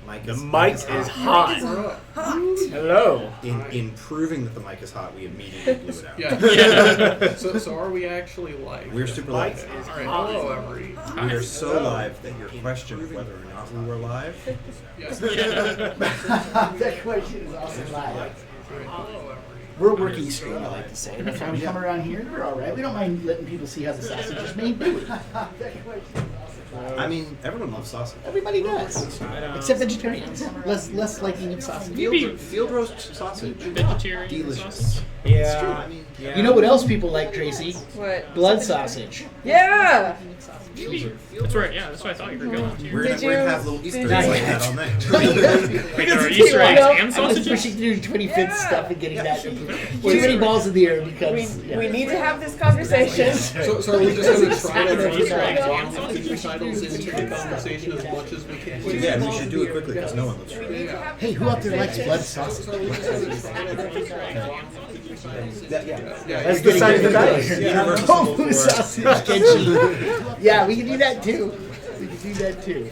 The mic is hot. Hello. In proving that the mic is hot, we immediately blew it out. Yeah. So are we actually live? We're super live. All right. Hello, everybody. We are so live that your question of whether or not we were live. Yes. That question is also live. We're working straight, I like to say. That's why we come around here. We're all right. We don't mind letting people see how the sausage is made, do we? I mean, everyone loves sausage. Everybody does, except vegetarians. Less liking of sausage. Field roast sausage, Vegetarian delicious. Yeah. You know what else people like, Tracy? What? Blood sausage. Yeah! That's right, yeah, that's what I thought you were going to. We're Did gonna you- have little Easter eggs did like you- that all night. Wait, there are Easter eggs and I was sausages? pushing through 25th Yeah. stuff and getting that. Too many balls in the air because... We need to have this conversation. So are we just going to try to bring Easter eggs and the sausages? titles into the conversation as much as we can? Yeah, we should do it quickly because no one lives for it. Hey, who out there likes blood sausage? So are we just going to try to bring That's the side of the dice. Universal Tofu symbol for sausage, Kenji. Yeah, we can do that too. We can do that too.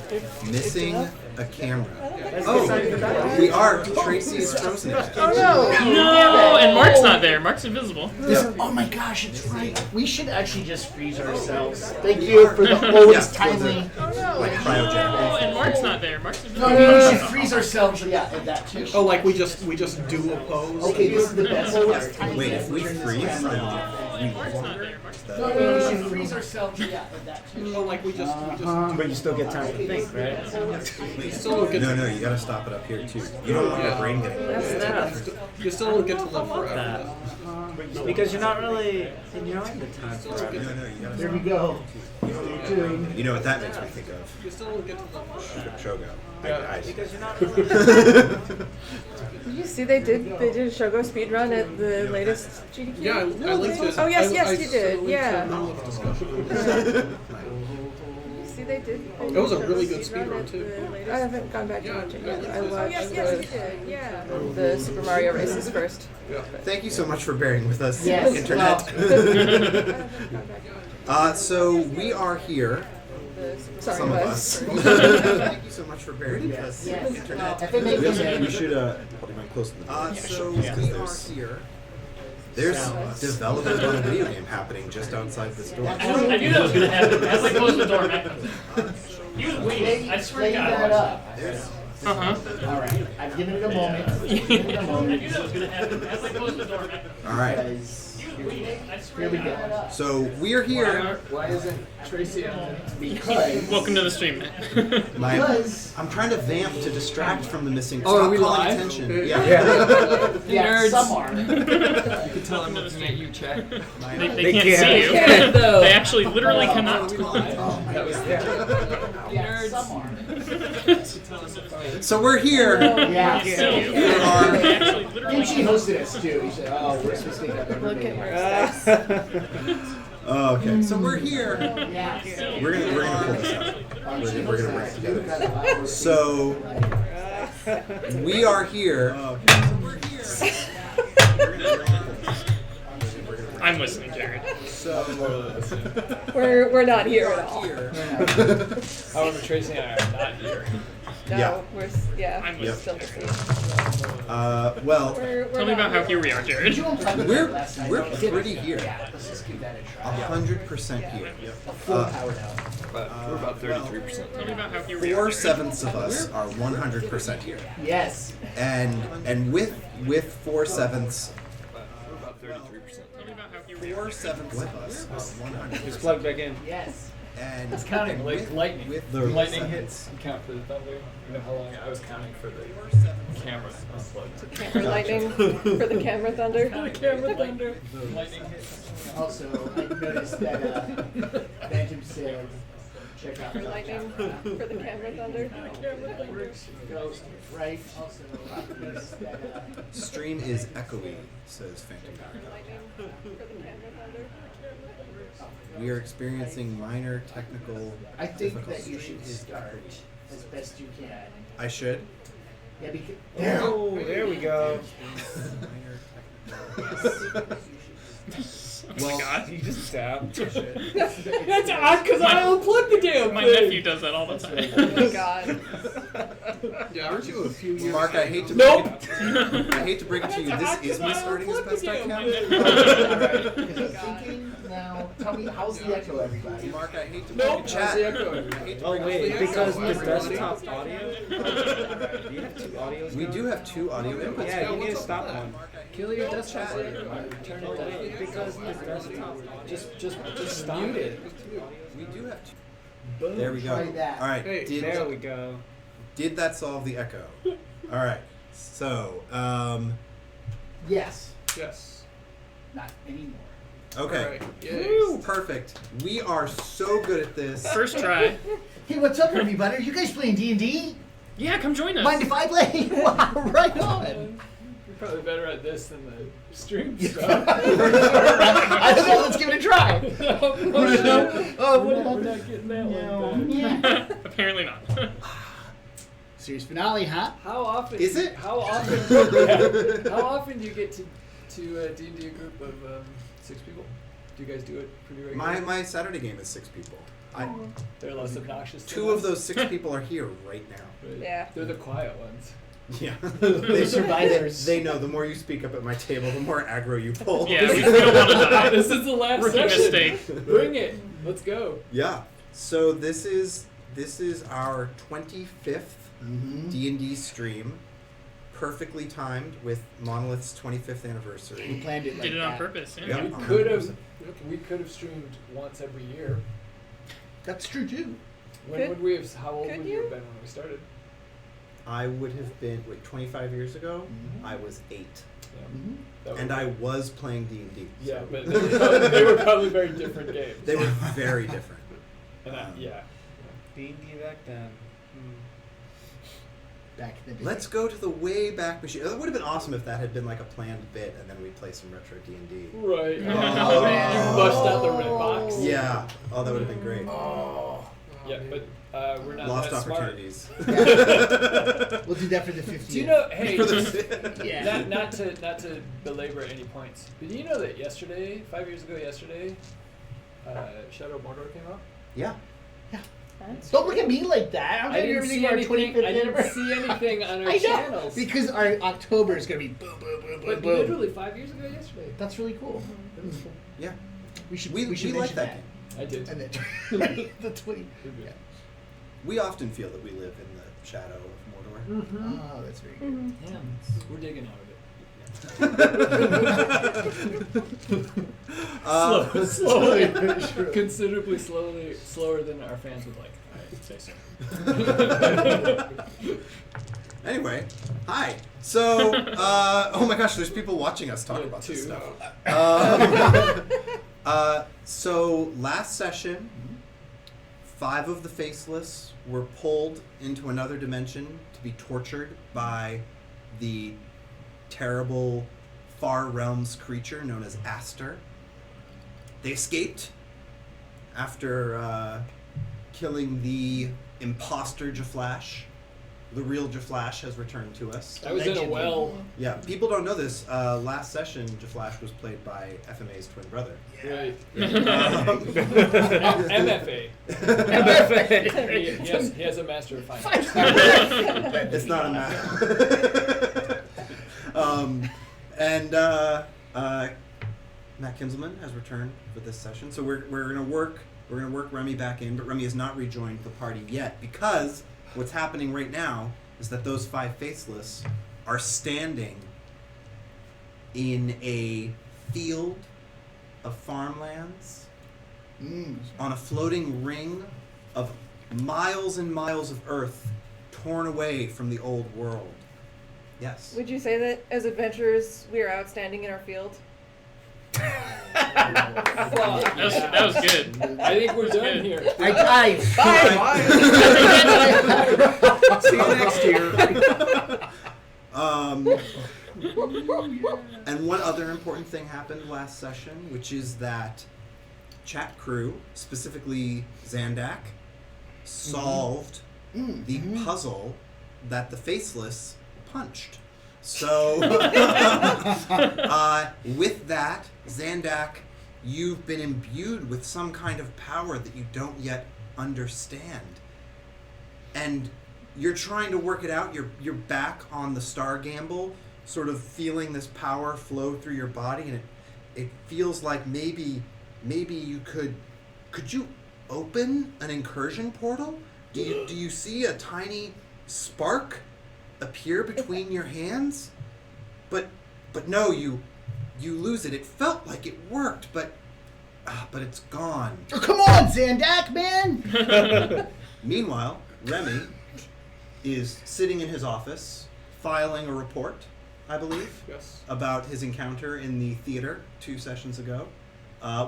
missing a camera. That's the side of the dice. We are. Tracy is frozen. Oh no! No, and Mark's not there. Mark's invisible. Oh my gosh, it's right. We should actually just freeze ourselves. Thank you for the always timely. Like cryogenic. Oh, and Mark's not there. Mark's No, invisible. we should freeze ourselves. Yeah, and that too. Oh, like we just do a pose? Okay, this is the best part. Wait, if we freeze, then Mark's not there. Mark's not No, we should freeze ourselves. Yeah, and that too. Oh, like we just But you still get time to think, right? still don't get no, you gotta stop it up here too. You don't want your brain getting. you still don't get to live forever. Because you're not really enjoying the time forever. No, you gotta There stop. we go. You know what that makes me think of? You still don't get to live forever. Shogo. Because you're not really... Did you see they did a Shogo speedrun at the latest GDQ? Yeah, I linked it. Oh yes, I you did. linked Yeah. to Monolith discussion. See, they did. It was a really good speedrun too. I haven't gone back to watch it yet. I watched yes, you did. Yeah. The Super Mario races first. Thank you so much for bearing with us, Yes, Internet. well. So we are here. Sorry, Some of Buzz. us. Thank you so much for bearing with us, Internet. FMA We should put it close to the so we are here. There's development on a video game happening just outside this door. I knew that was going to happen. As I closed the door, Matt comes in. He was waiting. I swear to God. that up. Uh-huh. All right, I've given it a moment. I knew that was going to happen. As I closed the door, Matt comes in. All right. Guys, I swear here we to God. go. So we're here. Why isn't Tracy on? Because Welcome to the stream, Matt. I'm trying to vamp to distract from the missing. Oh, are Stop we calling live? attention. Yeah. yeah, some are. You can tell I'm looking at you, Chet. They can't see you. They actually literally cannot. Yeah, some are. So we're here. Yeah. See you. We are. They actually literally And she hosted us too. He said, "Oh, we're supposed to take up Look at everybody." Mark's Oh, okay. So we're here. Yeah. We're gonna pull this out. We're gonna bring it together. So we are here. I'm listening, Jared. So We're not here at all. However, Tracy and I are not here. No, Yeah. I'm we're listening. still missing. well, We're Tell me not about how here we are, Jared. we're pretty here. Let's just give that a try. 100% here. Full power down. But we're about 33%. Tell me about how here we are. 4/7 of us are 100% here, Yes. and with 4/7, We're about 33%. Tell me about how here we are. 4/7 of us are 100%. Just plug back in. Yes. And It's counting like with- lightning. with the 4/7. lightning hits. You count for the thunder. You know how long I was counting for the camera unplugged. Camera lightning for the camera thunder. Camera thunder. Lightning hits. Also, I noticed that Phantom said, check out Camera lightning for the camera thunder. works. Go right. Also, I noticed that Stream is echoey, says Phantom. Lightning for the camera thunder. We are experiencing minor technical I think that difficulties. you should start as best you can. I should. Yeah, because Oh, there we go. Minor technical. Oh my God. You just stabbed. That's odd because I unplugged the damn My nephew does that all the time. Oh my God. Yeah, aren't you a few years? Mark, I hate to Nope. I hate to break it to you. This is me starting as best I can. Alright, because I'm thinking now, tell me, how's the echo, everybody? Mark, I hate to Nope. break it. Chat. How's the echo? I hate to Oh break wait, it. because the Everybody. desktop audio. Do you have two audios? We going? do have 2 audio inputs. Yeah, you need to stop one. Kill your desktop audio. Turn it Oh down. wait, because the desktop audio. Just stop Mute it. We do have 2. Boom, There we go. try that. All right. Hey, There we go. Did that solve the echo? All right. So, Yes, Yes. not anymore. okay. Alright, yay. Woo, perfect. We are so good at this. First try. Hey, what's up, everybody? Are you guys playing D&D? Yeah, come join us. Mind if I play? Wow, right on. You're probably better at this than the stream I stuff. don't know. Let's give it a try. Oh, what We're about not that? getting that one. Yeah. Apparently not. Series finale, huh? How often? Is it? How often? Yeah. How often do you get to D&D a group of 6 people? Do you guys do it pretty regularly? My Saturday game is 6 people. They're less obnoxious. than 2 of us. those 6 people are here right now. Right. Yeah. They're the quiet ones. Yeah. They survivors. They know the more you speak up at my table, the more aggro you pull. Yeah, we don't want to die. This is the last Rookie session. mistake. Bring it. Let's go. Yeah. So this is our 25th Mm-hmm. D&D stream, perfectly timed with Monolith's 25th We anniversary. planned it like Did it on that. purpose. Yeah. Yep. We could have streamed once every year. That's true too. When Could- would we have? How old could would you? we have been when we started? I would have been 25 years ago. Mhm. I was 8, Yeah. Mm-hmm. That and would- I was playing D&D. Yeah, so but they were probably very different games. they were very different. And yeah. D&D back then. Back in the day. Let's go to the way back machine. It would have been awesome if that had been like a planned bit, and then we play some retro D&D. Right. Oh, man. You bust out the red box. Yeah. Oh, that would have been great. Yeah, but we're not Lost that smart. opportunities. We'll do that for the 50th. Do you know? Hey, For the- Yeah. not to belabor any points, but do you know that yesterday, 5 years ago yesterday, Shadow of Mordor came out? Yeah. Don't look at me like that. I'm I doing didn't everything see for our anything. 25th I didn't anniversary. see anything on our I know, channels. because our October is gonna be boom, boom, boom, boom, But boom. literally 5 years ago yesterday. That's really cool. That was cool. Yeah. We should We should like mention that game. I did. And then the 20. Yeah. We often feel that we live in the shadow of Mordor. Oh, that's very good. Yeah, we're digging out of it. Slowly, considerably slower than our fans would like. I'd say so. Anyway, hi. So, oh my gosh, there's people watching us talk Yeah, about this two. stuff. So last session, 5 of the Faceless were pulled into another dimension to be tortured by the terrible Far Realms creature known as Aster. They escaped after killing the imposter Jaflash. The real Jaflash has returned to us. I was in a well. Yeah, people don't know this. Last session, Jaflash was played by FMA's twin brother. Right. Um, MFA. He has a Master of Finance. It's not a matter. And Matt Kinzelman has returned for this session, so we're gonna work Remy back in, but Remy has not rejoined the party yet because what's happening right now is that those 5 Faceless are standing in a field of farmlands on a floating ring of miles and miles of earth torn away from the old world. Yes. Would you say that as adventurers we are outstanding in our field? That was good. I think we're done here. See you next year. And one other important thing happened last session, which is that chat crew, specifically Zandak, solved the puzzle that the Faceless punched. So, with that, Zandak, you've been imbued with some kind of power that you don't yet understand. And you're trying to work it out. You're back on the star gamble, sort of feeling this power flow through your body, and it feels like maybe you could you open an incursion portal? Do you see a tiny spark appear between your hands? But no, you lose it. It felt like it worked, but it's gone. Oh, come on, Zandak, man! Meanwhile, Remy is sitting in his office, filing a report, I believe, Yes. about his encounter in the theater 2 sessions ago,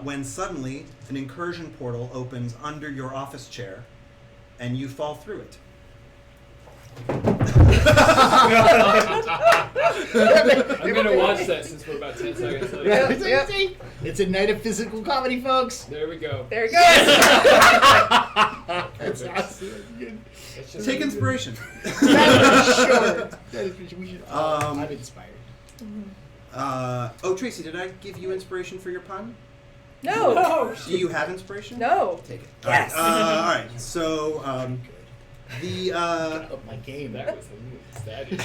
when suddenly an incursion portal opens under your office chair, and you fall through it. I'm gonna watch that since we're about 10 seconds late. Yep. It's a night of physical comedy, folks. There we go. There it goes. That's awesome. It's just Take inspiration. That is sure. That is for sure. We should. I'm inspired. Tracy, did I give you inspiration for your pun? No. Do you have inspiration? No. Take it. Yes. All right. So the Up my game. That was the move. That is.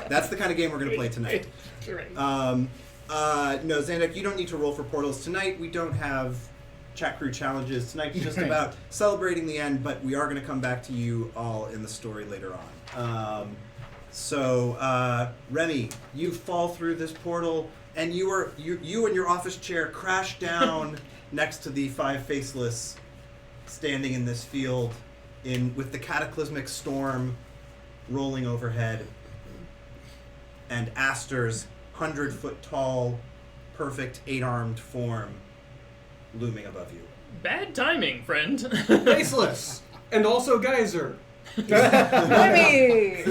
that's the kind of game we're going to play tonight. No, Xandak, you don't need to roll for portals tonight. We don't have chat crew challenges tonight. It's just about celebrating the end, but we are going to come back to you all in the story later on. So Remy, you fall through this portal, and you and your office chair crash down next to the 5 Faceless, standing in this field, with the cataclysmic storm rolling overhead, and Aster's 100-foot-tall, perfect 8-armed form looming above you. Bad timing, friend. Faceless, and also Geyser. Remy.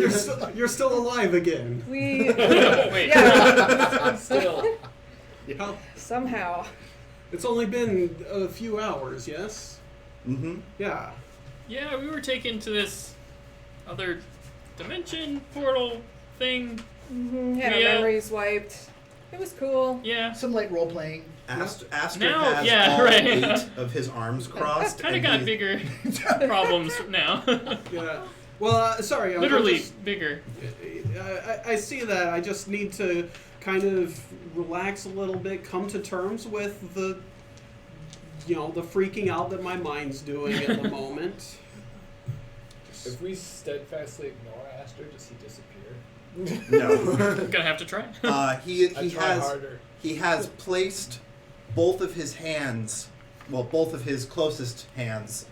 You're still alive again. We. Wait. Yeah. Still. How- Somehow. It's only been a few hours, yes? Mm-hmm. Yeah. Yeah, we were taken to this other dimension portal thing. Had our Yeah. memories wiped. It was cool. Yeah. Some light role playing. Aster Now- has yeah, all right. 8 of his arms crossed. Kind of and got he- bigger problems now. Yeah. Well, sorry. I'm Literally just- bigger. I see that. I just need to kind of relax a little bit, come to terms with the freaking out that my mind's doing at the moment. If we steadfastly ignore Aster, does he disappear? No. Gonna have to try. He I try harder. He has placed both of his hands, both of his closest hands,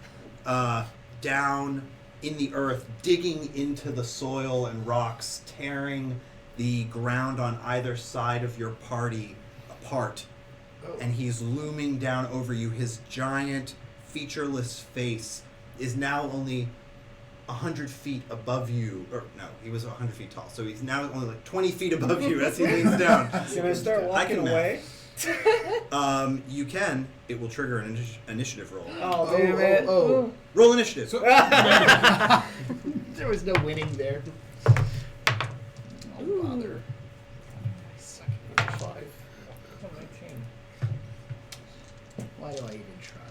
down in the earth, digging into the soil and rocks, tearing the ground on either side of your party apart. And he's looming down over you. His giant, featureless face is now only 100 feet above you. Or, no, he was 100 feet tall. So he's now only like 20 feet above you as he leans down. Can I start walking away? You can. It will trigger an initiative roll. Oh, damn it. Oh. Roll initiative. There was no winning there. Oh, bother. Suck it. 5. Why do I even try?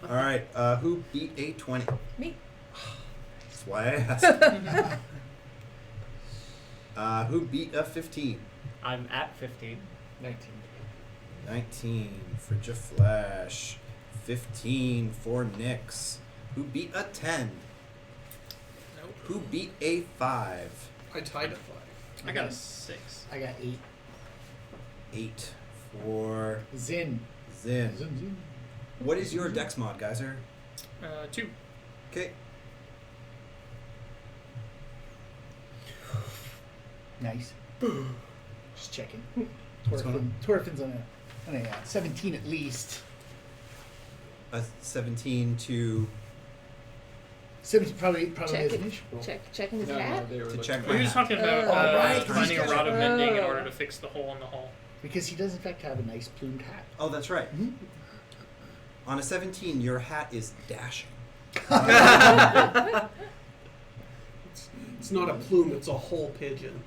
All right. Who beat a 20? Me. That's why I asked. Who beat a 15? I'm at 15. 19. 19 for Jaflash. 15 for Nyx. Who beat a 10? Nope. Who beat a 5? I tied at 5. I got a 6. I got 8. 8 for Zin. Zin. What is your dex mod, Geyser? 2. Okay. Nice. Just checking. What's going on? Torfin's on a 17 at least. A 17 to 17 probably Check is it. finish. Checking his No, hat. they were To looking check at- my We were just talking about right, 'cause finding a he's got rod of mending in Oh. order to fix the hole in the hull. Because he does in fact have a nice plumed hat. Oh, that's right. Mhm. On a 17, your hat is dashing. It's not a plume, it's a whole pigeon.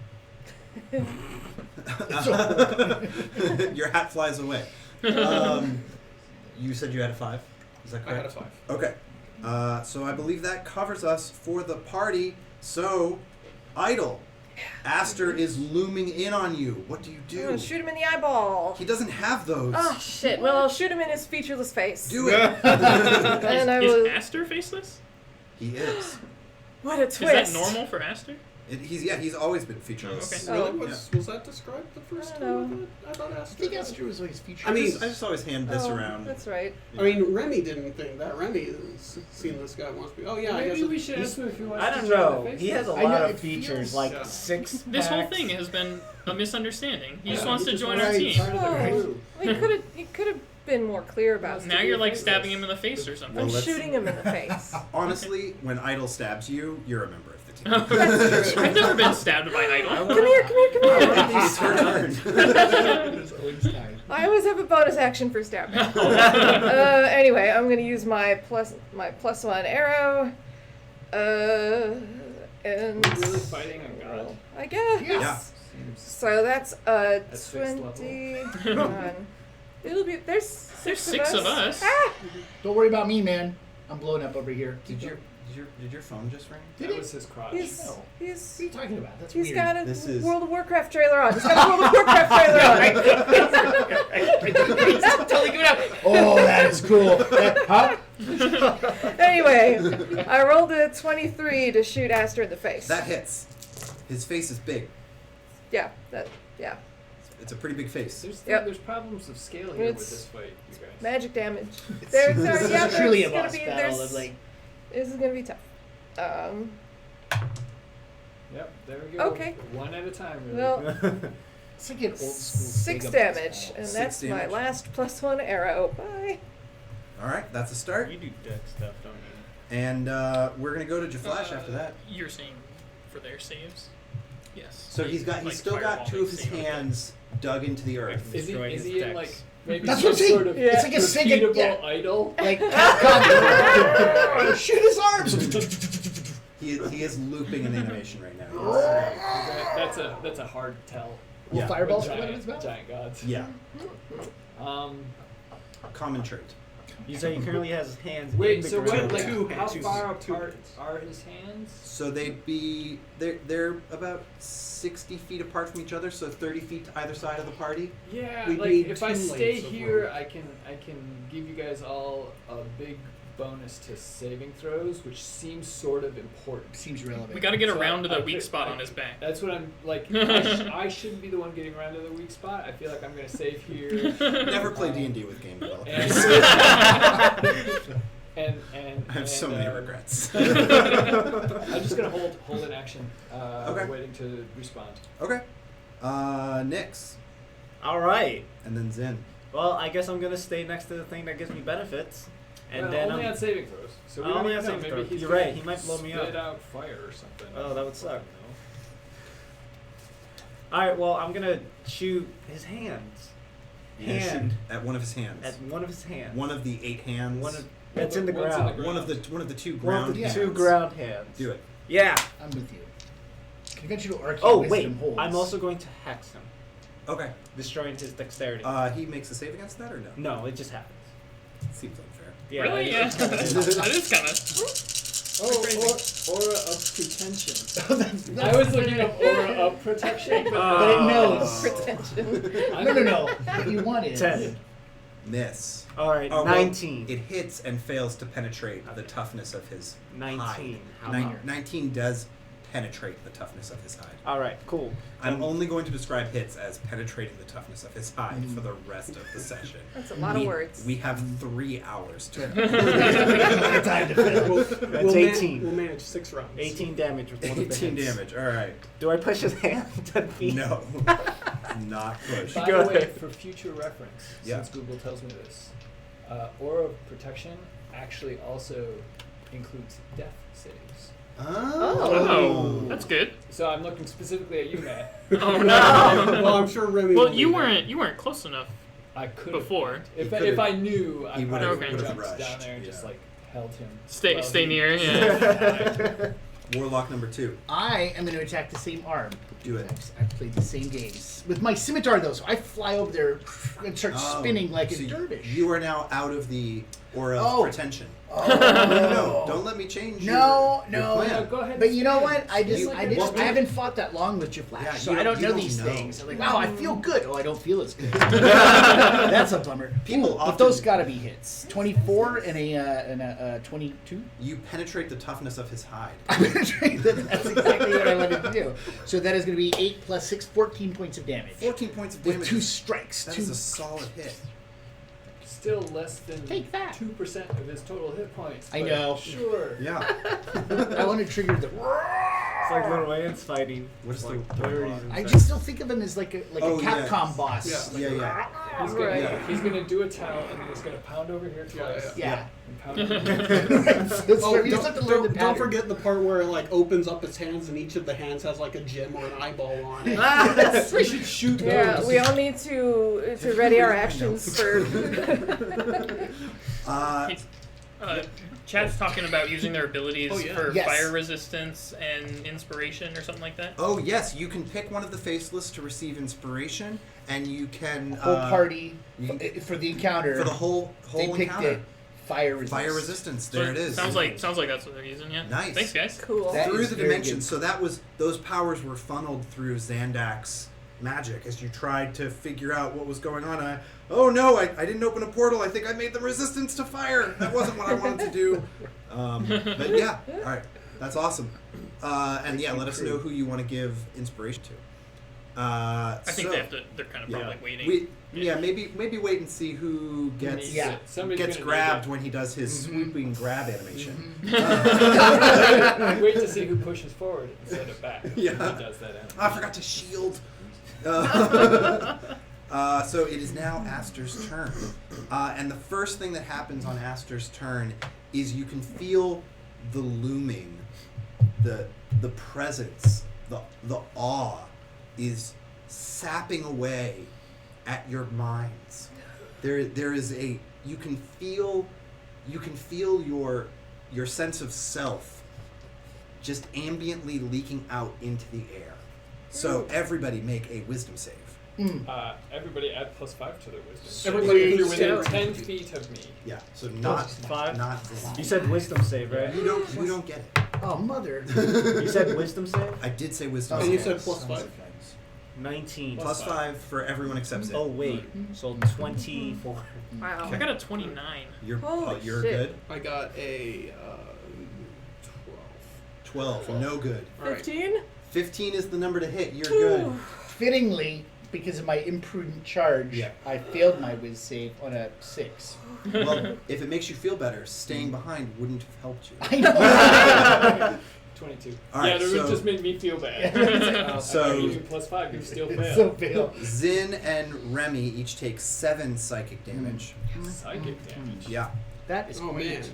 Your hat flies away. You said you had a 5? Is that I had correct? a 5. Okay. So I believe that covers us for the party. So, Idle, Aster is looming in on you. What do you I'm do? gonna shoot him in the eyeball. He doesn't have those. Oh shit! Well, I'll shoot him in his featureless face. Do it. And I Is will. Aster faceless? He is. What a twist! Is that normal for Aster? He's always been featureless. Okay. Really? Oh. Was that described the first I time? don't know. I thought I Aster. think Esther was always featured. I mean, I just always hand this Oh, around. That's right. I mean, Remy didn't think that. Remy's seen this guy once. Oh yeah, I guess. Maybe we should ask him if he wants I to don't try know. the He has a faceless. lot know, of it features, feels- like yeah. 6 This whole packs. thing has been a misunderstanding. He just Yeah, wants he to just join wants our to be team. part of the Oh, crew. he could have been more clear about Now it. you're like faceless. stabbing him in the face or something. I'm Well, let's- shooting him in the face. Honestly, when Idle stabs you, you're a member of the team. I've never been stabbed by Idol. Come here, come here, come here. It's her turn. There's always time. I always have a bonus action for stabbing. Anyway, I'm gonna use my +1 arrow. And Really fighting a god? I guess. Yeah. So that's That's face 20. It'll be there's Six of us. Ah! Don't worry about me, man. I'm blowing up over here. Did your phone just ring? That was his crotch. He's No. What he's are you talking about? That's he's weird. got a This is- World of Warcraft trailer on. He's got a World of Warcraft trailer on. Totally give it up. Oh, that is cool. Huh? Anyway, I rolled a 23 to shoot Aster in the face. That hits. His face is big. Yeah. It's a pretty big face. There's problems of scale here with It's this fight, you guys. Magic damage. It's There's truly a gonna boss be battle of like. this is gonna be tough. Yep, there we go. Okay. One at a time, really. Well, It's like an old school. 6 Sega boss damage, battle. and Six that's my damage. last +1 arrow. Bye. All right, that's a start. You do deck stuff, don't you? And we're gonna go to Jaflash after that. You're saying for their saves? Yes. So he's Like still got fireball 2 of his save. hands dug into the earth. Is Destroy he his in decks. like maybe That's some what I'm saying. sort of Yeah. It's like a Sega. repeatable Yeah. idol? Like Capcom. Shoot his arms. He is looping an animation right now. That's a hard tell. Yeah. Fireballs With come out of his mouth? giant gods. Yeah, common trait. You say he currently has his hands in Wait, the so ground. what? Like, Two how hands. far Two apart hands. are his hands? So they're about 60 feet apart from each other, so 30 feet to either side of the party. Yeah, We like need if I 2 stay lanes of here, wood. I can give you guys all a big bonus to saving throws, which seems sort of important. Seems relevant. We got to get So around to the I weak could- spot on his back. That's what I'm like. I shouldn't be the one getting around to the weak spot. I feel like I'm gonna save here. Never play D&D with game developers. And I have so many and, regrets. I'm just gonna hold an action, Okay. waiting to respond. Okay. Nyx, All right. and then Zen. Well, I guess I'm gonna stay next to the thing that gives me benefits, and Well, then only I'm. on saving throws. So we Oh, don't only even on know. saving Maybe throws. he's You're gonna right, he might blow me spit up. out fire or something. Oh, that would suck. I don't know. All right. Well, I'm gonna shoot his hands. You're gonna Hand shoot at one of his hands. at one of his hands. One of the 8 hands. One of that's in the One's in the ground. one of the 2 One of ground the hands. 2 ground hands. Do it. Yeah. I'm with you. Conventional arcane Oh wisdom wait, holds. I'm also going to hex him, Okay. destroying his dexterity. He makes a save against that or no? No, it just happens. Seems unfair. Yeah. Really? Yeah. That is kind of. Aura of pretension. I I was looking up aura of protection, but But it knows. Pretension. No. What you want is 10. Miss. All right. Oh, well, 19. it hits and fails to penetrate the toughness of his 19. hide. How Nin- about? 19 does penetrate the toughness of his hide. All right. Cool. I'm only going to describe hits as penetrating the toughness of his hide for the rest of the session. That's a lot of words. We have 3 hours to. time to fill. That's 18. We'll manage 6 rounds. 18 damage with one of the 18 hits. damage. All right. Do I push his hand 10 feet? No. Not push. by Go the way, ahead. for future reference, Yeah. since Google tells me this, aura of protection actually also includes death saves. Oh, that's good. So I'm looking specifically at you, Matt. Oh no. Well, I'm sure Remy. Well, will you be weren't close enough. I could Before. if I knew, I He probably would've- would have would've jumped rushed, down there and just yeah. like held him. Stay while stay he- near. Yeah. Warlock number 2. I am going to attack the same arm. Do it. I've played the same games. With my scimitar, though, so I fly over there and start spinning like a so dervish. You are now out of the or of Oh. pretension. Oh. No, don't let me change No, your no. plan. Go ahead. But you know what? I Well, haven't fought that long with Jaflash, Yeah, so you I don't don't- know you these don't know. things. I'm like, wow, I feel good. Oh, I don't feel as good. That's a bummer. People But often- those gotta be hits. 24 and a 22. You penetrate the toughness of his hide. That's exactly what I wanted to do. So that is going to be 8 plus 6, 14 points of damage. 14 points of With damage. 2 strikes. That two. is a solid hit. Still less than Take that. 2% of his total hit points. I but know. Sure. Yeah. I want to trigger the. It's like little ants fighting. What is like the birdies word? and I stuff. just still think of him as like a Oh, Capcom yeah. boss. Yeah. Yeah. He's gonna, Right. he's gonna do a towel and he's gonna pound over here twice. Yeah. And pound over here. That's Oh, where you just have to learn the don't pattern. forget the part where it like opens up its hands and each of the hands has like a gem or an eyeball on it. We should shoot Yeah, those. we all need to ready our actions for. Chad's talking about using their abilities Oh, yeah. for Yes. fire resistance and inspiration or something like that. Oh yes, you can pick one of the Faceless to receive inspiration, and you can Whole party you- for the encounter. for the whole they picked encounter. it. Fire resistance. Fire resistance. So There it is. Sounds like that's what they're using. Yeah. Nice. Thanks, guys. Cool. That through is the very dimensions. good. So that was those powers were funneled through Xandak's magic as you tried to figure out what was going on. Oh no, I didn't open a portal. I think I made them resistance to fire. That wasn't what I wanted to do. But yeah, all right, that's awesome. And yeah, let us know who you want to give inspiration to. I think they have to. They're kind of Yeah. probably waiting. Maybe wait and see who gets Yeah. Somebody's gets gonna grabbed need when he does his swooping grab animation. it. Wait to see who pushes forward instead of back. Yeah. He does that. I forgot to shield. So it is now Aster's turn. And the first thing that happens on Aster's turn is you can feel the looming, the presence, the awe is sapping away at your minds. There is a you can feel your sense of self just ambiently leaking out into the air. So everybody make a wisdom save. Everybody add +5 to their wisdom. Everybody if you're who's within staring. 10 feet of me. Yeah. So not +5? not Zin. You said wisdom save, right? You don't get it. Oh, mother. You said wisdom save? I did say wisdom And save. you said +5. 19. Plus 5 for everyone except Zin. Oh, wait. So 24. Wow. I got a 29. You're Holy you're shit. good. I got a 12. 12. No good. All right. 15? 15 is the number to hit. You're good. Fittingly, because of my imprudent charge, Yeah. I failed my whiz save on a 6. Well, if it makes you feel better, staying behind wouldn't have helped you. I know. 22. All right, yeah, that so- just made me feel bad. So- using +5, you still fail. So fail. Zin and Remy each take 7 psychic damage. Psychic damage. Yeah. That is Oh great. man.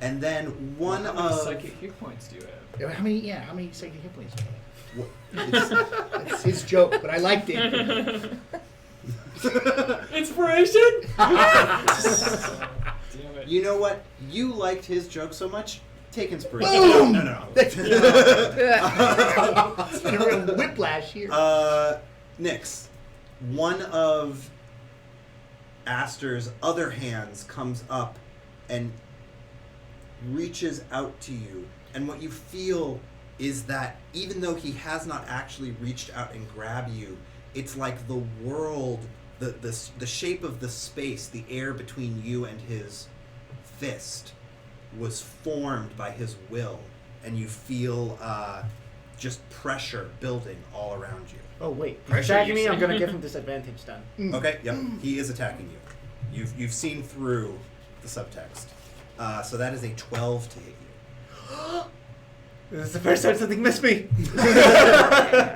And then one How many of psychic hit points do you have? How many psychic hit points do you have? it's- It's his joke, but I liked it. Inspiration? Damn it. you know what? You liked his joke so much. Take inspiration. Boom! No. It's been a real whiplash here. Nyx, one of Aster's other hands comes up and reaches out to you, and what you feel is that even though he has not actually reached out and grabbed you, it's like the world, the shape of the space, the air between you and his fist was formed by his will, and you feel just pressure building all around you. Oh, wait. He's Pressure, attacking you me? I'm say? going to give him disadvantage then. Okay, yep, he is attacking you. You've seen through the subtext. So that is a 12 to hit you. This is the first time something missed me.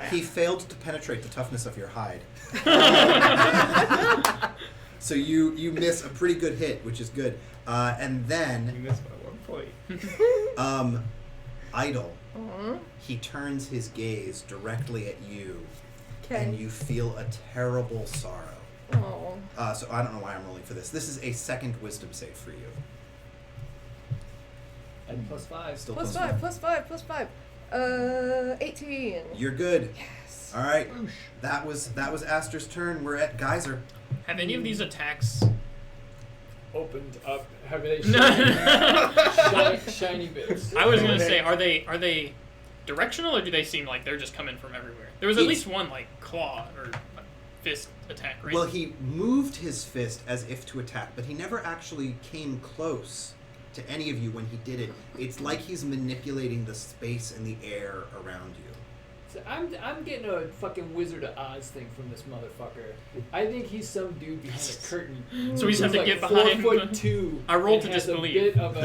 He failed to penetrate the toughness of your hide. So you miss a pretty good hit, which is good. And You then missed by 1 point. Idle, he turns his gaze directly at you, and Okay. you feel a terrible sorrow. Oh. So I don't know why I'm rolling for this. This is a second wisdom save for you. At +5. Still Plus +1. 5, plus 5. 18. You're good. Yes. All right. That was Aster's turn. We're at Geyser. Have any of these attacks opened up? Have they shiny bits? I was gonna say, are they directional, or do they seem like they're just coming from everywhere? There was at least one like claw or fist attack, right? Well, he moved his fist as if to attack, but he never actually came close to any of you when he did it. It's like he's manipulating the space and the air around you. So I'm getting a fucking Wizard of Oz thing from this motherfucker. I think he's some dude behind a curtain. So we just have to Who's get like behind. 4'2". I roll to and has disbelieve. A bit of a,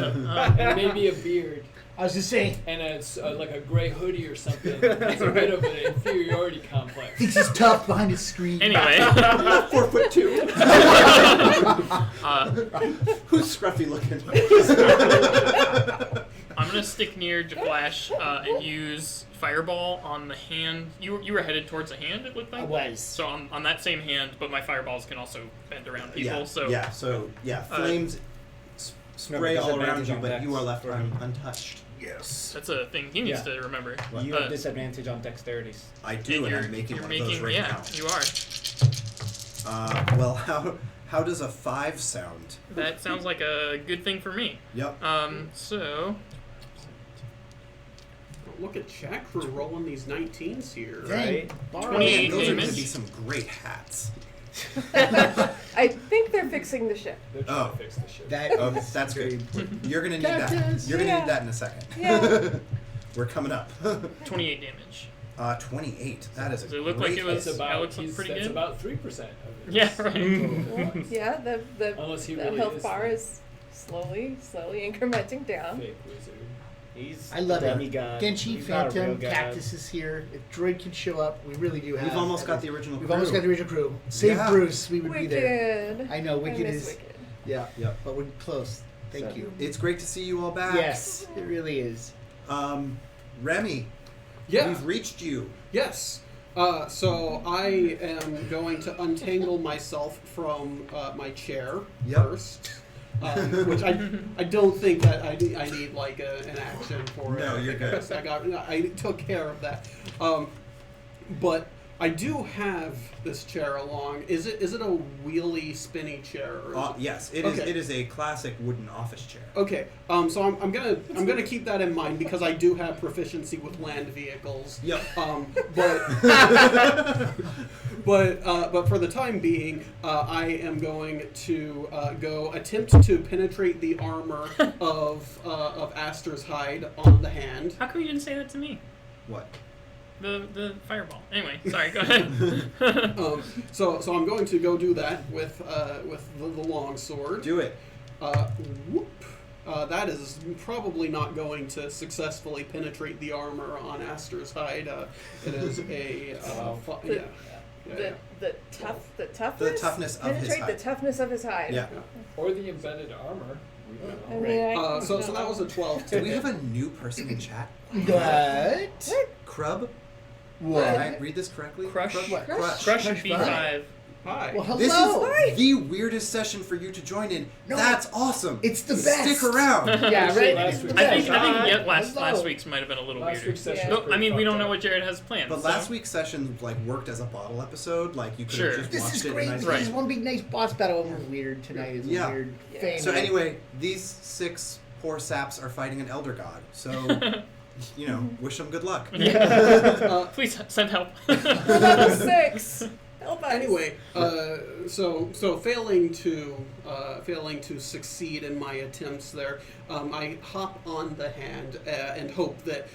and maybe a beard. I was just saying, And it's like a gray hoodie or something. It's a bit of an inferiority complex. thinks he's tough behind his screen. Anyway, 4'2". uh, Who's scruffy looking? I'm gonna stick near Jaflash and use Fireball on the hand. You were headed towards the hand, it looked like? I was. So on that same hand, but my fireballs can also bend around people. Yeah, so flames spray all around disadvantage you, on but dex you are left for- untouched. Yes. that's a thing he needs to remember. You have disadvantage on dexterities. I do, and I'm making you're one of those right now. you are. Well, how does a 5 sound? That sounds like a good thing for me. Yep. So Look at Chat Crew rolling these 19s here. Dang, 28 Man, those are going damage. to be some great hats. I think they're fixing the ship. They're trying to fix the shit. That Okay, that's good. You're gonna need that. Captains. You're gonna Yeah. need that in a second. Yeah. We're coming up. 28 damage. 28. That is a Does it look great like it was- That's that about, looks pretty that's good. about 3% of it. Yeah, right. Yeah, the Unless he the really health is bar the is slowly incrementing down. fake wizard. He's I love the it. demi-god. Genchi, He's not a real Phantom, god. Cactus is here. If Droid can show up, we really do have. We've almost got the original We've crew. almost got the original crew. Save Yeah. Bruce, we would be there. Wicked. I know, Wicked I miss is. Wicked. Yeah, Yep. but we're close. Thank So- you. It's great to see you all back. Yes, it really is. Remy, Yeah. we've reached you. Yes. So I am going to untangle myself from my chair Yep. first, which I don't think that I need like an action for it. No, you're good. I took care of that. But I do have this chair along. Is it a wheelie, spinny chair? Or is it- Yes, it is. Okay. It is a classic wooden office chair. Okay, so I'm gonna keep that in mind because I do have proficiency with land vehicles. Yep. But for the time being, I am going to go attempt to penetrate the armor of Aster's hide on the hand. How come you didn't say that to me? What? The fireball. Anyway, sorry. Go ahead. So I'm going to go do that with the long sword. Do it. Whoop. That is probably not going to successfully penetrate the armor on Aster's hide. It is a The toughness of his penetrate hide. the toughness of his hide. Yeah. Or the embedded armor. We don't know. I mean, I So that was a 12. Do we have a new person in chat? What? Crub? What? Did I read this correctly? Crush. Crub? Crush. Crush Crush B5. Hi. Well, hello. This Hi. is the weirdest session for you to join in. No. That's awesome. It's the best. Stick around. Yeah, right. Last week. I think Hi. last Hello. week's might have been a little Last weirder. week's session. Yeah. was No, I mean we pretty don't know fucked what Jared has planned. But so. last week's session worked as a bottle episode. Like you could Sure. have just This watched is it. great. And This is one big nice boss battle. And weird tonight is Yeah. a weird Yeah. thing. So anyway, these 6 poor saps are fighting an elder god. So wish them good luck. Please send help. Level 6. Help us. Anyway, so failing to succeed in my attempts there, I hop on the hand and hope that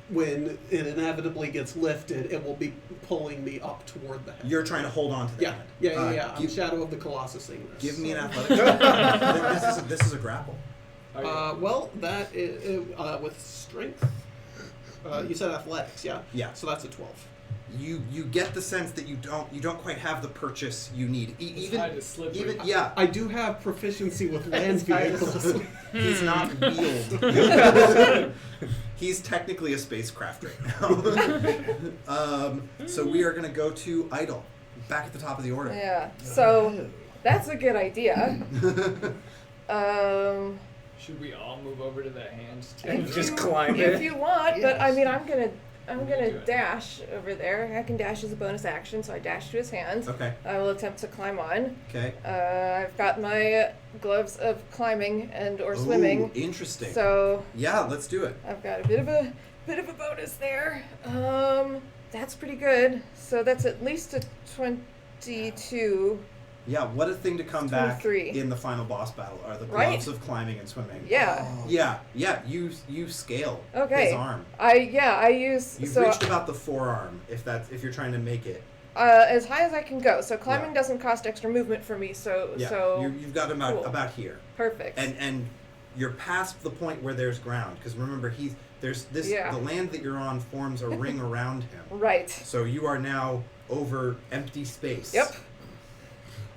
when it inevitably gets lifted, it will be pulling me up toward the head. You're trying to hold on to that. Yeah. I'm Shadow of the Colossusing this. Give me an athletic check. This is a grapple. Well, that is with strength. You said athletics, yeah. Yeah. So that's a 12. You get the sense that you don't quite have the purchase you need. hide is slippery. Yeah. I do have proficiency with land vehicles. He's not wheeled. He's technically a spacecraft right now. So we are going to go to Idle, back at the top of the order. Yeah. So that's a good idea. Should we all move over to the hands too? And just climb If it. you want, but I mean, I'm gonna I'm What are you gonna doing? dash over there. I can dash as a bonus action, so I dash to his hand. Okay. I will attempt to climb on. Okay. I've got my gloves of climbing and or swimming. Ooh, interesting. So Yeah, let's do it. I've got a bit of a bonus there. That's pretty good. So that's at least a 22. Yeah, what a thing to come It's back 23. in the final boss battle are the Right? gloves of climbing and swimming. Yeah. Yeah, you scale Okay. his arm. I use You've so reached about the forearm if you're trying to make it. as high as I can go. So climbing Yeah. doesn't cost extra movement for me. So Yeah, so you've got about cool. about here. Perfect. And you're past the point where there's ground because remember there's this Yeah. the land that you're on forms a ring around him. Right. So you are now over empty space. Yep.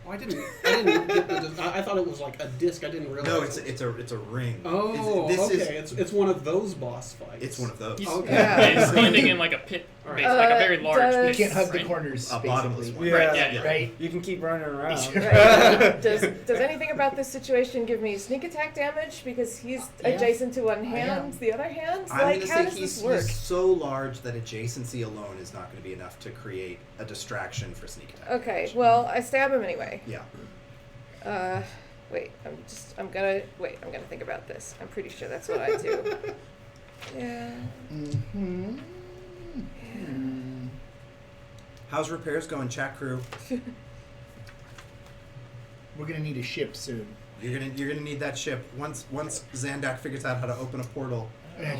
Oh, I didn't get the. I thought it was like a disc. I didn't realize. No, it's a ring. Oh, This okay. is It's one of those boss fights. it's one of those. He's, Okay. Yeah. he's standing in like a pit, Alright. base, like a very large does- You pit. can't hug the right? corners. A bottomless basically. one. Right, yeah, yeah. Right. You can keep running around. Right. Does anything about this situation give me sneak attack damage because he's Yeah. adjacent to one I hand, am. the other hand? I'm Like, gonna how say does he's this work? so large that adjacency alone is not going to be enough to create a distraction for sneak attack. Okay, damage. well, I stab him anyway. Yeah. Wait, I'm gonna think about this. I'm pretty sure that's what I do. Yeah. Mm-hmm. How's repairs going, chat crew? We're gonna need a ship soon. You're gonna need that ship once Zandak figures out how to open a portal. Yeah.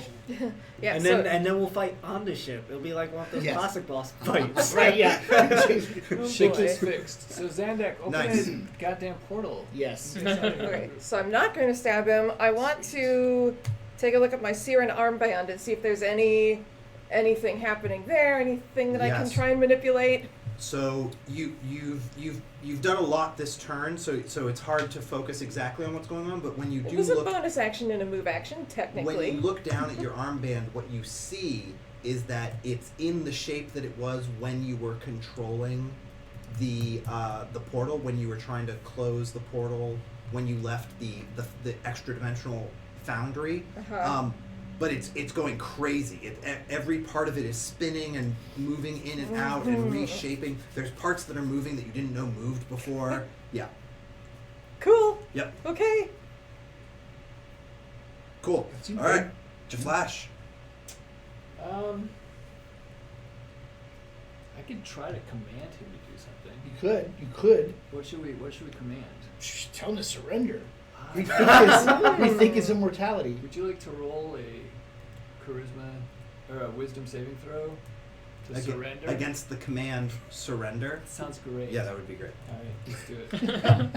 And so, then we'll fight on the ship. It'll be like one of those Yes. classic boss fights. Right, yeah. oh Ship boy. is fixed. So Zandak, open Nice. a goddamn portal. Yes. Okay, so I'm not going to stab him. I want to take a look at my Siren armband and see if there's anything happening there, anything that I can Yes. try and manipulate. So you've done a lot this turn, so it's hard to focus exactly on what's going on. But when you It do was a look, bonus action and a move action, technically. when you look down at your armband, what you see is that it's in the shape that it was when you were controlling the portal, when you were trying to close the portal, when you left the extra dimensional foundry. Uh-huh. But it's going crazy. Every part of it is spinning and moving in and out and reshaping. There's parts that are moving that you didn't know moved before. Yeah. Cool. Yep. Okay. Cool. That seems All right. good. Jaflash. I could try to command him to do something. You could. What should we command? Shh, tell him to surrender. We Ah. think his immortality. Would you like to roll a charisma or a wisdom saving throw to surrender? Against the command surrender. Sounds great. Yeah, that would be great. All right, let's do it.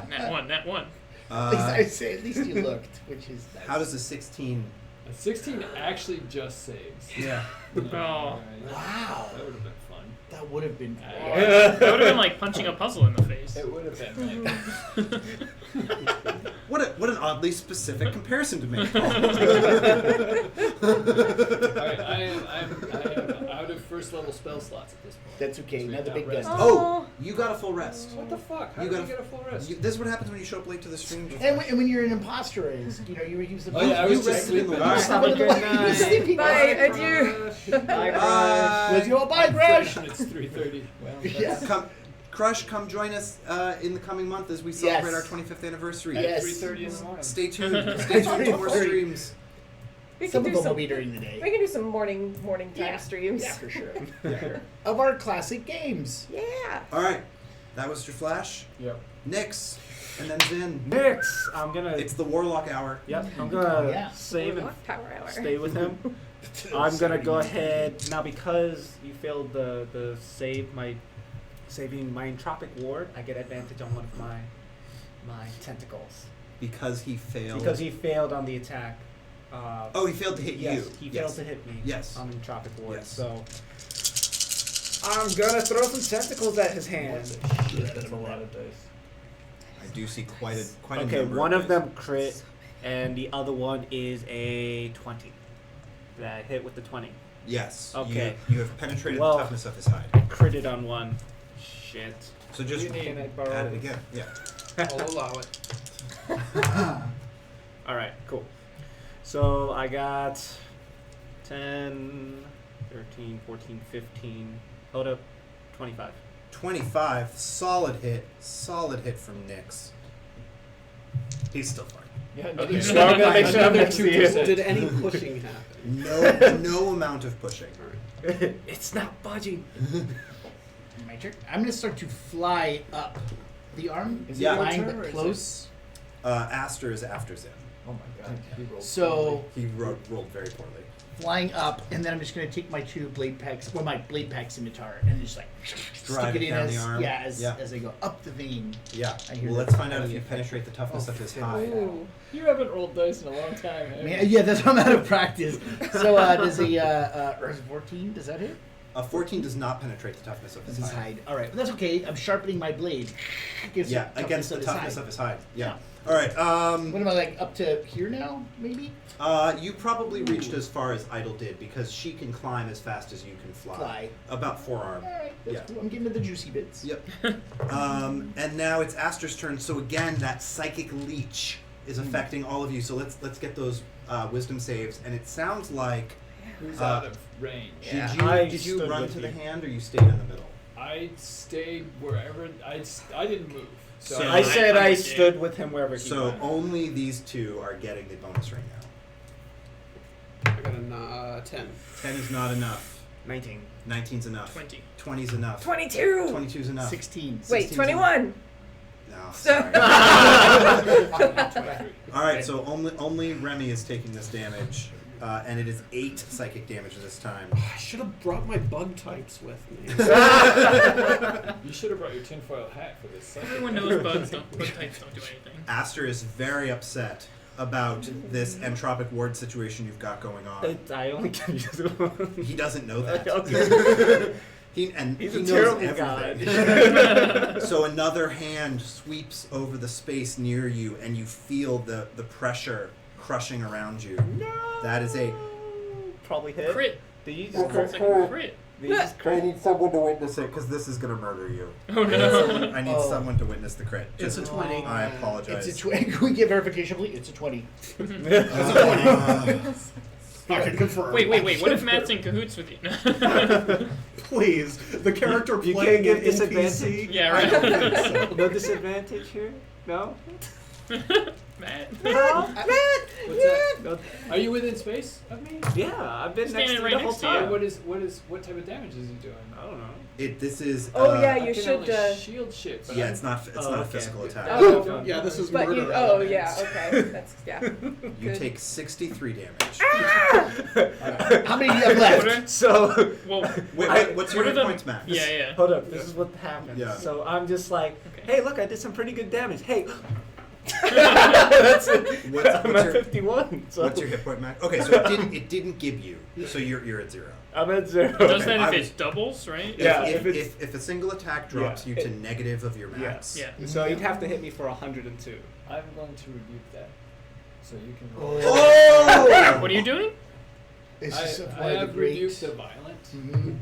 Nat one. At least I say, at least you looked, which is nice. How does a 16? A 16 actually just saves. Yeah. Oh. Alright, Wow. That would have been fun. That would have been. That would have been like punching a puzzle in the face. It would have been. Like, What an oddly specific comparison to make. Alright, I am out of first level spell slots at this point. That's okay. So we Now the have big rest. guns. Oh, you got a full rest. What the fuck? How You did got we get a full rest? This is what happens when you show up late to the stream. And when you're an imposter, you use the. Oh yeah, I was You just rested in the sleeping. last- Have a good You're night. sleeping. Bye, adieu. Bye, Bye. Let's go. Bye, I'm Crash. fresh and it's 3:30. Well, Yeah. that's Come join us in the coming month as we celebrate Yes. our 25th anniversary. Yes. 3:30 in the morning. Stay tuned. Stay tuned to more 3:30. streams. We Some can of do them will some. be during the day. We can do some morning time Yeah. streams. Yeah, for sure. Of our classic games. Yeah. All right, that was your flash. Yep. Nyx, and then Zin. Nyx, I'm gonna. It's the Warlock Hour. Yep, I'm gonna Yeah. save and Power hour. stay with him. I'm gonna go ahead now because you failed the saving my entropic ward. I get advantage on one of my tentacles Because he failed. because he failed on the attack. Oh, he failed to hit yes, you. he Yes. failed to hit me. Yes. on entropic ward. Yes. So I'm gonna throw some tentacles at his hand. That's a lot of dice. I do see quite a Okay, number one of dice. them crit, and the other one is a 20. That hit with the 20. Yes. Okay. You have penetrated Well- the toughness of his hide. Critted on one. Shit. So just Can I borrow add it this? again. Yeah. I'll allow it. Alright, cool. So I got 10, 13, 14, 15. Hold up. 25. 25, solid hit from Nyx. He's still fine. Yeah, Okay. So I'm gonna make sure I'm another next to you. Did any pushing happen? No amount of pushing. It's not budging. My turn. I'm gonna start to fly up. The arm Is is it your flying turn or but is close. Aster is after Zim. Oh my god. He rolled So He rolled very poorly. flying up, and then I'm just gonna take my two blade packs, or my blade pack scimitar, and just like Drive stick it it in down as the arm. as I go up the vein. Yeah. I hear Well, that let's find out highly if you effective. penetrate the toughness of his Oh, hide. Ooh. You haven't rolled dice in a long time, have you? Man, yeah, that's why I'm out of practice. So does a 14? Does that hit? A 14 does not penetrate the toughness of That's his his hide. hide. All right, but that's okay. I'm sharpening my blade. Gives Yeah, it against the his toughness hide. of his hide. Yeah. Yeah. All right. What am I like up to here now? Maybe You probably reached as far as Idle did because she can climb as fast as you can fly. Fly. About forearm. All right, that's Yeah. cool. I'm getting to the juicy bits. Yep. And now it's Aster's turn. So again, that psychic leech is affecting all of you. So let's get those wisdom saves. And it sounds like Who's out of range? Yeah. did you stood run with to the you. hand or you stayed in the middle? I stayed wherever. I didn't move. So, So I said I I did. stood with him wherever he So went. only these two are getting the bonus right now. I got a 10. 10 is not enough. 19. 19's enough. 20. 20's enough. 22. 22's enough. 16. Wait, 16's 21. No, So- sorry. All right, so only Remy is taking this damage, and it is 8 psychic damage this time. I should have brought my bug types with me. you should have brought your tinfoil hat for this. Everyone knows bug types don't do anything. Aster is very upset about this entropic ward situation you've got going on. I only can use one. He doesn't know that. Okay. He's He's a knows terrible everything. So another hand sweeps over the space near you, and you feel the pressure crushing around you. No. That is a Probably hit. Crit. Did you just It's like a crit. Did you just I crit? need someone to witness it because this is gonna murder you. Oh no. I need Oh. someone to witness the crit. It's a 20. I apologize. It's a 20. Can we get verification, please? It's a 20. I can confirm. Wait. What if Matt's in cahoots with you? Please, the character You playing can't get an disadvantage? NPC. Yeah, I right. don't think so. No disadvantage here? No? Matt. What's that? No. Are you within space of me? Yeah, I've been next Standing to right you the whole next to you. time. What type of damage is he doing? I don't know. This is. Oh, yeah, I you can should, only shield shit. But Yeah, I'm- it's not a okay. physical attack. Oh. Yeah, this is But murder. you. Oh elements. yeah. Okay. That's yeah. You Good. take 63 damage. How many do you have left? So, Well, Wait, what's your what are hit the- points, Max? yeah. hold up. This is what happened. Yeah. So I'm just like, Okay. hey, look, I did some pretty good damage. Hey. That's it. What's I'm at your- 51. So What's your hit point, Max? Okay, so it didn't give you, so you're at 0. I'm at 0. It does that I if was- it doubles, right? Yeah, If if it's- if a single attack drops Yeah. you to negative of your max. Yeah. So you'd have to hit me for 102. I'm going to rebuke that. So you can roll. Oh! What are you doing? It's I, just I one of the have great. rebuked the violent. Mhm.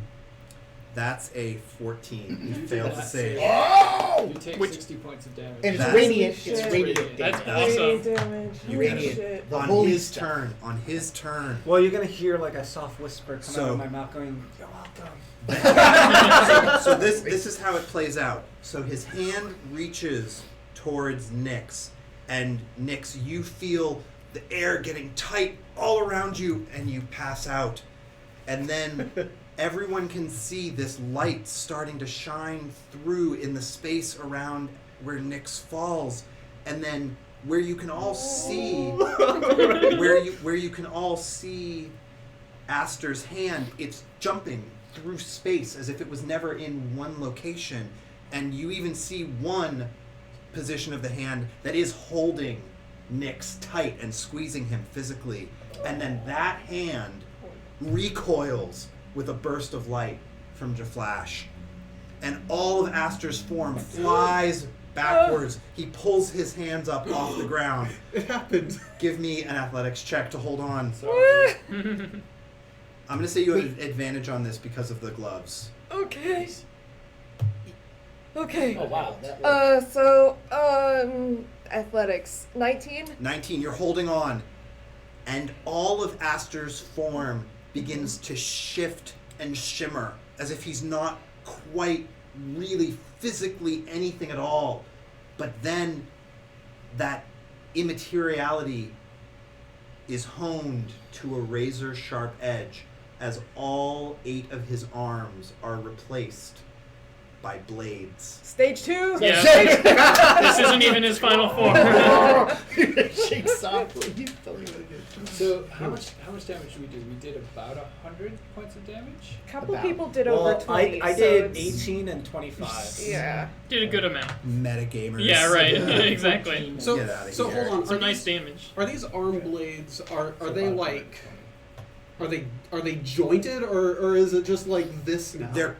That's a 14. You You failed did to not save. save. Oh! You take Which- 60 points of damage. And it's That's- radiant. It's Shit. radiant. That's damage. awesome. Radiant damage. You Holy get it. shit. The On holy his stuff. turn. On his turn. Well, you're gonna hear like a soft whisper come out So- of my mouth, going, "You're welcome." So this is how it plays out. So his hand reaches towards Nyx, and Nyx, you feel the air getting tight all around you, and you pass out. And then everyone can see this light starting to shine through in the space around where Nyx falls, and then where you can all see where you can all see Aster's hand. It's jumping through space as if it was never in one location, and you even see one position of the hand that is holding Nyx tight and squeezing him physically, and then that hand recoils with a burst of light from Jaflash, and all of Aster's form flies backwards. He pulls his hands up off the ground. It happened. Give me an athletics check to hold on. Sorry. I'm gonna say you have an advantage on this because of the gloves. Okay. Okay. Oh wow. That was, So athletics 19. 19, you're holding on, and all of Aster's form begins to shift and shimmer, as if he's not quite really physically anything at all. But then that immateriality is honed to a razor-sharp edge as all 8 of his arms are replaced by blades. Stage 2. Yeah. This isn't even his final form. Shake softly. So how much damage did we do? We did about 100 points of damage. A couple About. people did over 20. I so did it's- 18 and 25. Yeah. Did a good amount. Metagamers. Yeah, right. Exactly. So, Get outta so here. hold on. Some Are nice these, damage. are these arm blades? Are they like? Are they jointed or is it just like this now? They're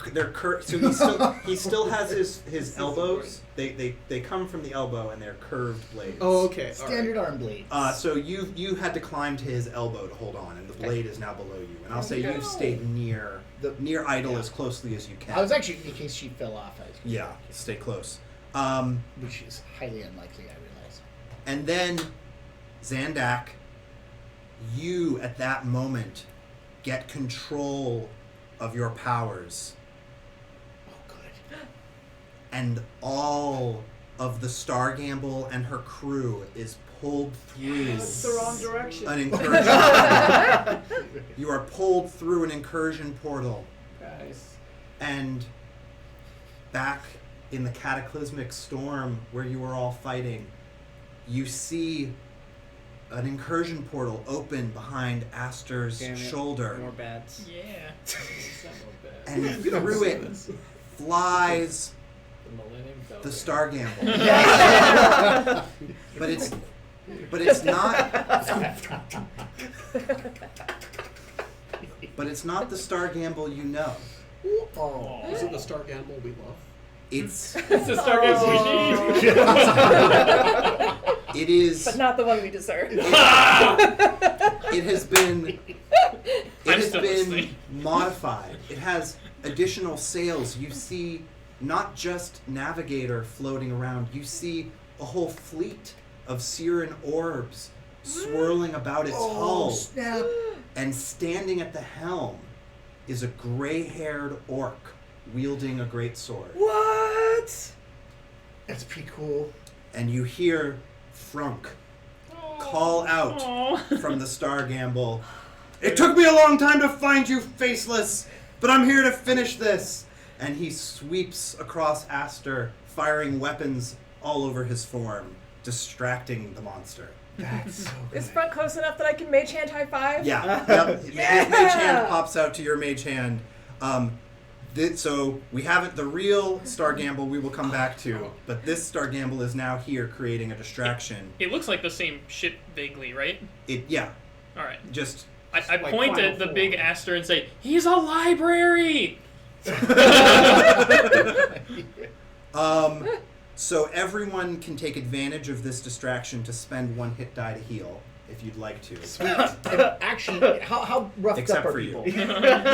so he still has his elbows. They come from the elbow and they're curved blades. Oh, okay. all Standard arm blade. So you had to climb to his elbow to hold on, and the blade is now below you. And I'll say Go. you've stayed near idle Yeah. as closely as you can. I was actually, in case she fell off, I was gonna Yeah, stay close. which is highly unlikely, I realize. And then Zandak, you at that moment get control of your powers, Oh, good. and all of the Star Gamble and her crew is pulled through That's the wrong direction. an incursion. You are pulled through an incursion portal, Guys. and back in the cataclysmic storm where you were all fighting, you see an incursion portal open behind Aster's Damn it. shoulder, More bats. Yeah. It's not no bad. and through it flies The Millennium Falcon. the Star Gamble. But it's not the Star Gamble you know. Oh. Is it the Star Gamble we love? It's It's the Star Gamble we need. it is But not the one we deserve. it has been I'm still listening. modified. It has additional sails. You see not just Navigator floating around, you see a whole fleet of Siren orbs swirling about its hull. Snap. And standing at the helm is a gray-haired orc wielding a great sword. What? That's pretty cool. And you hear Frunk call out Aw. from the Star Gamble, "It took me a long time to find you, Faceless, but I'm here to finish this." And he sweeps across Aster, firing weapons all over his form, distracting the monster. That's so good. Is front close enough that I can mage hand high five? Yeah, yep. Yeah! Mage hand pops out to your mage hand. So we haven't the real Star Gamble we will come back to, but this Star Gamble is now here creating a distraction. It looks like the same ship vaguely, right? All right, just I Like point Final at the Form. big Aster and say, "He's a library." So everyone can take advantage of this distraction to spend 1 hit die to heal if you'd like to. And actually, how roughed Except up are for you. people?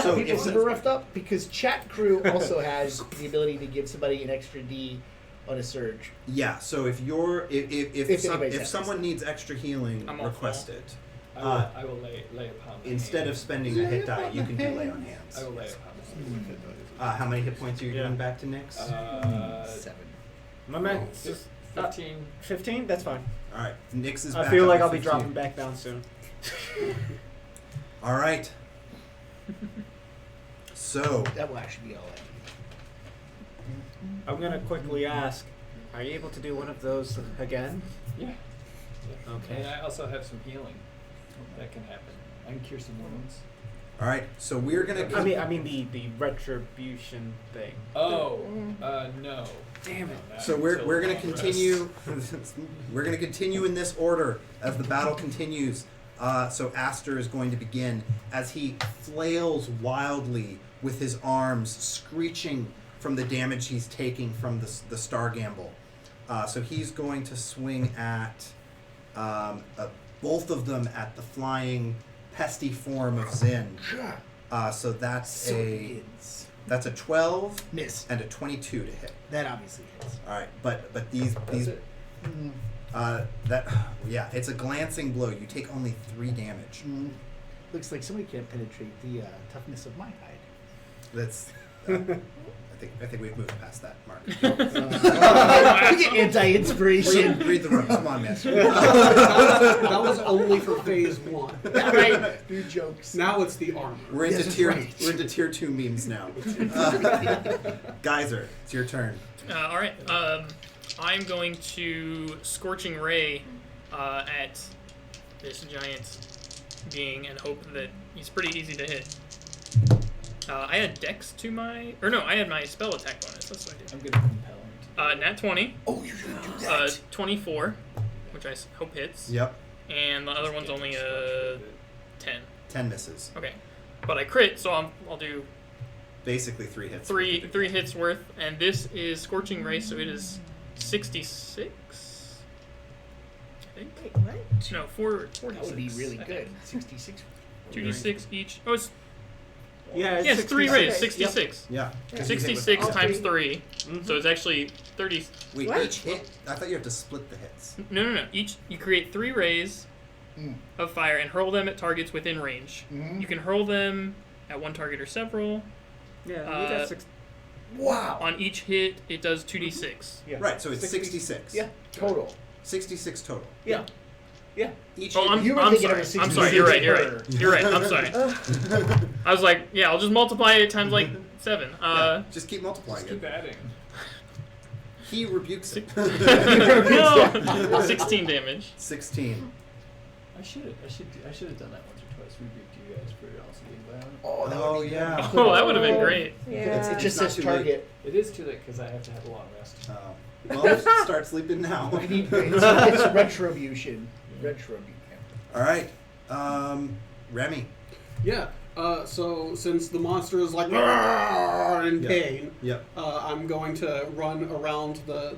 So People if super roughed up because chat crew also has the ability to give somebody an extra D on a surge. yeah, so if you're If if anybody's at someone needs extra healing, I'm all request full. it. I will lay upon my Instead hand. of spending a hit die, you can do lay on hands. I will lay upon How many hit points are you Yeah. giving back to Nyx? 7. My man, 15. 15? That's fine. All right, Nyx is I back feel up like at I'll be 15. dropping back down soon. All right. So, That will actually be all right. I'm gonna quickly ask, are you able to do one of those again? Yeah. Okay. And I also have some healing. That can happen. I can cure some wounds. all right. So we're gonna. I mean the retribution thing. Oh, no. Damn it. Not So we're until gonna long continue. We're gonna continue in this order as the battle continues. So Aster is going to begin as he flails wildly with his arms, screeching from the damage he's taking from the Star Gamble. So he's going to swing at both of them at the flying pesty form of Zin. So that's So a it begins. that's a 12 Miss. and a 22 to hit. That obviously hits. All right, but these That's it. it's a glancing blow. You take only 3 damage. Looks like somebody can't penetrate the toughness of my hide. That's. I think we've moved past that mark. We get anti-inspiration. Read the room. Come on, man. That was only for phase 1. Right. Do jokes. Now it's the armor. We're into Yes, tier. right. We're into tier 2 memes now. Geyser, it's your turn. All right. I'm going to Scorching Ray at this giant being and hope that he's pretty easy to hit. I had Dex to my... Or no, I had my spell attack bonus. That's what I did. I'm gonna compel him. Nat 20. Oh, you're gonna do that. 24, which I hope hits. Yep. And the other one's only a 10. 10 misses. Okay. But I crit, so I'll do Basically 3 hits. three hits worth. And this is Scorching Ray, so it is 66. I think. Wait, what? No, 46. That would be really I good. think. 66. 2d6 each. Oh, it's... Yeah, Yes, 3 rays, 66. 66. Yeah. 66 all times three. 3, so it's actually 30. Wait, What? each hit? I thought you have to split the hits. No. Each you create 3 rays Mm. of fire and hurl them at targets within range. Mhm. You can hurl them at one target or several. Yeah, you Uh, got 6. Wow. On each hit, it does 2d6. Yeah. Right, so it's 66. Yeah, total. 66 total. Yeah. Yeah. Each Oh, hit. You were I'm thinking sorry. of a I'm 66 sorry. You're right. per. You're right. I'm sorry. I was like, yeah, I'll just multiply it times like 7. Yeah, just keep multiplying Just keep it. adding. He rebukes it. No, 16 damage. 16. I should have done that once or twice. Rebuked you guys for also being violent. Oh, that Oh, would be yeah. Oh, that would have been great. Yeah. It just It's not says too late. target. It is too late because I have to have a long rest. Well, start sleeping now. We need, it's retribution. Retribution. All right. Remy. Yeah. So since the monster is like "Arrgh!" in pain, Yep. I'm going to run around the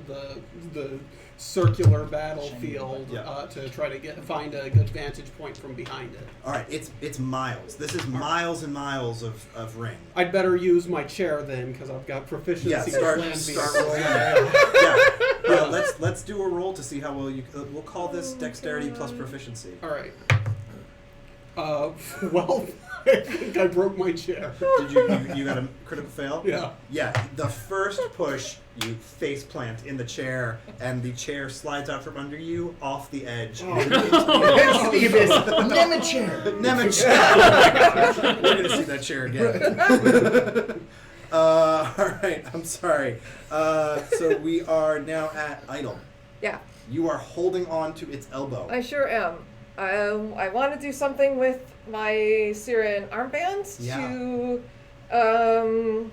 circular battlefield Yeah. to try to find a good vantage point from behind it. All right. It's miles. This is miles and miles of ring. I'd better use my chair then, because I've got proficiency. Yeah. with Start land rolling. vehicles. Yeah. Let's do a roll to see how well you. We'll call this dexterity plus proficiency. All right. Well, I think I broke my chair. Did you got a critical fail? Yeah. Yeah, the first push, you face plant in the chair, and the chair slides out from under you off the edge. Nemachair. We're gonna see that chair again. All right, I'm sorry. So we are now at Idle. Yeah, You are holding on to its elbow. I sure am. I want to do something with my Syrian armbands Yeah. to,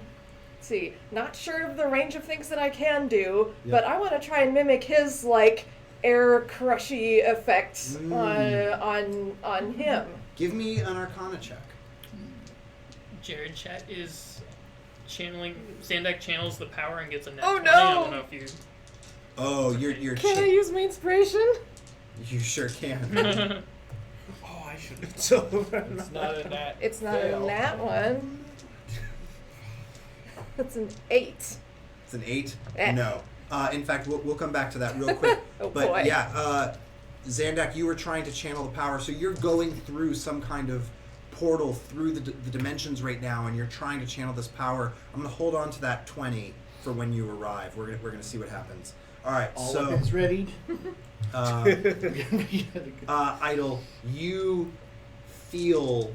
see, not sure of the range of things that I can do, Yeah. but I want to try and mimic his, like, air crushy effect on him. Give me an Arcana check. Jared Chat is channeling. Sandak channels the power and gets a net Oh, 20. no! I don't know if you. Oh, you're. Can I use my inspiration? You sure can. Oh, I should. It's not a nat. It's not fail. a nat one. That's an 8. It's an 8? Eh. No. In fact, we'll come back to that real quick. Oh, but boy. yeah, Zandak, you were trying to channel the power, so you're going through some kind of portal through the dimensions right now, and you're trying to channel this power. I'm going to hold on to that 20 for when you arrive. We're gonna see what happens. All right, All so weapons readied. Idle, you feel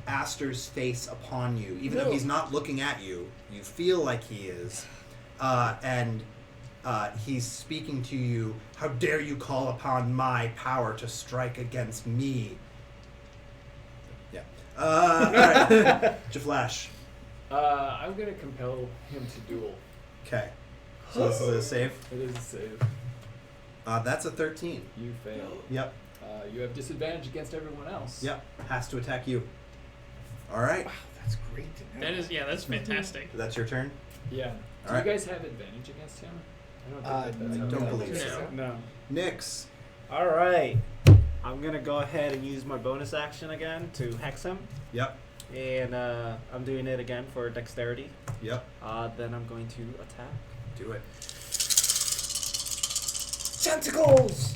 Aster's face upon you, even though he's not looking at you. You feel like he is, and he's speaking to you. How dare you call upon my power to strike against me? Yeah. All right, Jaflash. I'm gonna compel him to duel. Okay. So this is a save. It is a save. That's a 13. You fail. Yep. You have disadvantage against everyone else. Yep. Has to attack you. All right. Wow, that's great to know. That is, yeah, that's fantastic. That's your turn. Yeah. Do Alright. you guys have advantage against him? I don't think that's I how don't that believe works. so. No. No. Nyx. All right. I'm gonna go ahead and use my bonus action again to hex him, Yep. and I'm doing it again for dexterity. Yep. Then I'm going to attack. Do it. Tentacles.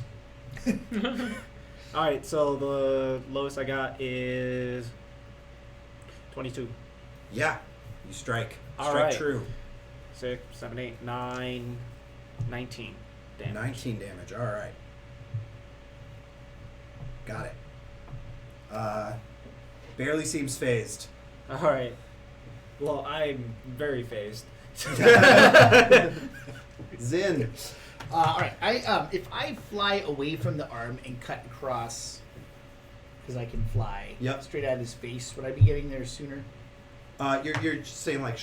All right. So the lowest I got is 22. Yeah, you strike. All Strike right. true. 6, 7, 8, 9, 19 damage. 19 damage. All right. Got it. Barely seems phased. All right. Well, I'm very phased. Zin. All right. If I fly away from the arm and cut across, because I can fly straight at his face, would I be getting there sooner? You're just saying like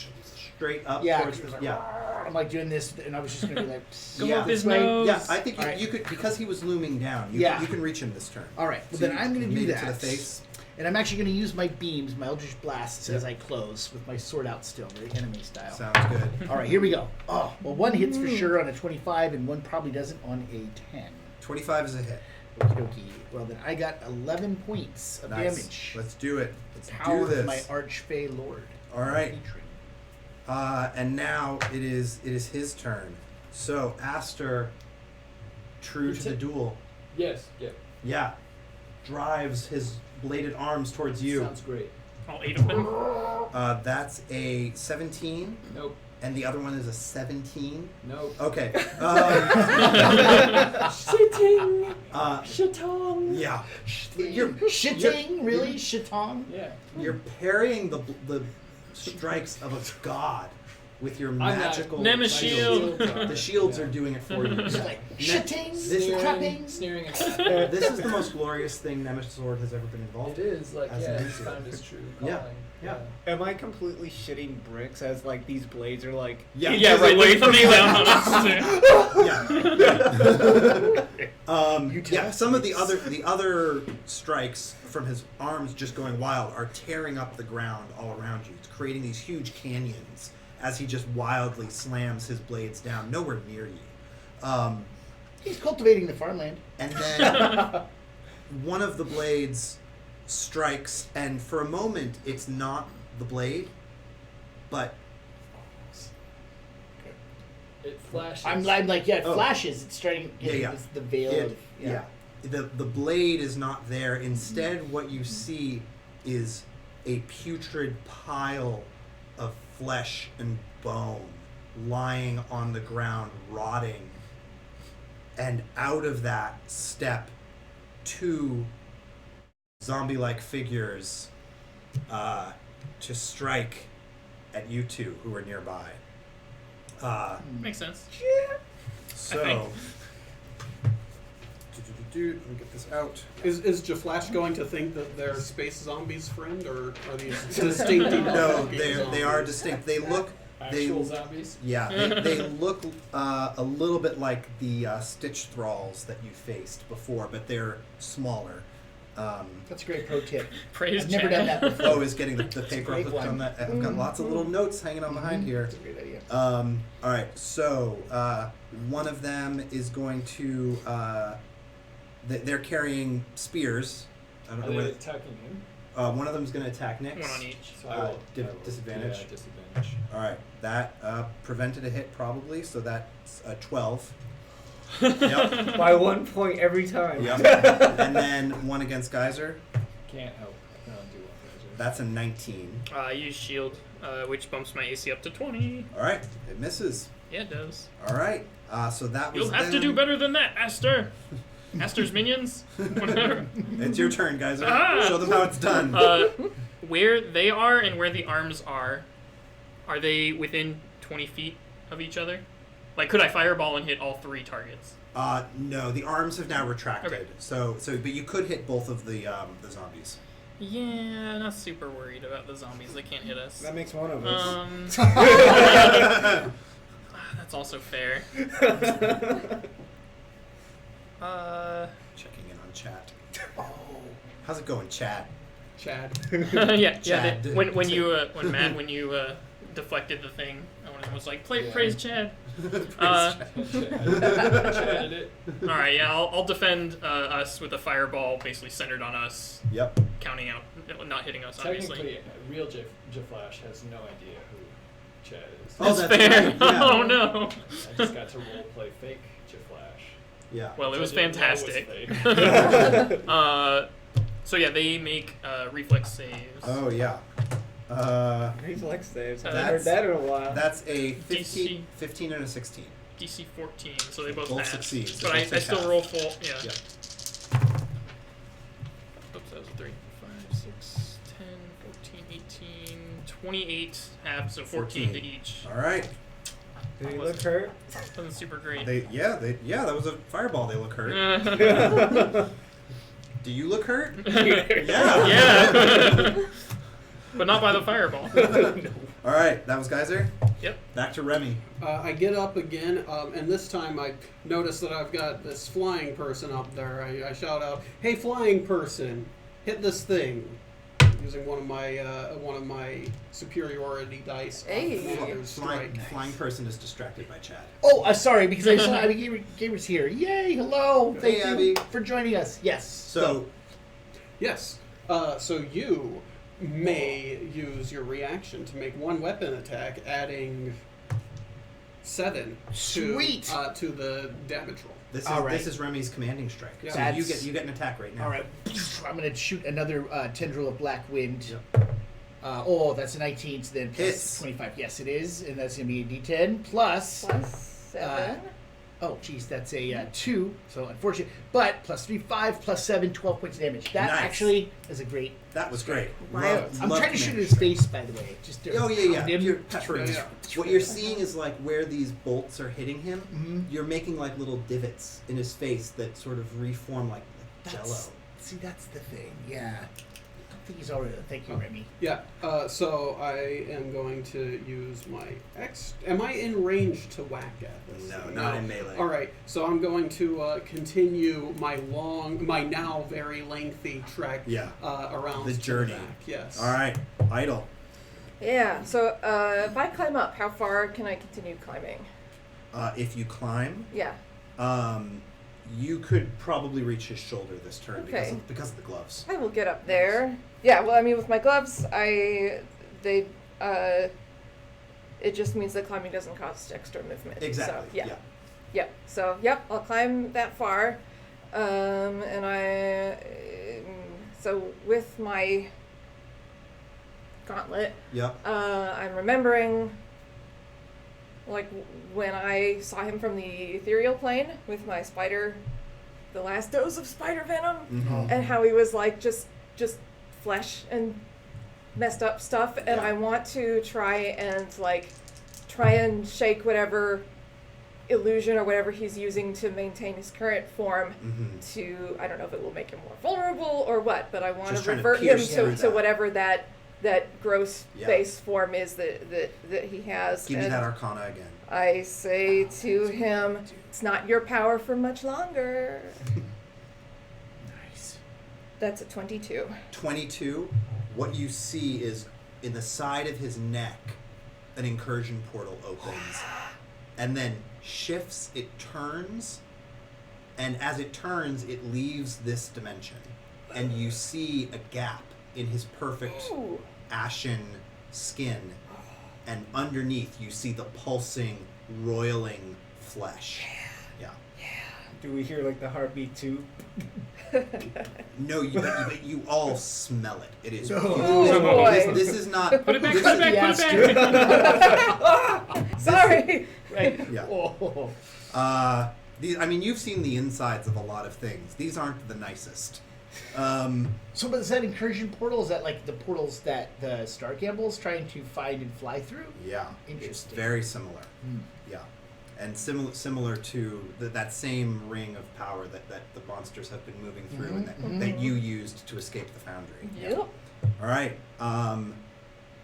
straight up Yeah. towards Like, yeah. I'm like doing this, and I was just gonna be like, Go Yeah. up his This way? nose. Yeah, I think All right. you could, because he was looming down. You can reach him this turn. all right. Well, So then you I'm gonna do made it that. to the face. And I'm actually gonna use my beams, my Eldritch Blasts, Yep. as I close with my sword out still, very enemy style. Sounds good. All right, here we go. Oh, well, one hits for sure on a 25, and one probably doesn't on a 10. 25 is a hit. Okie dokie. Well, then I got 11 points of Nice. damage. Let's do it. Let's Power do this. of my Archfey Lord. All right. Patron. And now it is his turn. So Aster, true to the duel, Yes. Yeah. yeah, drives his bladed arms towards you. Sounds great. All 8 of them. That's a 17, Nope. and the other one is a 17. Nope. Okay. Shitting. Shitong. Yeah. You're Shitting? Really? Shitong? Yeah. You're parrying the strikes of a god with your not- magical Nemesis shield. shield. The shields are doing it for you. It's like, shitting? This- Trapping? Sneering at This is the most glorious thing Nemesis Sword has ever been involved It in. is like, As yeah, an he's easier. found his true Yeah. calling. Yeah. Am I completely shitting bricks as like these blades are like? Yeah, Yeah, right. Look at me down on us too. Yeah. Some of the other strikes from his arms just going wild are tearing up the ground all around you. It's creating these huge canyons as he just wildly slams his blades down nowhere near you. He's cultivating the farmland. And then one of the blades strikes, and for a moment it's not the blade, but It flashes. I'm like, yeah, it Oh. flashes. It's starting. Yeah. It's the veil of. yeah. The blade is not there. Instead, what you see is a putrid pile of flesh and bone lying on the ground, rotting. And out of that step two zombie-like figures to strike at you two who are nearby. Makes sense. So, let me get this out. Is Jaflash going to think that they're space zombies, friend, or are these distinct? No, they are distinct. They look. Actual zombies. Yeah, they look a little bit like the Stitch Thralls that you faced before, but they're smaller. That's a great pro tip. Praise I've never Chad. done that before. Oh, is getting the paper great up one. on that. I've got lots of little notes hanging on behind here. That's a great idea. All right, so one of them is going to. They're carrying spears. I don't Are know they where. attacking him? One of them is going to attack Nyx. One on each. So I will. Disadvantage. Yeah, disadvantage. All right, that prevented a hit probably, so that's a 12. Yep. By 1 point every time. Yep. And then one against Geyser. Can't help. I cannot do one. That's a 19. Use shield, which bumps my AC up to 20. All right, it misses. Yeah, it does. All right, so that was. You'll have to them. do better than that, Aster. Aster's minions. Whatever. It's your turn, Geyser. Ah! Show them how it's done. Where they are and where the arms are they within 20 feet of each other? Like, could I fireball and hit all 3 targets? No, the arms have now retracted. Okay. So, but you could hit both of the zombies. Yeah, not super worried about the zombies. They can't hit us. That makes one of us. That's also fair. Checking in on chat. Oh, how's it going, chat? Chad. yeah. Chad. When you deflected the thing, one of them was like, praise Chad. Chatted it. All right, yeah, I'll defend us with a fireball, basically centered on us, Yep. counting out, not hitting us, obviously. Technically, real Jaflash has no idea who Chad is. Oh, That's that's fair. right, yeah. Oh no. I just got to roleplay fake Jaflash. Yeah. Well, it was Which I didn't know fantastic. fake. So yeah, they make reflex saves. Oh yeah. He's like saves. I That's- haven't heard that in a while. That's a DC. 15 and a 16. DC 14, so they both Both pass. succeed, so But both I take still half. roll full. Yeah. Yep. Oops, that was a 3. 5, 6, 10, 14, 18, 28 half, so 14 to each. All right. Did he look hurt? Wasn't super great. That was a fireball. They look hurt. Do you look hurt? Yeah. But not by the fireball. All right, that was Geyser. Yep. Back to Remy. I get up again, and this time I notice that I've got this flying person up there. I shout out, "Hey, flying person, hit this thing!" Using one of my superiority dice. on Hey. Commander's Strike. Flying person is distracted by Chad. Oh, sorry, because I saw Abby Gamer's here. Yay, hello. Thank Hey, you Abby. for joining us. Yes. So, Yes. So you may use your reaction to make one weapon attack, adding 7 Sweet. to the damage roll. this is Remy's commanding strike. Yeah. So That's- you get an attack right now. All right. I'm going to shoot another tendril of black wind. Yep. That's a 19, so then plus Hits. 25. Yes, it is. And that's going to be a D10 plus... Plus 7. Oh, geez, that's a 2. So unfortunate. But plus 3, 5, plus 7, 12 points of damage. That Nice. actually is a great... That was great. Wow. I'm Love trying to shoot commanding his strike. face, by the way. Just to Oh yeah. pound him. What you're seeing is like where these bolts are hitting him. Mhm. You're making like little divots in his face that sort of reform like jello. See, that's the thing. Yeah. I don't think he's already... Thank you, Remy. Yeah. So I am going to use my X. Am I in range to whack at this? No, not in melee. All right. So I'm going to continue my now very lengthy trek. Yeah. Around The to journey. back. Yes. All right, idle. Yeah, so if I climb up, how far can I continue climbing? If you climb, Yeah. you could probably reach his shoulder this turn Okay. because of the gloves. I will get up there. Yeah, well, I mean, with my gloves, it just means that climbing doesn't cost extra movement. Exactly. So, yeah. Yep. So, yep, I'll climb that far. So with my gauntlet, Yep. I'm remembering, like, when I saw him from the ethereal plane with my spider, the last dose of spider venom, Mhm. and how he was like just flesh and messed up stuff, and Yeah. I want to try and shake whatever illusion or whatever he's using to maintain his current form Mhm. to, I don't know if it will make him more vulnerable or what, but I want Just to trying to revert him pierce through to that. whatever that gross Yeah. base form is that he has. Give me And that Arcana again. I say to him, it's not your power for much longer. Nice. That's a 22. 22. What you see is in the side of his neck, an incursion portal opens, and then shifts. It turns, and as it turns, it leaves this dimension, and you see a gap in his perfect Ooh. ashen skin, and underneath you see the pulsing, roiling flesh. Yeah. Do we hear like the heartbeat too? No, but you all smell it. It is. Oh, boy. This is not. Put it back, this put it is- back, put it back. Sorry. Right. Yeah. Oh. I mean, you've seen the insides of a lot of things. These aren't the nicest. So, but is that incursion portal? Is that like the portals that the Star Gamble is trying to find and fly through? Yeah. Interesting. It's very similar. Hmm. Yeah. And similar to that same ring of power that the monsters have been moving through and that you used to escape the foundry. Yep. All right.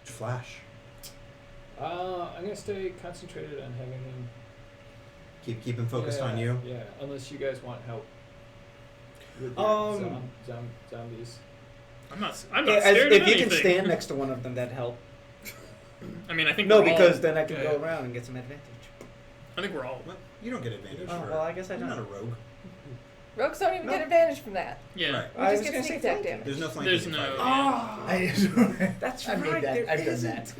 Flash. I'm gonna stay concentrated on having him. Keep him focused on you. Yeah, unless you guys want help with the zombies. I'm not Yeah, scared if of you anything. can stand next to one of them, that'd help. I mean, I think No, we're all, because then I can yeah, go around and get some advantage. I think we're all. What? You don't get advantage. Oh, for well, I guess I You're not a don't. rogue. Rogues don't even No. get advantage from that. Yeah. Right. We I just was get gonna sneak say attack damage. There's no flanking. There's in no. fighting. Yeah. That's I've made that. I've done that.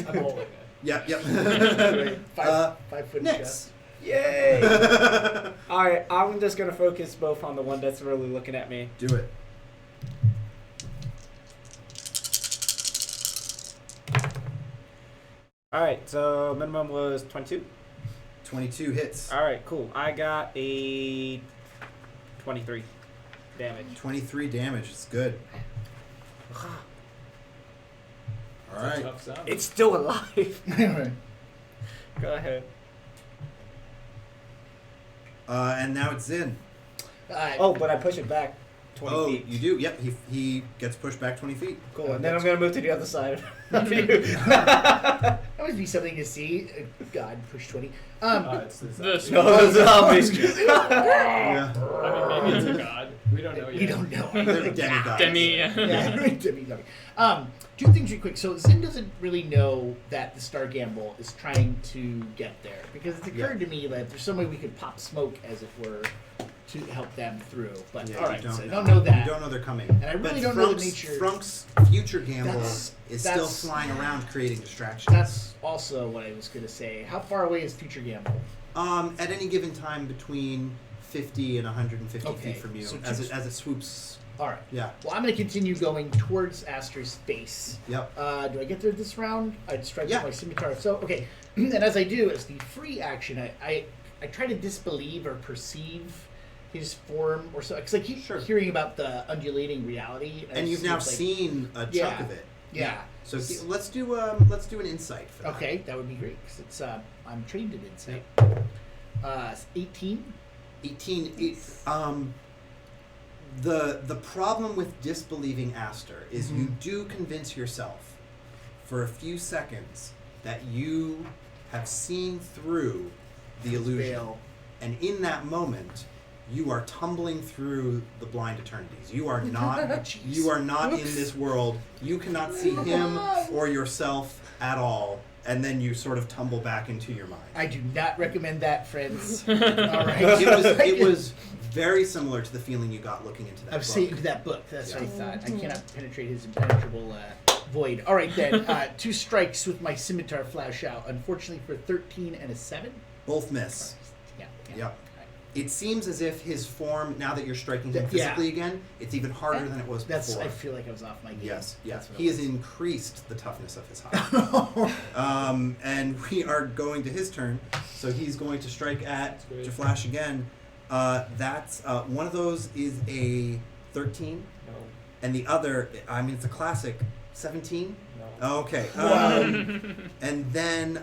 I'm holding it. Yep. Yep. 5 foot Next. Yay! Alright, I'm just gonna focus both on the one that's really looking at me. Do it. All right, so minimum was 22. 22 hits. All right, cool. I got a 23 damage. 23 damage. It's good. All right. Tough sound. It's still alive. Alright. Go ahead. And now it's Zin. Oh, but I push it back 20 Oh, feet. you do? Yep. He gets pushed back 20 feet. Cool. And then I'm gonna move to the other side of you. That would be something to see. God, push 20. It's the The zombie. No, the zombies. Yeah. I mean, maybe it's a god. We don't know yet. We don't know. They're demigods. Demi. Yeah, demi-god. Two things real quick. So Zin doesn't really know that the Star Gamble is trying to get there because it's occurred to me that there's some way we could pop smoke, as it were, to help them through. But Yeah, all right, you so I don't know You that. don't know they're coming. And I really don't know the nature. Frunk's future gamble That's- is still that's- flying around creating distractions. That's also what I was going to say. How far away is Future Gamble? At any given time between 50 and 150 Okay, feet from you so as just- it swoops. All right. Yeah. Well, I'm going to continue going towards Aster's face. Yep. Do I get there this round? I'd strike Yeah. with my scimitar. So, okay. And as I do, as the free action, I try to disbelieve or perceive his form or so. Because I keep Sure. hearing about the undulating reality. And you've now seen a chunk Yeah. of it. Yeah. So let's do an insight for that. Okay, that would be great. Because it's, I'm trained in insight. 18. 18. The problem with disbelieving Aster is you do convince yourself for a few seconds that you have seen through the illusion. Veil. And in that moment, you are tumbling through the blind eternities. You are not you are not in this world. You cannot see him or yourself at all. And then you sort of tumble back into your mind. I do not recommend that, friends. All right. It was very similar to the feeling you got looking into that I've book. saved that book. That's what I thought. I cannot penetrate his impenetrable void. All right, then. 2 strikes with my scimitar flash out. Unfortunately for 13 and a 7. Both miss. Yeah. Yep. It seems as if his form, now that you're striking him Yeah. physically again, it's even harder than it was That's. before. I feel like I was off my game. Yes, That's what he it has was. increased the toughness of his hide. And we are going to his turn, so he's going to strike at great. Jaflash again. That's one of those is a 13, No. and the other, I mean, it's a classic 17. No. Okay. And then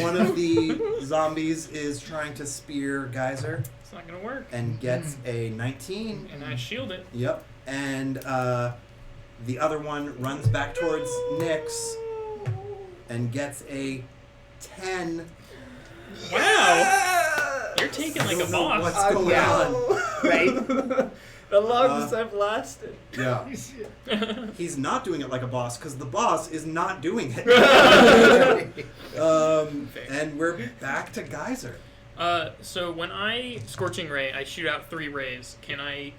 one of the zombies is trying to spear Geyser It's not gonna work. and gets a 19. And I shield it. Yep. And the other one runs back towards Nyx and gets a 10. Wow! You're taking like a I don't know boss. what's going on. Right? The longest I've lasted. Yeah. He's not doing it like a boss because the boss is not doing it. And we're back to Geyser. So when I Scorching Ray, I shoot out 3 rays. Can I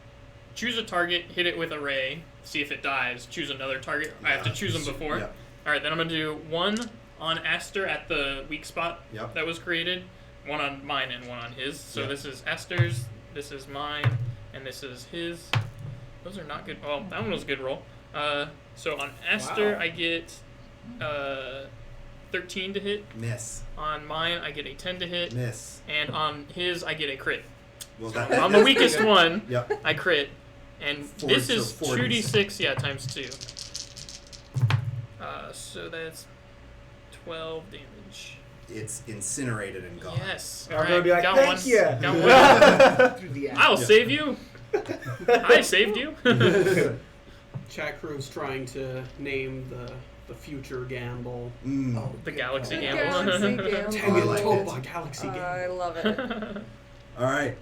choose a target, hit it with a ray, see if it dies, choose another target? I have to choose them before? Yep. Alright, then I'm going to do 1 on Aster at the weak spot Yep. that was created, 1 on mine and 1 on his. So Yep. this is Aster's, this is mine, and this is his. Those are not good. Well, that one was a good roll. So on Aster, Wow. I get 13 to hit. Miss. On mine, I get a 10 to hit. Miss. And on his, I get a crit. Well, So on the weakest one, Yep. I crit. And Four- this so is 4 2d6, yeah, times 2. So that's 12 damage. It's incinerated and gone. Yes. I'm All gonna right, be like, got thank one. you. Got one. Through the I'll Yeah. save you. I saved you. Chat crew's trying to name the future gamble. Mm. The Galaxy The Gamble. Galaxy Gamble. Dang it, like Toba it. Galaxy I Gamble. love it. All right.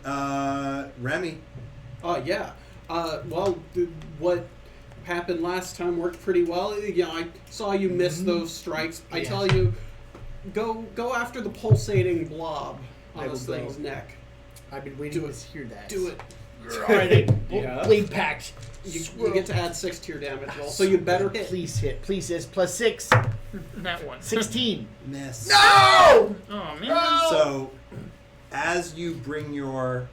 Remy. Yeah. Well, what happened last time worked pretty well. You know, I saw you miss those strikes. I Yeah. tell you, go after the pulsating blob I on will this go. thing's neck. I've been waiting Do it. to hear that. Do it. All right, Yeah. blade pact. You get to add 6 to your damage roll, so you better hit. Please hit. Please is plus 6. That one. 16. Miss. No! Oh, man. No! So, as you bring your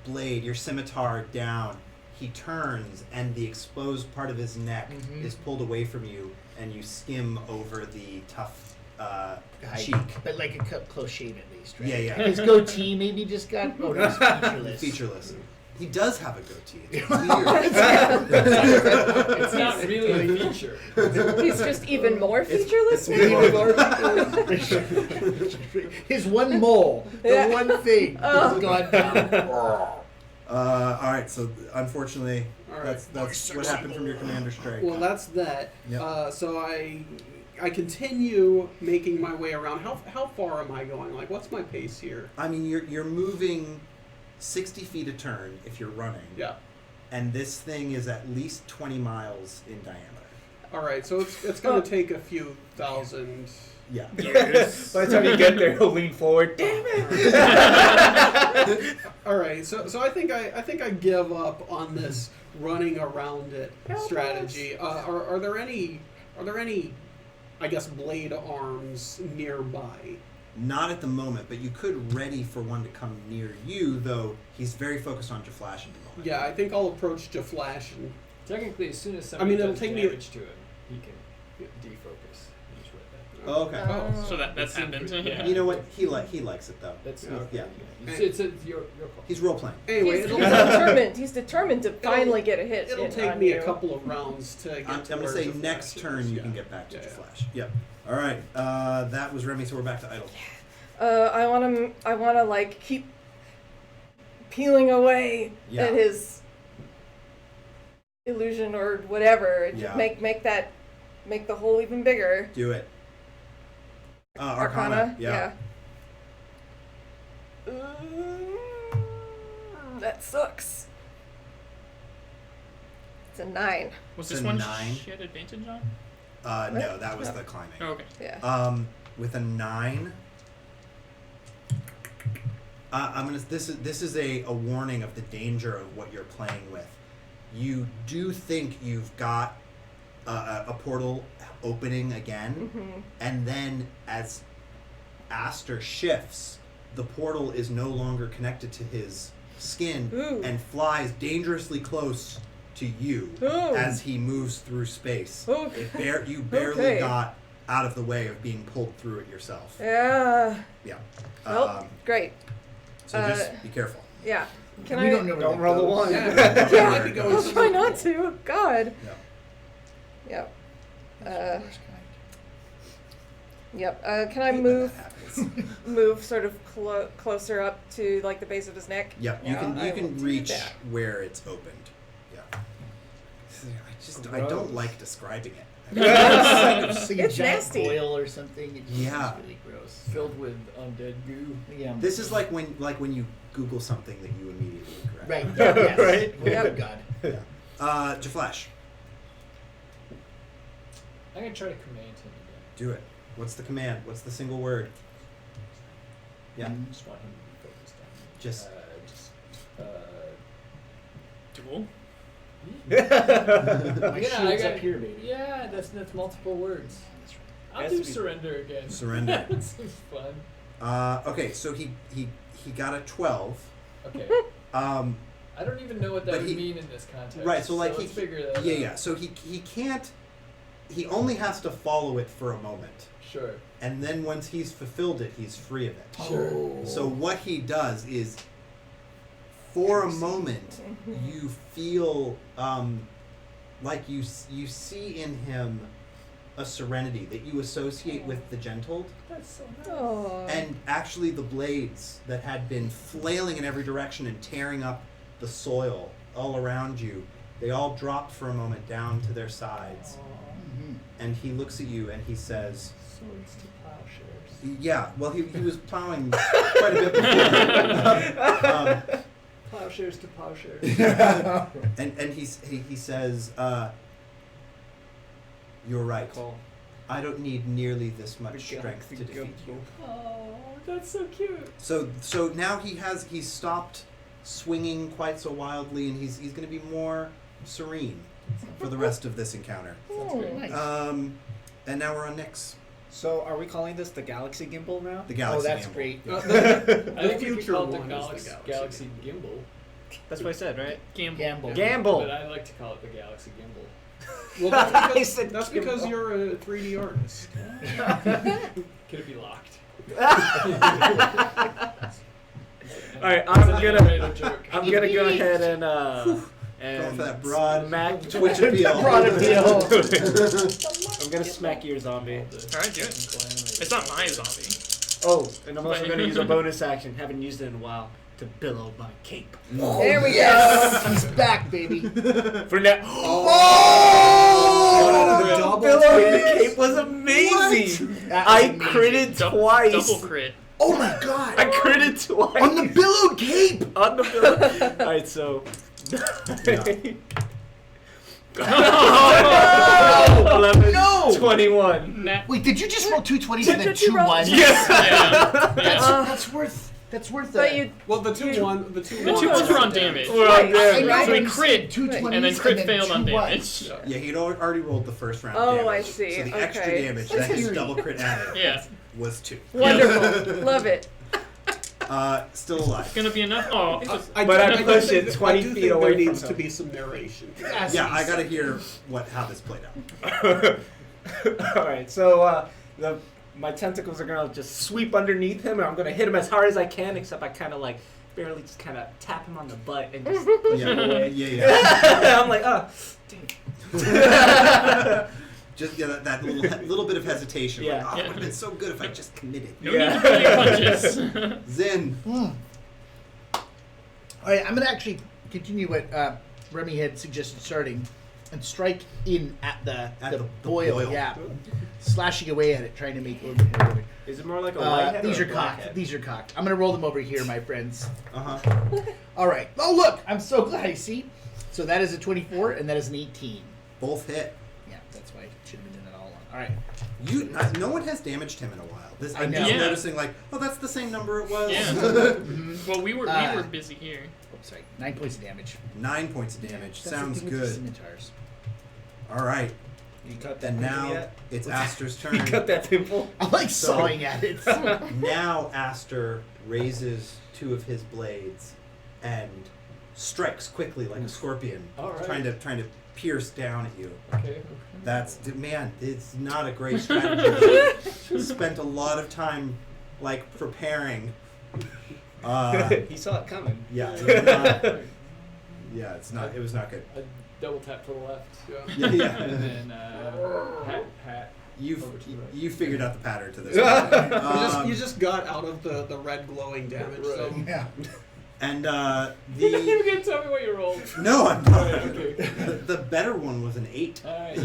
blade, your scimitar down, he turns and the exposed part of his neck Mhm. is pulled away from you, and you skim over the tough cheek. But like a close shave at least, right? Yeah, yeah. His goatee maybe just got it's featureless. Featureless. He does have a goatee. It's weird. It's not really a feature. He's just even more featureless. His one mole, the Yeah. one thing, has gone down. All right, so unfortunately, All right. that's what happened from your commander strike. Well, that's that. Yep. So I continue making my way around. How far am I going? Like, what's my pace here? I mean, you're moving 60 feet a turn if you're running. Yeah. And this thing is at least 20 miles in diameter. All right. So it's going to take a few thousand. Yeah. Years. By the time you get there, he'll lean forward. Damn it! All right. So I think I give up on this running around it strategy. Are there any I guess blade arms nearby? Not at the moment, but you could ready for one to come near you, though he's very focused on Jaflash at the moment. Yeah, I think I'll approach Jaflash and Technically, as soon as I somebody mean, it'll does take me- damage to him, he can defocus. Each with that. Oh, okay. So that's It seemed happened. pretty- Yeah. You know what? He likes it, though. That's Yeah. It's your call. He's role-playing. anyway, He's it'll determined. He's determined to finally get a hit. It'll in take on me you. a couple of rounds to get I'm to going to where say Jaflash next is. turn you Yeah. can get back to Yeah, yeah. Jaflash. Yep. All right. That was Remy, so we're back to Idle. I want to like keep peeling away Yeah. at his illusion or whatever. Yeah. Make the hole even bigger. Do it. Arcana. Yeah. That sucks. It's a 9. Was It's this a one 9. she had advantage on? No, that was No. the climbing. Oh, okay. Yeah. With a 9, I'm gonna. This is a warning of the danger of what you're playing with. You do think you've got a portal opening again, Mhm. and then as Aster shifts, the portal is no longer connected to his skin Ooh. and flies dangerously close to you Ooh. as he moves through space. Okay. You barely Okay. got out of the way of being pulled through it yourself. Yeah. Yeah. Well, great. So just be careful. Yeah. Can We I? don't know where Don't that roll a goes. one. Yeah, Yeah. might be going I'll try somewhere. not to. God. Yeah. Yep. That's the worst kind. Yep. Can I Hate when move? that happens. Move sort of closer up to like the base of his neck. Yep. Yeah, You I will can do reach that. where it's opened. Yeah. I Gross. don't like describing it. It's like a It's giant nasty. boil or something. It's Yeah. just really gross. Filled with undead goo. Yeah. This is like when you Google something that you immediately correct. Right. Yeah, yes. Right. Oh, Yep. good God. Jaflash, I'm gonna try to command him again. do it. What's the command? What's the single word? Yeah. I just want him to be focused on me. Just Duel? My Yeah, shield's I got up here, baby. Yeah, that's multiple words. That's right. I'll Has do to be- surrender again. Surrender. That seems fun. Okay, so he got a 12. Okay. Um, I don't even know what that But would he- mean in this context. right, so like let's figure that yeah, out. yeah. So he can't. He only has to follow it for a moment, Sure. and then once he's fulfilled it, he's free of it. Sure. Oh. So what he does is, for a moment, you feel like you see in him a serenity that you associate with the gentled, That's so nice. Oh. and actually the blades that had been flailing in every direction and tearing up the soil all around you, they all dropped for a moment down to their sides, Mhm. and he looks at you and he says, Swords to plowshares. yeah, well, he was plowing quite a bit before. Plowshares to plowshares. And he says, you're right. Call. I don't need nearly this much strength to defeat you. Oh, that's so cute. So now he's stopped swinging quite so wildly, and he's going to be more serene for the rest of this encounter. Sounds great. Nice. And now we're on Nyx, So, are we calling this the Galaxy Gimbal now? the Galaxy. Oh, that's Gamble. great. Yeah. I think we could future call it the one is the Galaxy Gimbal. That's what I said, right? Gamble. Gamble. Gamble. But I like to call it the Galaxy Gimbal. Well, I said that's because Kimball. you're a 3D artist. Could it be locked? All right, It's an animated joke. I'm gonna go ahead and Going for that broad smack Twitch appeal. Broad appeal. I'm gonna smack your zombie. Alright, do it. It's not my zombie. Oh, and I'm also gonna use a bonus action. Haven't used it in a while to billow my cape. There we Yes, he's back, baby. For now. Oh! The Double Billowing the crit. cape was amazing. That I was amazing. critted twice. Double crit. Oh my god! I critted twice. On the billowed cape. On the billow. All right, so. Oh, 11, No! 21. Nat- Wait, did you just roll 2 20s and then Did you 2 roll- 1s? yeah. That's worth But it. you Well, the two The ones two ones were on damage. We're on Right, damage. right. So he crit, 2 20s and then crit then failed on 2 damage. 1s. Yeah, he'd already rolled the first round Oh, damage. I see. So the extra Okay. damage that his double crit added Yeah. was 2. wonderful. Love it. Still alive. Gonna be enough. Oh, it's But I do push think it that- 20 I do feet think away there from needs him. to be some narration. Yeah, I gotta hear how this played out. All right, so my tentacles are gonna just sweep underneath him, and I'm gonna hit him as hard as I can. Except I kind of like barely just kind of tap him on the butt and just push him away. Yeah. I'm like, oh, dang. Just that little bit of hesitation. Yeah. Like, oh, Yeah. it would have been so good if I just committed. no need to pull your punches. Zen. Alright, I'm gonna actually continue what Remy had suggested starting and strike in at the boil. Yeah. Slashing away at it, trying to make it over. Is it more like a white head? These or are a black cocked. head? These are cocked. I'm gonna roll them over here, my friends. Alright. Oh look! I'm so glad I see. So that is a 24 and that is an 18. Both hit. Yeah, that's why I should have been doing it all along. Alright. No one has damaged him in a while. I I'm know. just Yeah. noticing, like, oh, that's the same number it was. Yeah. Mm-hmm. Well, we were busy here. Oh, sorry. 9 points of damage. 9 points of damage. That's Sounds the thing with the good. scimitars. All right. You cut that And pimple now yet? it's Aster's turn. You cut that pimple? I like So- sawing at it. Now Aster raises 2 of his blades and strikes quickly like a scorpion, All right. trying to pierce down at you. Okay. Man, it's not a great strategy. Spent a lot of time preparing. He saw it coming. Yeah, it's not, it was not good. I double tap to the left. Yeah, yeah. And then hat. You figured out the pattern to this. You just got out of the red glowing damage. So. Yeah. And You're not even gonna tell me what you rolled. no, I'm not. Okay. The better one was an 8. Alright.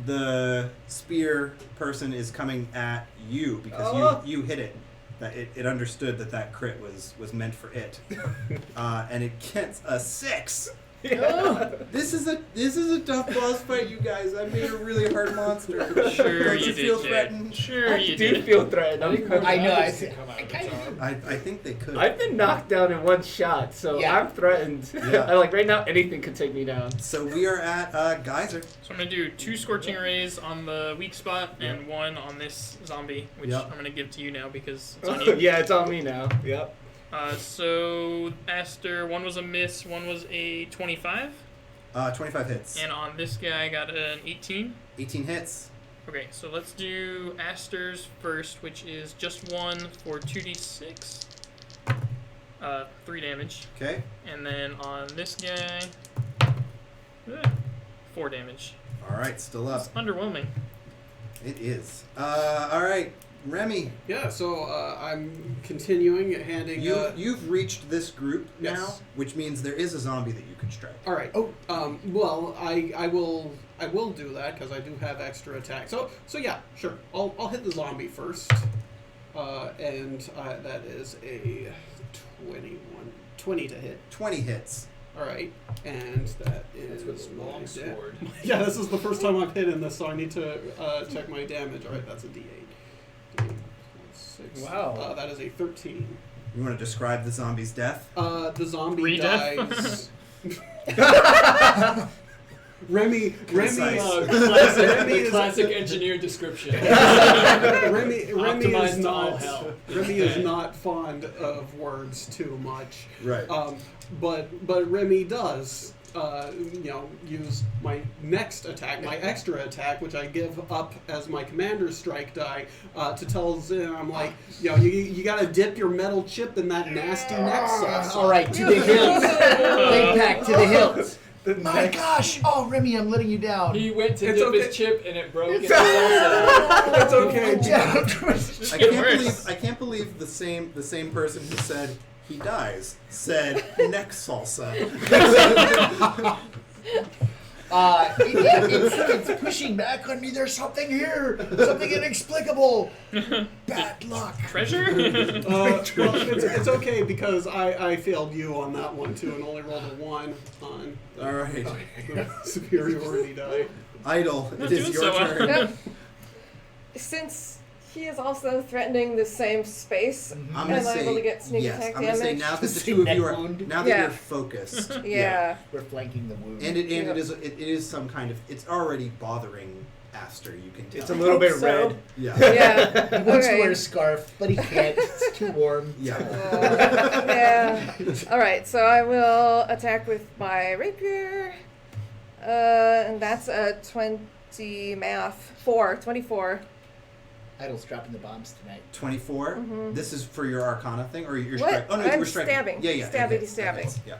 The spear person is coming at you because you hit it. That it understood that crit was meant for it, and it gets a 6. This is a tough boss fight, you guys. I made a really hard monster. Sure Don't you you feel did, Jay. threatened? Sure I you do did. feel threatened. Not even I know, eyes I can come out of I- its arm. I think they could. I've been knocked down in one shot, so Yeah. I'm threatened. Yeah. Right now, anything could take me down. So we are at Geyser. So I'm gonna do 2 scorching rays on the weak spot and 1 on this zombie, which Yep. I'm gonna give to you now because it's on you. Yeah, it's on me now. Yep. So Aster, 1 was a miss, 1 was a 25, 25 hits. and on this guy I got an 18. 18 hits. Okay, so let's do Aster's first, which is just 1 for 2d6, 3 damage, Okay. and then on this guy, 4 damage. All right, still up. It's underwhelming. It is. All right, Remy. Yeah, so I'm continuing handing. You've reached this group Yes. now, which means there is a zombie that you can strike. All right. Well, I will do that because I do have extra attack. So yeah, sure. I'll hit the zombie first, and that is a 20 to hit. 20 hits. All right, and that That's is with a my long sword. Yeah, this is the first time I've hit in this, so I need to check my damage. All right, that's a D8. D8 plus 6. Wow. That is a 13. You want to describe the zombie's death? The zombie Redeath? dies. Remy, Concise. Remy is Classic engineer description. Remy is Optimized to all not. hell. Remy is not fond of words too much. Right. But Remy does use my next attack, my extra attack, which I give up as my commander's strike die, to tell Zin, I'm like, you gotta dip your metal chip in that nasty neck sauce. All right, to the hilt. Lay back to the hilt. My gosh! Oh, Remy, I'm letting you down. He went to It's dip okay. his chip and it broke. It's okay. I can't believe the same person who said he dies said neck salsa. It's pushing back on me. There's something here. Something inexplicable. Bad luck. Treasure? Well, it's okay because I failed you on that one too and only rolled a 1 on All right, the superiority die. Idle. It Not is doing your so well. turn. Yep. Since he is also threatening the same space, I'm am gonna I say able to get sneak yes. attack I'm gonna say damage? now that the Say two of neck you are wound. now that Yeah. you're focused. Yeah. We're flanking the wound. And it Yeah. is some kind of it's already bothering Aster. You can tell. It's a little bit So- red. Yeah. Yeah. He wants to Okay. wear a scarf, but he can't. It's too warm. Yeah. Yeah. All right. So I will attack with my rapier, and that's a 20 math 24. Idle's dropping the bombs tonight. 24. Mhm. This is for your Arcana thing, or your What? strike? Oh no, I'm we're striking. stabbing. Yeah, yeah. Stabbing, it hits, stabbing. it hits, Yeah.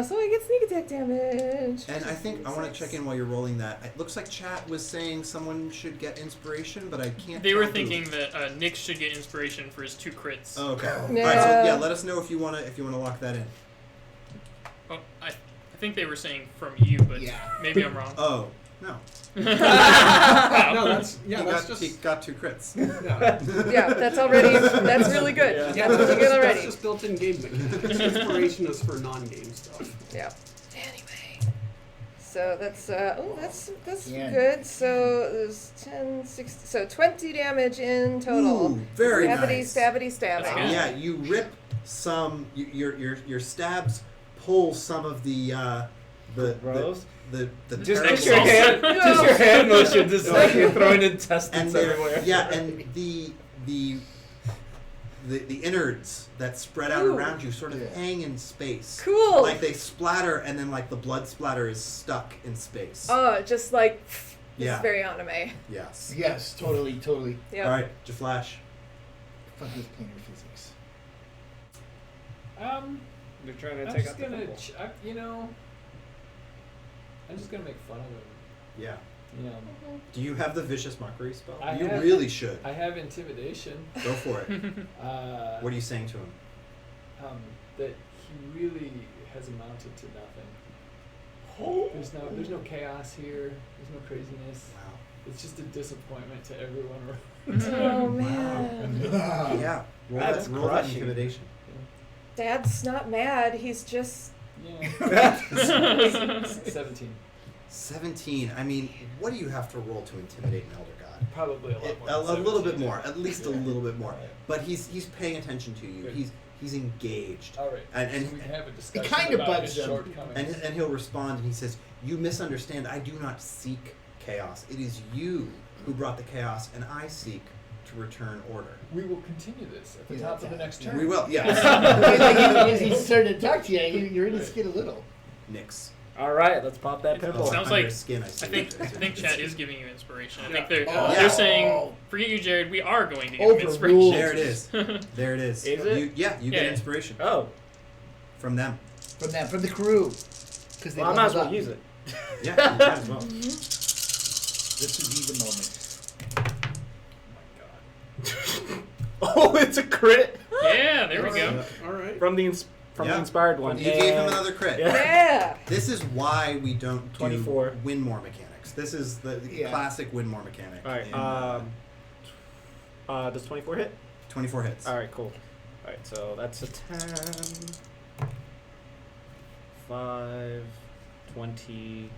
So I get sneak attack damage. And I think I want to check in while you're rolling that. It looks like chat was saying someone should get inspiration, but I can't. They were tell who. thinking that Nick should get inspiration for his 2 crits. Oh, okay. Yeah. All right. So yeah, let us know if you wanna lock that in. Oh, I think they were saying from you, but Yeah. maybe I'm wrong. Oh no. No, that's he got 2 crits. yeah. Yeah, that's really good. Yeah. That's really good already. That's just built-in game mechanics. Inspiration is for non-game stuff. Yeah. Anyway. So that's Yeah. good. So there's 10, 60, so 20 damage in total. Ooh, very Stabbity, nice. stabbity, stabbing. That's good. Yeah, you rip some. Your stabs pull some of the Gross. the Just terrible- your hand, just your hand motion, just like you're throwing and intestines they're- everywhere. yeah, and the innards that spread out Ooh. around you sort of Yeah. hang in space. Cool. Like they splatter, and then like the blood splatter is stuck in space. Oh, just like this Yeah. is very anime. Yes. Yes, totally. Yep. All right, Jaflash. Fuck with planar physics. They're trying to I'm take just out the gonna, couple. I'm just gonna make fun of him. Yeah. You know, Do you have the vicious mockery spell? I You have- really should. I have intimidation. Go for it. What are you saying to him? That he really has amounted to nothing. There's no chaos here. There's no craziness. Wow. It's just a disappointment to everyone around. Oh man. Yeah. Roll That's that crushing. intimidation. Dad's not mad. He's just Yeah. 17. 17. I mean, what do you have to roll to intimidate an elder god? Probably a lot more. A than little bit 17. more, at least a Yeah. little bit more. Right. But he's paying attention to you. Good. He's engaged. All right. And So we can have a discussion kinda about bugs his him. shortcomings. and he'll respond and he says, "You misunderstand. I do not seek chaos. It is you who brought the chaos, and I seek to return order." We will continue this at the Yeah, top of the next turn. We will. Yes. As he's starting to talk to you, you're in his skin a little. Nix. All right, let's pop that It pimple. sounds Under like- his skin, I see. I think chat is giving you inspiration. I think Yeah. they're Oh. they're Yeah. saying, forget you, Jared. We are going to give him Overruled. inspiration. There it is. There it is. Is it? You get Yeah. inspiration Oh, from them. From the crew. Because they well, I might as well leveled up. use it. Yeah, you might as well. This would be the moment. Oh, it's a crit Yeah, there we go. All right. from the Yeah. inspired one. You gave him And- another crit. Yeah. yeah. This is why we don't do 24. Winmore mechanics. This is the Yeah. classic Winmore mechanic. All right. in, Does 24 hit? 24 hits. All right, cool. All right, so that's a 10, 5, 20,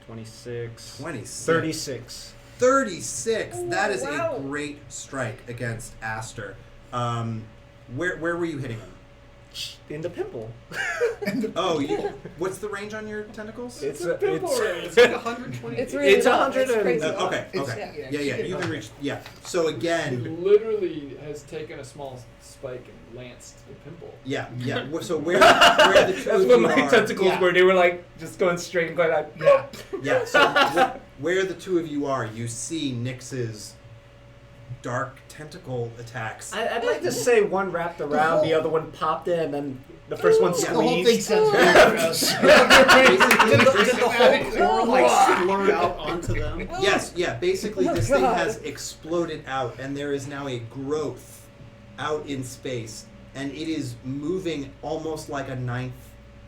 26, 26. 36. 36. That is Wow. a great strike against Aster. Where were you hitting him? in the pimple. Oh, what's the range on your tentacles? It's a pimple it's, range. It's like 120. It's really It's long. 100 It's and- crazy. Okay, long. okay. Yeah. Yeah, you can reach. Yeah. So It again, literally has taken a small spike and lanced the pimple. yeah. So where the two That's of what you my are, tentacles Yeah. were. They were like just going straight and going like. Yeah. yeah. So where the two of you are, you see Nyx's dark tentacle attacks. I'd like to say one wrapped around, the other one popped in, and then the first one Yeah. The whole thing squeezed. sounds very gross. Did the whole core like splurt out onto them? Yes, yeah. Basically, Oh, this thing God. has exploded out, and there is now a growth out in space, and it is moving almost like a ninth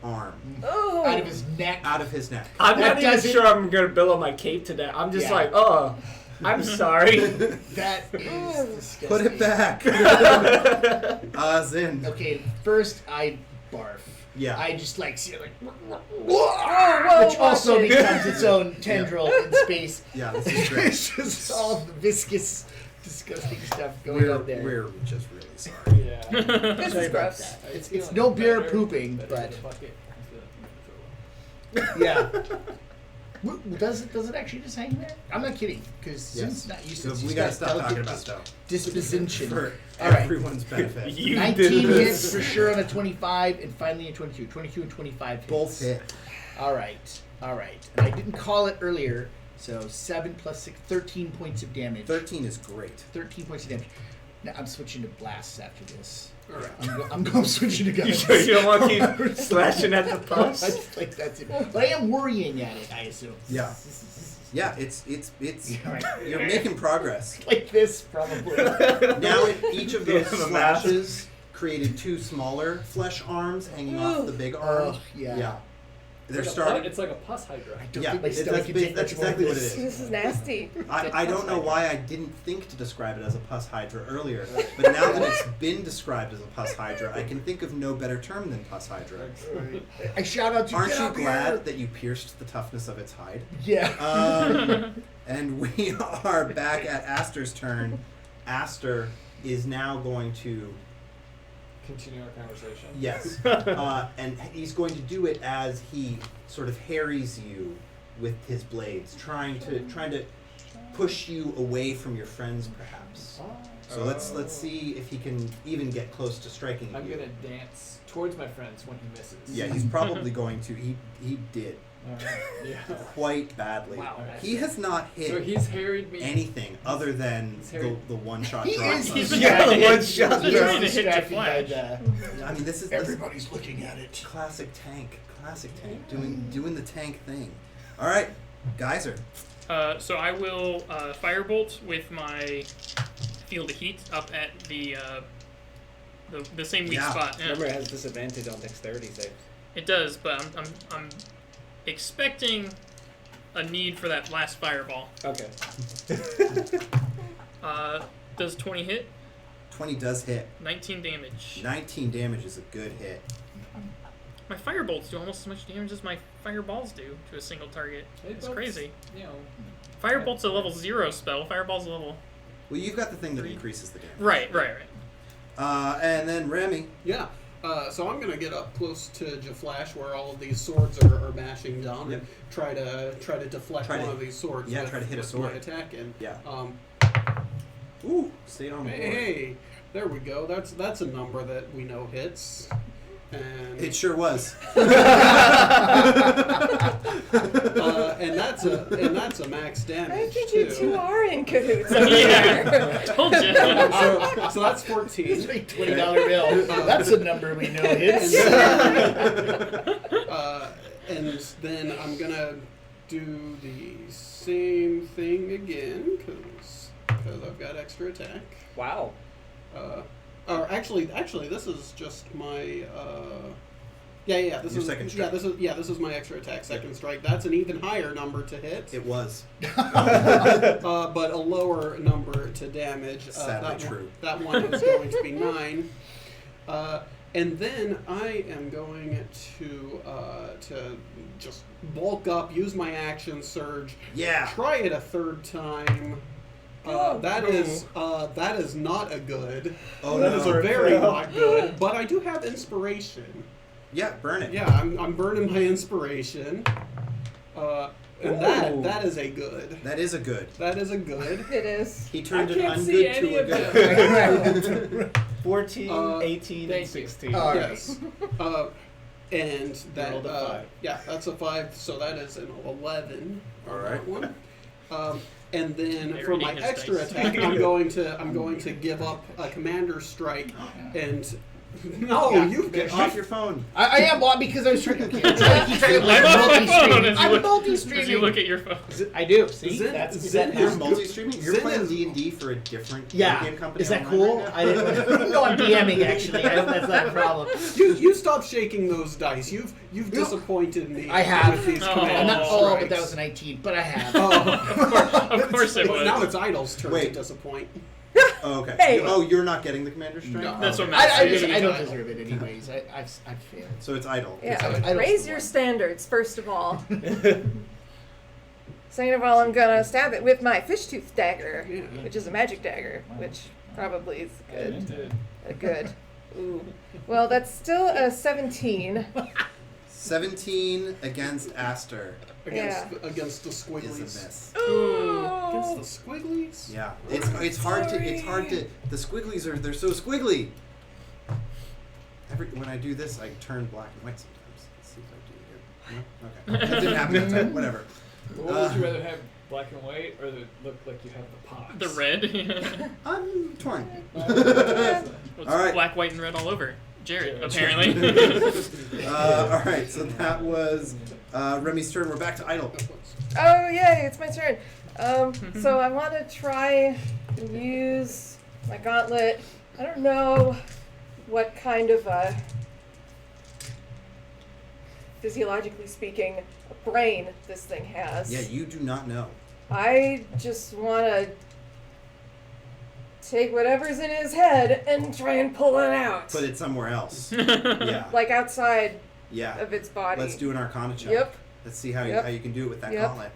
arm Oh. Out of his neck. out of his neck. I'm That not even doesn't- sure I'm gonna billow my cape to that. I'm just Yeah. like, oh, I'm sorry. That is disgusting. Put it back. Zin. Okay, first I barf. Yeah. I just like see it like, Whoa, whoa, which also watch it. becomes its own tendril in space. Yeah, this is great. It's just all the viscous, disgusting stuff going on there. We're just really sorry. Yeah. This Sorry is about gross. that. It's It's feeling no bear better- pooping, better but than bucket. I feel like I'm gonna throw up. yeah. Does it actually just hang there? I'm not kidding, because Yes. Sin's not used So to. we gotta stop talking about though. disposition. For All right. everyone's benefit. You 19 did hits this. for sure on a 25, and finally a 22. 22 and 25 hits. Both hit. All right. And I didn't call it earlier, so 7 plus 6, 13 points of damage. 13 is great. 13 points of damage. Now I'm switching to blasts after this. All right. I'm going switching to You guns. sure you don't want to keep slashing at the I pus? just like that's it. But I am worrying at it, I assume. Yeah. Yeah, it's Right. you're making progress. Like this, probably. Now each of those Yeah, the math. slashes created two smaller flesh arms hanging off the big arm. Oh, yeah. Yeah. They're It's like starting. It's like a pus hydra. I don't Yeah, think my it- stomach can take that's much more of exactly what it this. is. This is nasty. I don't know why I didn't think to describe it as a pus hydra earlier, but now that it's been described as a pus hydra, I can think of no better term than pus hydra. I shout out to Aren't get you up glad here. that you pierced the toughness of its hide? Yeah. And we are back at Aster's turn. Aster is now going to Continue our conversation. yes, and he's going to do it as he sort of harries you with his blades, trying to push you away from your friends, perhaps. So let's see if he can even get close to striking I'm you. gonna dance towards my friends when he misses. Yeah, he's probably going to. He did Yeah. quite badly. Wow. He has not hit So he's harried me. anything other than He's harried. the one shot He drop. is. He's He's been Yeah, trying to the hit. one He's shot been drop. trying to hit the Distracted by flash. the- I mean, this is Everybody's looking at it. classic tank, doing the tank thing. All right, Geyser. So I will firebolt with my field of heat up at the same weak Yeah. spot. Yeah. Remember, it has disadvantage on dexterity saves. It does, but I'm expecting a need for that last fireball. Okay. Does 20 hit? 20 does hit. 19 damage. 19 damage is a good hit. My firebolts do almost as much damage as my fireballs do to a single target. It's But, crazy. You know, Firebolt's a level 0 spell. Fireball's a level... Well, you've got the thing that 3. increases the damage. Right. And then Remy. Yeah. So I'm gonna get up close to Jaflash where all of these swords are bashing down Yep. and try to deflect Try one to- of these swords. yeah, with, try to hit a with sword. My attack and Yeah. um, Ooh, stayed on the board. hey, there we go. That's a number that we know hits. And It sure was. and that's a max damage I think too. you two are in cahoots. Yeah, told you. So that's 14. It's like $20 bill. That's a number we know hits. And then I'm gonna do the same thing again because I've got extra attack. Wow. Or actually, this is just my. Yeah. This Your is second strike. This is my extra attack, second strike. That's an even higher number to hit, It was. but a lower number to damage. Sadly that true. That one is going to be 9. And then I am going to just bulk up, use my action surge, Yeah. try it a third time. That is not a good. Oh, That no. is a very not good. But I do have inspiration. Yeah, burn it. Yeah, I'm burning my inspiration. And that is a good. That is a good. That is a good. It is. He turned I an can't see ungood any to a of good. 14, 18, thank and you. 16. All right. Yes. And that rolled a 5. yeah, that's a 5. So that is an 11. All on right. that one. And then They're for my eating his extra dice. attack, I'm going to give up a commander strike and. No, Yeah. you Get off your phone. I am well, because I was trying to. I'm trying to keep track of I'm on my phone multi-streaming. as you I'm look- multi-streaming. As you look at your phone. I do. See, Zen- that's Zen that You're is- multi-streaming? You're Zen playing is- D&D for a different Yeah. game company Is that online cool? right now? I didn't. No, I'm DMing actually. That's not a problem. You stop shaking those dice. You've disappointed me. I have. with these Oh. command Not Oh, all, but strikes. that was a 19. But I have. Of course it But was. now it's Idle's turn Wait. to disappoint. Oh, okay. Hey. Oh, you're not getting the commander strike? No. That's Okay. what Matt's I saying. don't deserve it anyways. I've failed. So it's idle. Yeah. I don't Raise see your one. standards, first of all. Second of all, I'm gonna stab it with my fish tooth dagger, Yeah. which is a magic dagger, which probably is good. Good. Ooh. Well, that's still a 17. 17 against Aster Against the is a squigglies. miss. Ooh. Against the squigglies? Yeah. It's hard to the squigglies they're so squiggly. When I do this, I turn black and white sometimes. Let's see if I do it. No? Okay. That didn't happen that time. Whatever. What would you rather have, black and white, or look like you have the pox? The red. I'm torn. Well, it's All right. black, white, and red all over. Jared, Yeah. apparently. All right, so that was Remy's turn. We're back to Idle. Oh, yay, it's my turn. So I want to try and use my gauntlet. I don't know what kind of physiologically speaking, brain this thing has. Yeah, you do not know. I just want to take whatever's in his head and try and pull it out. Put it somewhere else. Yeah. Like outside Yeah. of its body. Let's do an Arcana check. Yep. Let's see how Yep. you can do it with that Yep. gauntlet.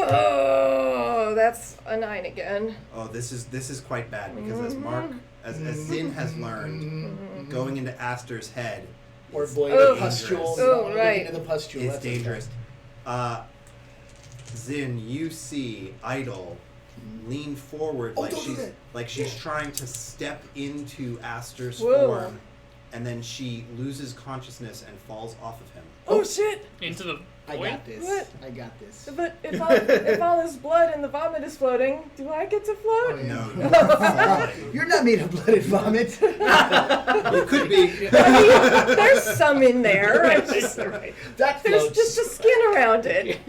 Oh, that's a 9 again. Oh, this is quite bad because as Mark as Zin has learned, going into Aster's head Or blade Oh. of pustule. Oh, Looking right. into the pustule. is that's dangerous. Zin, you see Idle lean forward Oh, don't do like she's trying to step into Aster's Whoa. form, and then she loses consciousness and falls off of him. Oh shit! Into the I void? got this. What? I got this. But if all this blood and the vomit is floating, do I get to float? Oh, yeah. No, you're falling. You're not made of blood and vomit. You could be. I mean, there's some in there. It's just- That there's floats. just a skin around it.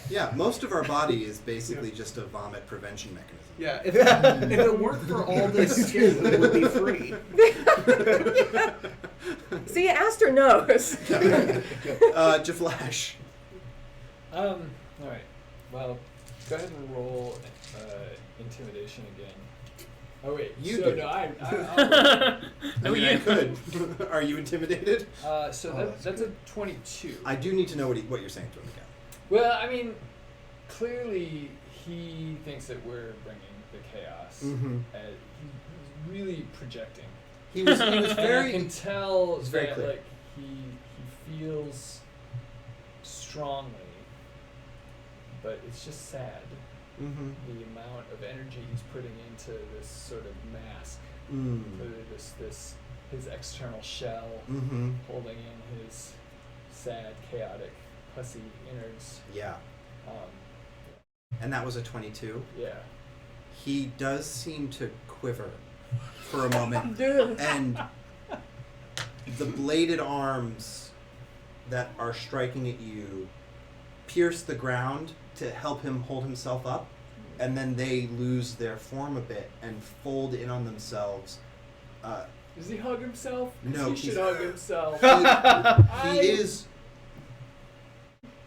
Yeah, most of our body is basically just a vomit prevention mechanism. Yeah, if it weren't for all this skin, it would be free. See, Aster knows. Jaflash. All right. Well, go ahead and roll intimidation again. Oh wait, You so do. no, I'll I No, mean, you. I could. Are you intimidated? so Oh, that's that's a 22. I do need to know what you're saying to him again. Well, I mean, clearly he thinks that we're bringing the chaos. Mm-hmm. He's really projecting. He was And I very. can tell It's very that clear. like he feels strongly, but it's just sad Mm-hmm. the amount of energy he's putting into this sort of mask, Mm. this his external shell, Mm-hmm. holding in his sad, chaotic, pussy innards. Yeah. And that was a 22. Yeah. He does seem to quiver for a moment, Ugh. and the bladed arms that are striking at you pierce the ground to help him hold himself up, and then they lose their form a bit and fold in on themselves. Does he hug himself? 'Cause No, he should he's- hug himself. He is.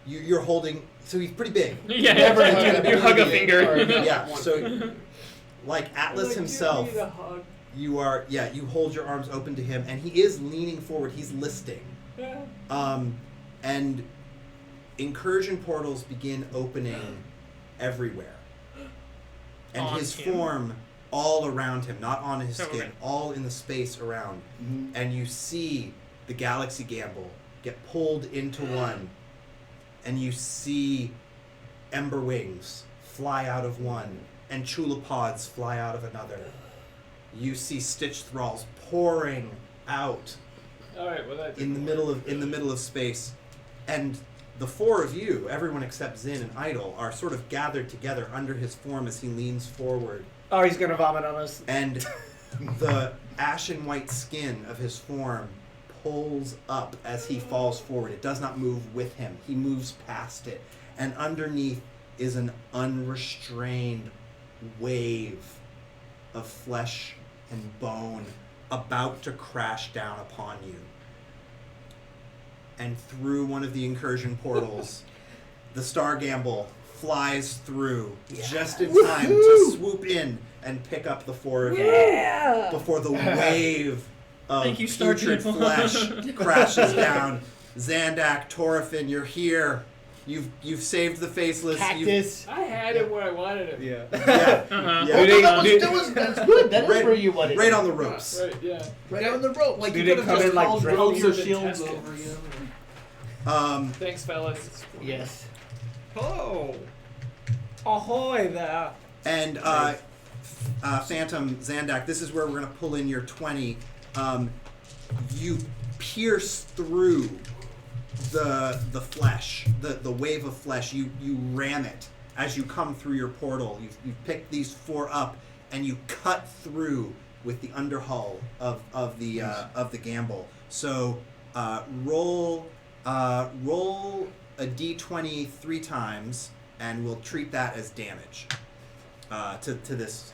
You're holding. So he's pretty big. Yeah, Never you, hug you a hug a baby finger. or- Yeah. So, like Atlas Like, himself, give me the hug. you are. Yeah. You hold your arms open to him, and he is leaning forward. He's listing. Yeah. And incursion portals begin opening everywhere. And On his him? form all around him, not on his Oh, skin, okay. all in the space around. Mhm. And you see the galaxy gamble get pulled into one, and you see ember wings fly out of one, and chulapods fly out of another. You see stitch thralls pouring out All right, well that in the middle of space, and the four of you, everyone except Zin and Idol, are sort of gathered together under his form as he leans forward, Oh, he's gonna vomit on us. and the ashen white skin of his form pulls up as he falls forward. It does not move with him. He moves past it, and underneath is an unrestrained wave of flesh and bone about to crash down upon you. And through one of the incursion portals, the Star Gamble flies through just in time to swoop in and pick up the four of you Yeah. before the wave of Thank you, Star putrid Gamble. flesh crashes down. Zandak, Torafin, you're here. You've saved the Faceless. Cactus. I had it where I wanted it. Yeah. Yeah. Uh-huh. Yeah. Oh, that's good. That is Right- where you want it. Right on the ropes. Right, yeah. Right on the rope. Like Do you they could have come just in, like, called drifting? ropes or Been shields tested. over you. Thanks, fellas. Yes. Hello. Ahoy there. And Phantom, Zandak, this is where we're going to pull in your 20. You pierce through the flesh, the wave of flesh. You ram it as you come through your portal. You've picked these four up, and you cut through with the underhull of the gamble. So roll a d20 3 times, and we'll treat that as damage to this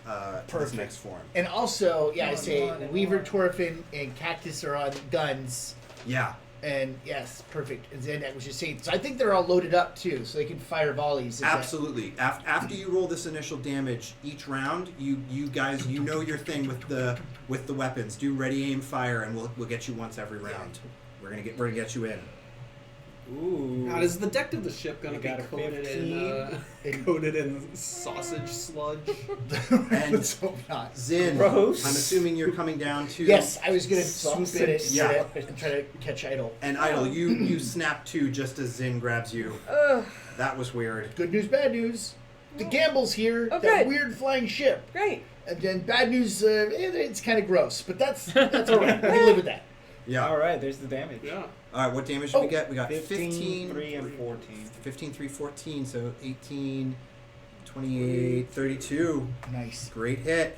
Perfect. next form. And also, yeah, I Come say on, Weaver, come on. Torfin, and Cactus are on guns. Yeah. And yes, perfect. And Zandak was just saying. So I think they're all loaded up too, so they can fire volleys. Is that- Absolutely. After you roll this initial damage each round, you guys know your thing with the weapons. Do ready, aim, fire, and we'll get you once every round. We're gonna get you in. Ooh. Now, is the deck of the ship going You to got be a coated in sausage sludge? And Let's hope not. Zin, Gross. I'm assuming you're coming down to. Yes, I was gonna swoop in it Yeah. and try to catch Idol. And Idol, you snap to just as Zin grabs you. Ugh. That was weird. Good news, bad news. The Gamble's here. Oh, that good. weird flying ship. Great. And then bad news. It's kind of gross, but that's all right. We can live with that. Yeah. All right, there's the damage. Yeah. All right, what damage did we Oh. get? We got 15, 3, and 14. 15, 3, 14, so 18, 28, 32. Nice. Great hit.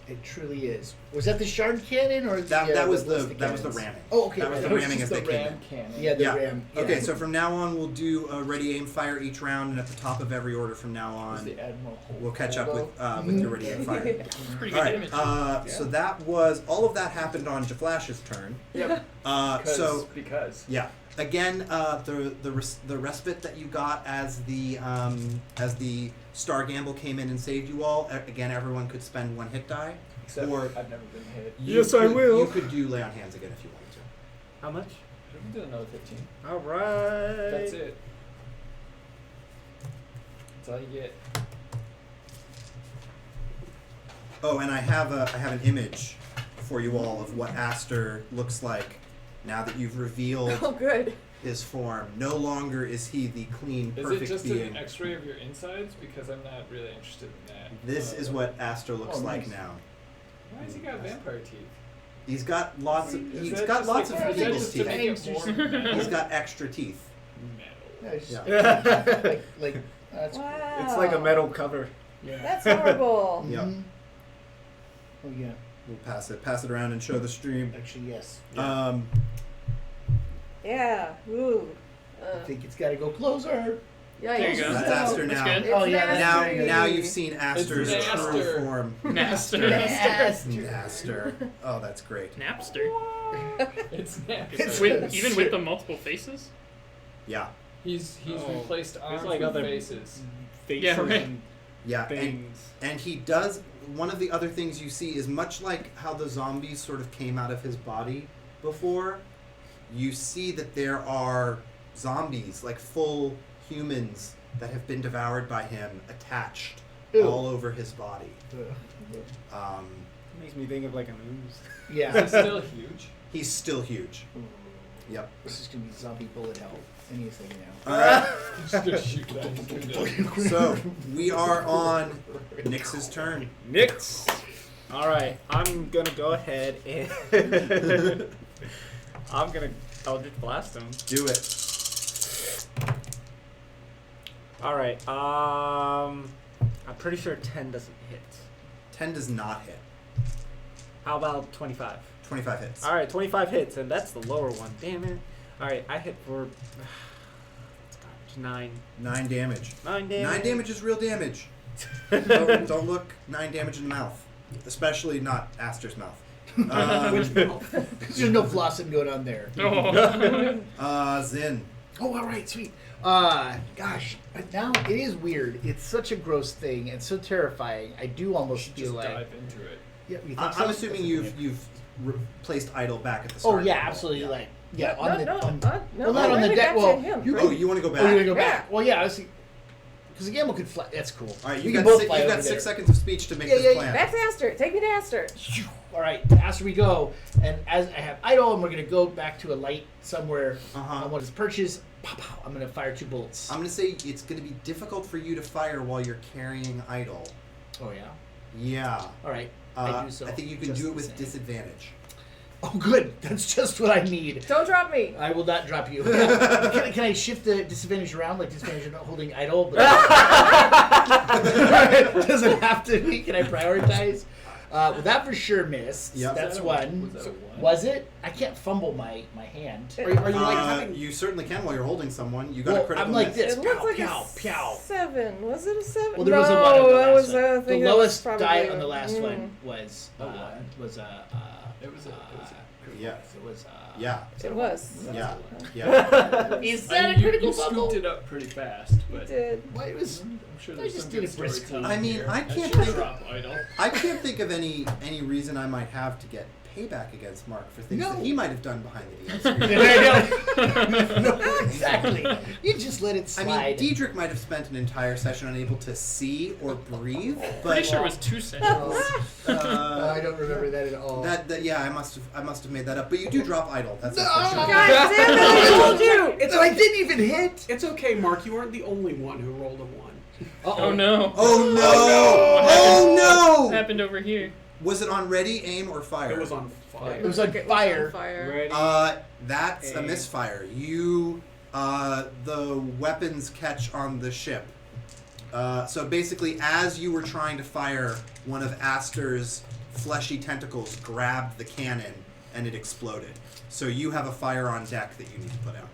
It truly is. Was that the shard cannon or That was the ballistic that was the cannons? ramming. Oh, okay. That was the right. ramming as they came in. cannon. Yeah, the Yeah. ram. Yeah. Okay, so from now on we'll do a ready, aim, fire each round, and at the top of every order from now Was on the Admiral we'll catch up Holdo? with your ready, aim, fire. Pretty All good right. damage. So that was all of that happened on Jaflash's turn. Yep. Because. Yeah. Again, the respite that you got as the Star Gamble came in and saved you all. Again, everyone could spend 1 hit die. Except Or- I've never been hit. You could do lay on hands again if you wanted to. How much? We can do another 15. All right. That's it. That's all you get. Oh, and I have an image for you all of what Aster looks like now that you've revealed Oh, good. his form. No longer is he the clean, Is perfect it just being. an X-ray of your insides? Because I'm not really interested in that. This is what Aster looks Oh, like nice. now. Why has he got vampire teeth? He's got lots of. Is He's that got just lots like, of is that eagle's just to teeth. make it more metal? He's got extra teeth. Yeah, it's just- Yeah. like that's Wow. It's like a metal cover. That's horrible. Yep. Mhm. Oh yeah. We'll pass it around and show the stream. Actually, yes. Yeah. Ooh. I think it's got to go closer. Yeah. There you go. That's Aster That's now. good. It's Oh, yeah, that's Now, nasty. now you've seen Aster's It's true Aster. form. Napster. Aster. Oh, that's great. Napster. It's nasty. It's Even with the multiple faces? Yeah, He's Oh, replaced arms like with other- faces. Faces Yeah, right. and yeah, and things. And he does. One of the other things you see is much like how the zombies sort of came out of his body before. You see that there are zombies, like full humans, that have been devoured by him attached Ew. all over his body. Makes me think of like an ooze. Yeah. Is it still huge? He's still huge. Yep. This is gonna be zombie bullet hell. Anything now. All right. Just gonna shoot that. So we are on Nyx's turn. Nyx. All right, I'm gonna go ahead and I'm gonna Eldritch Blast him. Do it. All right. I'm pretty sure 10 doesn't hit. 10 does not hit. How about 25? 25 hits. All right, 25 hits, and that's the lower one. Damn it. All right, I hit for 9. 9 damage. 9 damage. 9 damage is real damage. don't look 9 damage in the mouth, especially not Aster's mouth. There's no flossing going on there. Zin. Oh, all right, sweet. Gosh, but now it is weird. It's such a gross thing and so terrifying. I do almost feel Just like. dive into it. Yeah, you think I'm so? assuming you've replaced idle back at the Oh start. yeah, level. absolutely. Yeah. Like yeah, No, on the no, on, no, well, not on the I'm deck. back Well, to him. you Oh, you want to go back? Oh, you're gonna go Yeah. back. Well, yeah, I was because the gamble could fly. That's cool. All right, We you've can got, both six, fly you've got over 6 there. seconds of speech to make Yeah, this yeah, plan. Back to Aster. Take me to Aster. All right, after we go, and as I have idle, and we're gonna go back to a light somewhere Uh-huh. on one of his perches. Pow, pow, I'm gonna fire 2 bullets. I'm going to say it's going to be difficult for you to fire while you're carrying idle. Oh yeah. Yeah. All right. I do so. I think you can just do it the with same. disadvantage. Oh, good. That's just what I need. Don't drop me. I will not drop you. Can I shift the disadvantage around? Like disadvantage you're not holding idle? But does it have to be? Can I prioritize? Well, that for sure missed. Yep. That's Was one. that a one? Was it? I can't fumble my hand. Are you like having? You certainly can while you're holding someone. You got a Well, critical I'm like miss. this. It looks like Pow, a pow. 7. Was it a 7? Well, there no, was a 1 on the that last was one. I The think that was lowest probably die on the last one was A one. was It was a Yeah. it was Yeah. It was. Yeah. Yeah. Is I that mean, a critical you fumble? scooped it up pretty fast, You but did. Well, it was. I'm sure I there's just some did good it briskly. storytelling I mean, here. I can't should think- drop idle. I can't think of any reason I might have to get payback against Mark for things No. that he might have done behind the DMs. No, exactly. You just let it I slide. mean, Diedrich might have spent an entire session unable to see or breathe, but Pretty sure it was 2 sessions. I don't remember that at all. that yeah, I must have made that up. But you do drop idle. That's No. unfortunate. God damn it! I told you. So I didn't even hit. It's okay, Mark. You aren't the only one who rolled a 1. Oh no. Oh no! Oh What no! happened over here? Was it on ready, aim, or fire? It was on fire. It was on It was fire. on fire. Ready? That's a Aim. misfire. You, the weapons catch on the ship. So basically, as you were trying to fire, one of Aster's fleshy tentacles grabbed the cannon and it exploded. So you have a fire on deck that you need to put out.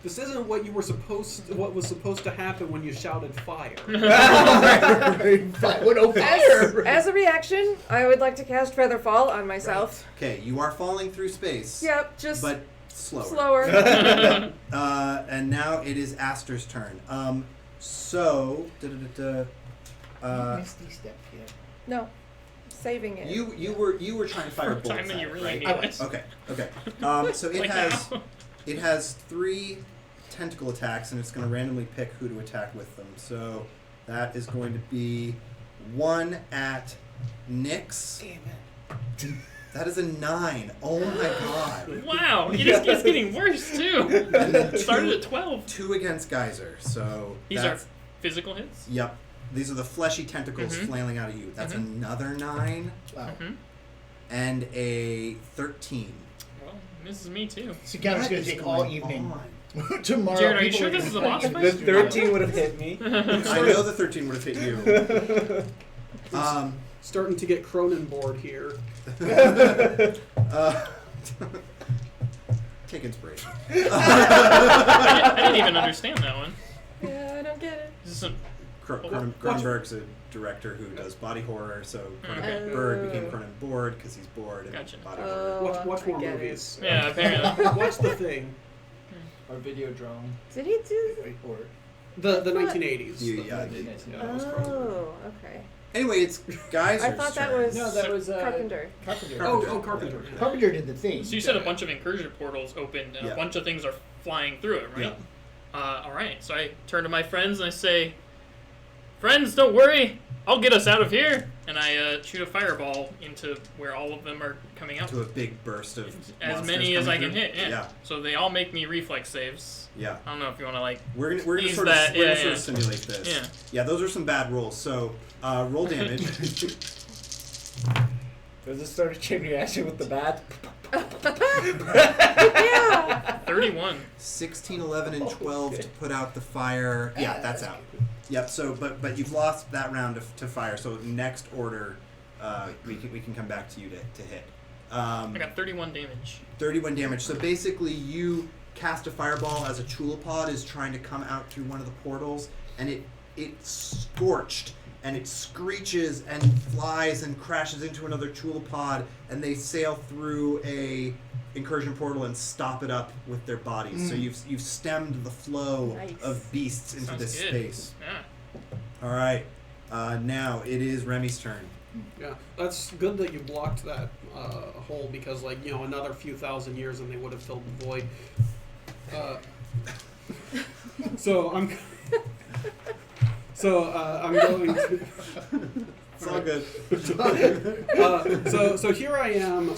This isn't what you were what was supposed to happen when you shouted fire. As a reaction, I would like to cast Featherfall on myself. Okay, you are falling through space. Yep, just But slower. slower. And now it is Aster's turn. So, Misty step yet. No, saving it. you were trying to fire For a time bullets when at you it, really right? need I it. was. Okay. So it Like has now. it has 3 tentacle attacks, and it's going to randomly pick who to attack with them. So that is going to be 1 at Nyx. Damn it. That is a 9. Oh my god. Wow, he just keeps getting worse too. And then Started 2 at 12. 2 against Geyser. So These are that's physical hits. yep. These are the fleshy tentacles Mhm. flailing out of you. That's Mhm. another 9 Wow. Hmm. and a 13. Well, misses me too. This encounter's What going is to take all going evening. on? Tomorrow. Jared, are you people sure are this gonna is a be boss like, fight? The 13 would have hit me. I know the 13 would have hit you. Starting to get Cronin bored here. Take inspiration. I didn't even understand that one. Yeah, I don't get it. This is a, Cronenberg's a director who does body horror, so Okay. Cronenberg became Cronen Board because he's bored and Gotcha. body horror. Watch I more get movies. yeah, apparently. Watch The Thing. Our video drone. Did he do? Wait, or The 1980s. Yeah. that was Cronenberg. Oh, okay. Anyway, it's Geyser's I thought that turn. was No, that was Carpenter. Carpenter. Oh, Carpenter. Carpenter did the thing. So you said a bunch of enclosure portals opened and Yeah. a bunch of things are flying through it, right? All right. So I turn to my friends and I say, "Friends, don't worry. I'll get us out of here." And I shoot a fireball into where all of them are coming out. To a big burst of As monsters many as I coming can through? hit. Yeah. Yeah. So they all make me reflex saves. Yeah. I don't know if you want to like. We're gonna Use sort of that, we're gonna yeah, sort of simulate this. Yeah. Yeah, those are some bad rolls. So roll damage. Does this start a chain reaction with the bat? Yeah. 31. 16, 11, and 12 to put out the fire. Yeah, that's out. Yep. So, but you've lost that round to fire. So next order, we can come back to you to hit. I got 31 damage. 31 damage. So basically, you cast a fireball as a chulipod is trying to come out through one of the portals, and it scorched, and it screeches and flies and crashes into another chulipod, and they sail through a incursion portal and stop it up with their bodies. So you've stemmed the flow Nice. of beasts into Sounds this good. space. Yeah. All right. Now it is Remy's turn. Yeah, that's good that you blocked that hole because, like, you know, another few thousand years and they would have filled the void. So I'm going to. It's all good. So here I am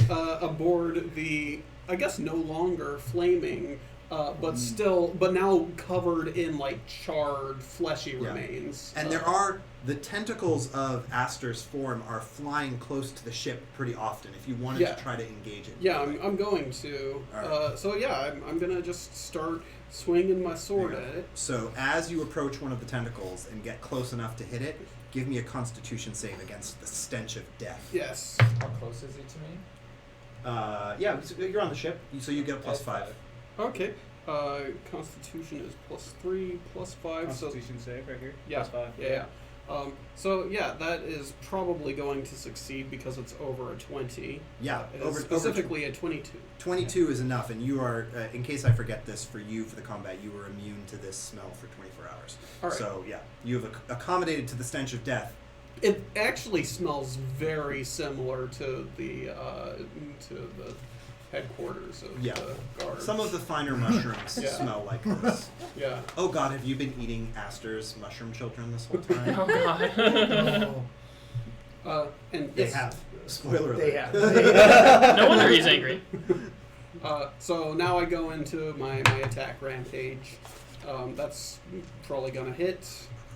aboard the, I guess no longer flaming, but now covered in like charred, fleshy Yeah. remains. And there are the tentacles of Aster's form are flying close to the ship pretty often. If you wanted Yeah. to try to engage it. Yeah, I'm going to. Alright. So yeah, I'm gonna just start swinging my sword at it. So as you approach one of the tentacles and get close enough to hit it, give me a Constitution save against the stench of death. Yes. How close is he to me? Yeah, so you're on the ship, so you get a plus Plus 5. Okay. Constitution is +3, +5. Constitution save right here. Yeah. Plus 5. Yeah. So yeah, that is probably going to succeed because it's over a 20. Yeah, It is over specifically a 22. 22 is enough, and you are, in case I forget this, for the combat, you are immune to this smell for 24 hours. All right. So, yeah, you have accommodated to the stench of death. It actually smells very similar to the headquarters of Yeah. the guards. Some of the finer mushrooms Yeah. smell like this. Yeah. Oh god, have you been eating Aster's mushroom children this whole time? Oh god. And They yes, have. Spoiler They alert. have. No wonder he's angry. So now I go into my attack rampage. That's probably gonna hit.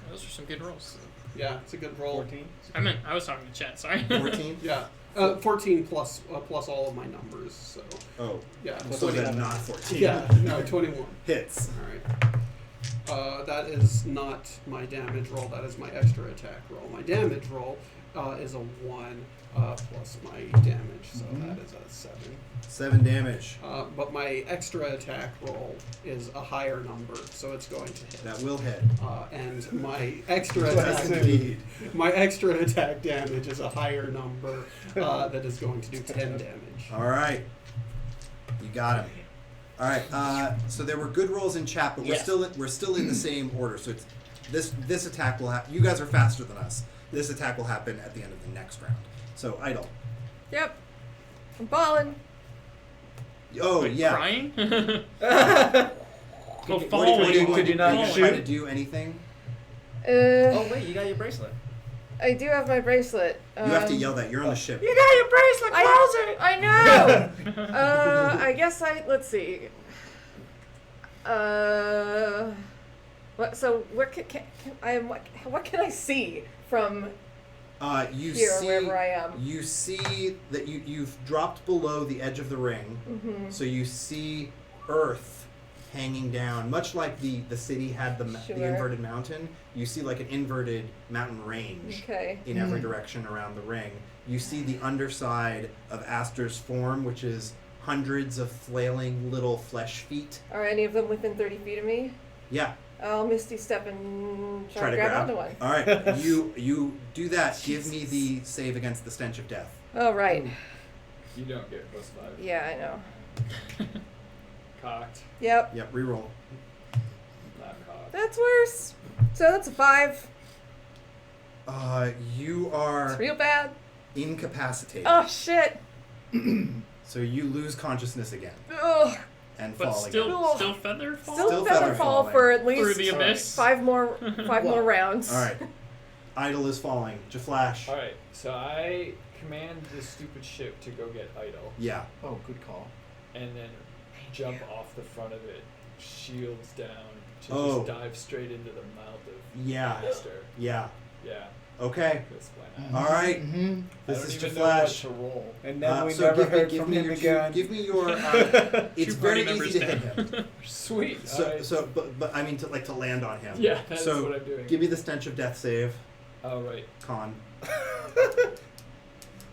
Those are some good rolls. Yeah, it's a good roll. 14. I was talking to chat. Sorry. 14? Yeah. 14 plus all of my numbers. So Oh, yeah. so then not 14. Yeah. No, 21. Hits. All right. That is not my damage roll. That is my extra attack roll. My damage roll is a 1 plus my damage, so that is a 7. 7 damage. But my extra attack roll is a higher number, so it's going to hit. That will hit. And my extra Yes, attack, indeed. my extra attack damage is a higher number that is going to do 10 damage. All right. You got him. All right. So there were good rolls in chat, but Yes. we're still in the same order. So it's this attack will happen. You guys are faster than us. This attack will happen at the end of the next round. So idle. Yep. I'm balling. Oh Wait, yeah. Crying? Well, What do falling. you Could you not try shoot? to do anything? Oh wait, you got your bracelet. I do have my bracelet. You have to yell that. You're on the ship. You got your bracelet. Close it. I know. I guess let's see. What can I see from You here, see, wherever I am? You see that you've dropped below the edge of the ring, Mm-hmm. so you see Earth hanging down, much like the city had the Sure. inverted mountain. You see like an inverted mountain range Okay. in every direction around the ring. You see the underside of Aster's form, which is hundreds of flailing little flesh feet. Are any of them within 30 feet of me? Yeah, I'll Misty Step and try to grab grab. onto one. All right, you do that. Give me the save against the stench of death. Oh, right. You don't get plus 5. Yeah, I know. Cocked. Yep. Yep, reroll. Not cocked. That's worse. So that's a 5. You It's are real bad. incapacitated. Oh, shit. So you lose consciousness again. Ugh. and But fall still again. feather fall? Still Still feather feather fall falling. for at Through least the abyss? five more rounds. All right. Idol is falling. Jaflash. All right, so I command this stupid ship to go get Idol, Yeah. Oh, good call. and then jump off the front of it, shields down, to Oh. just dive straight into the mouth of Yeah. Master. Yeah. Yeah, Okay. that's why not. All right. Mm-hmm. This I don't is even know what Jaflash. to roll. And then we So never give me, heard give from me him your again. Give me your. It's Two very party easy to members hit him. Sweet. So, alright. so, but I mean to land on him. Yeah, that's so what I'm doing. give me the stench of death save, Oh right. con.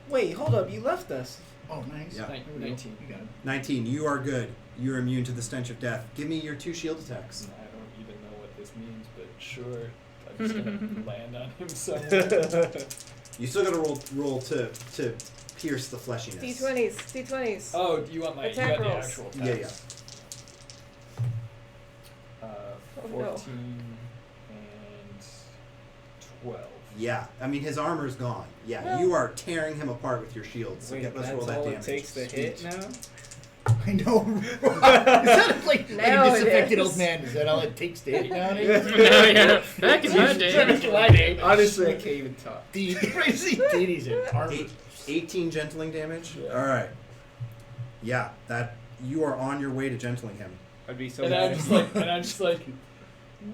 Wait, hold up. You left us. Oh, nice. Yeah. There we go. 19. You got him. 19. You are good. You're immune to the stench of death. Give me your 2 shield attacks. I don't even know what this means, but sure. I'm just gonna land on him somewhere. You still got to roll to pierce the fleshiness. D20s. Oh, do you want my Attack you got rolls. the actual Yeah, attacks. Oh, 14 no. and 12. Yeah. I mean, his armor's gone. Yeah. Well- You are tearing him apart with your shield. So Wait, let's that's roll that all damage. it takes to hit now? I know. Is that like Now a it disaffected is. old man? Is that all it takes to hit nowadays? No, yeah. Back in my day. Honestly, I can't even talk. Deities in armor. 18 gentling damage. Yeah. All right. Yeah. That you are on your way to gentling him. I'd be so And mad. I'm just like,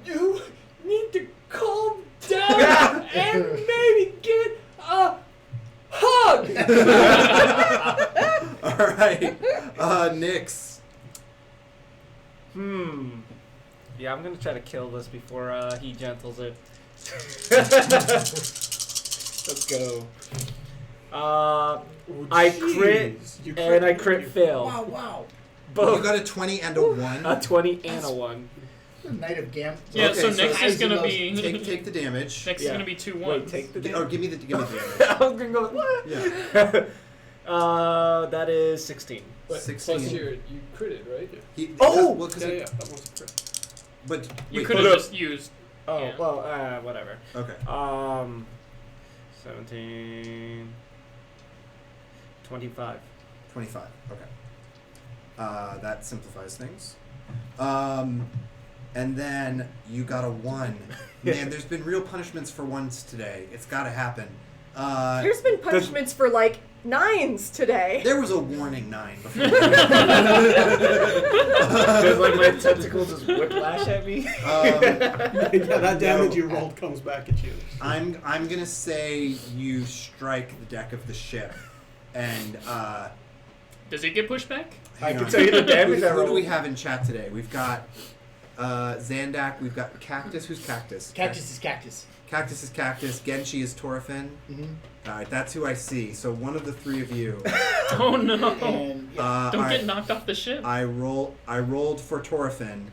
you need to calm down and maybe get a hug. All right. Nyx. Yeah, I'm gonna try to kill this before he gentles it. Let's go. I crit You and I crit. crit fail. Wow. You Both got a 20 and a 1. a 20 and a 1. The Knight of Gam. Yeah, Okay, so so next is gonna be Take the damage. next is Yeah. gonna be 2 Wait, 1s. take the Or damage. give me the damage. I was gonna go. What? Yeah. That is 16. But 16. plus you critted, right? Oh! Well, 'cause Yeah, it- yeah, that was a crit. But You wait, could hold have up. just used. Oh, Yeah. well, whatever. Okay. 17. 25. 25. Okay. That simplifies things. And then you got a 1. Man, there's been real punishments for 1s today. It's got to happen. There's been punishments for like 9s today. There was a warning 9 before. Does like my tentacle just whiplash at me? Yeah, that damage No. you rolled comes back at you. I'm gonna say you strike the deck of the ship, and Does it get pushed back? I hang can on. tell you the damage I Who do we rolled. have in chat today? We've got Zandak. We've got Cactus. Who's Cactus? Cactus is cactus. Cactus is Cactus. Genshi is Torfin. Mm-hmm. All right, that's who I see. So one of the 3 of you. Oh no! And yeah. Don't all get right, knocked off the ship. I rolled for Torfin,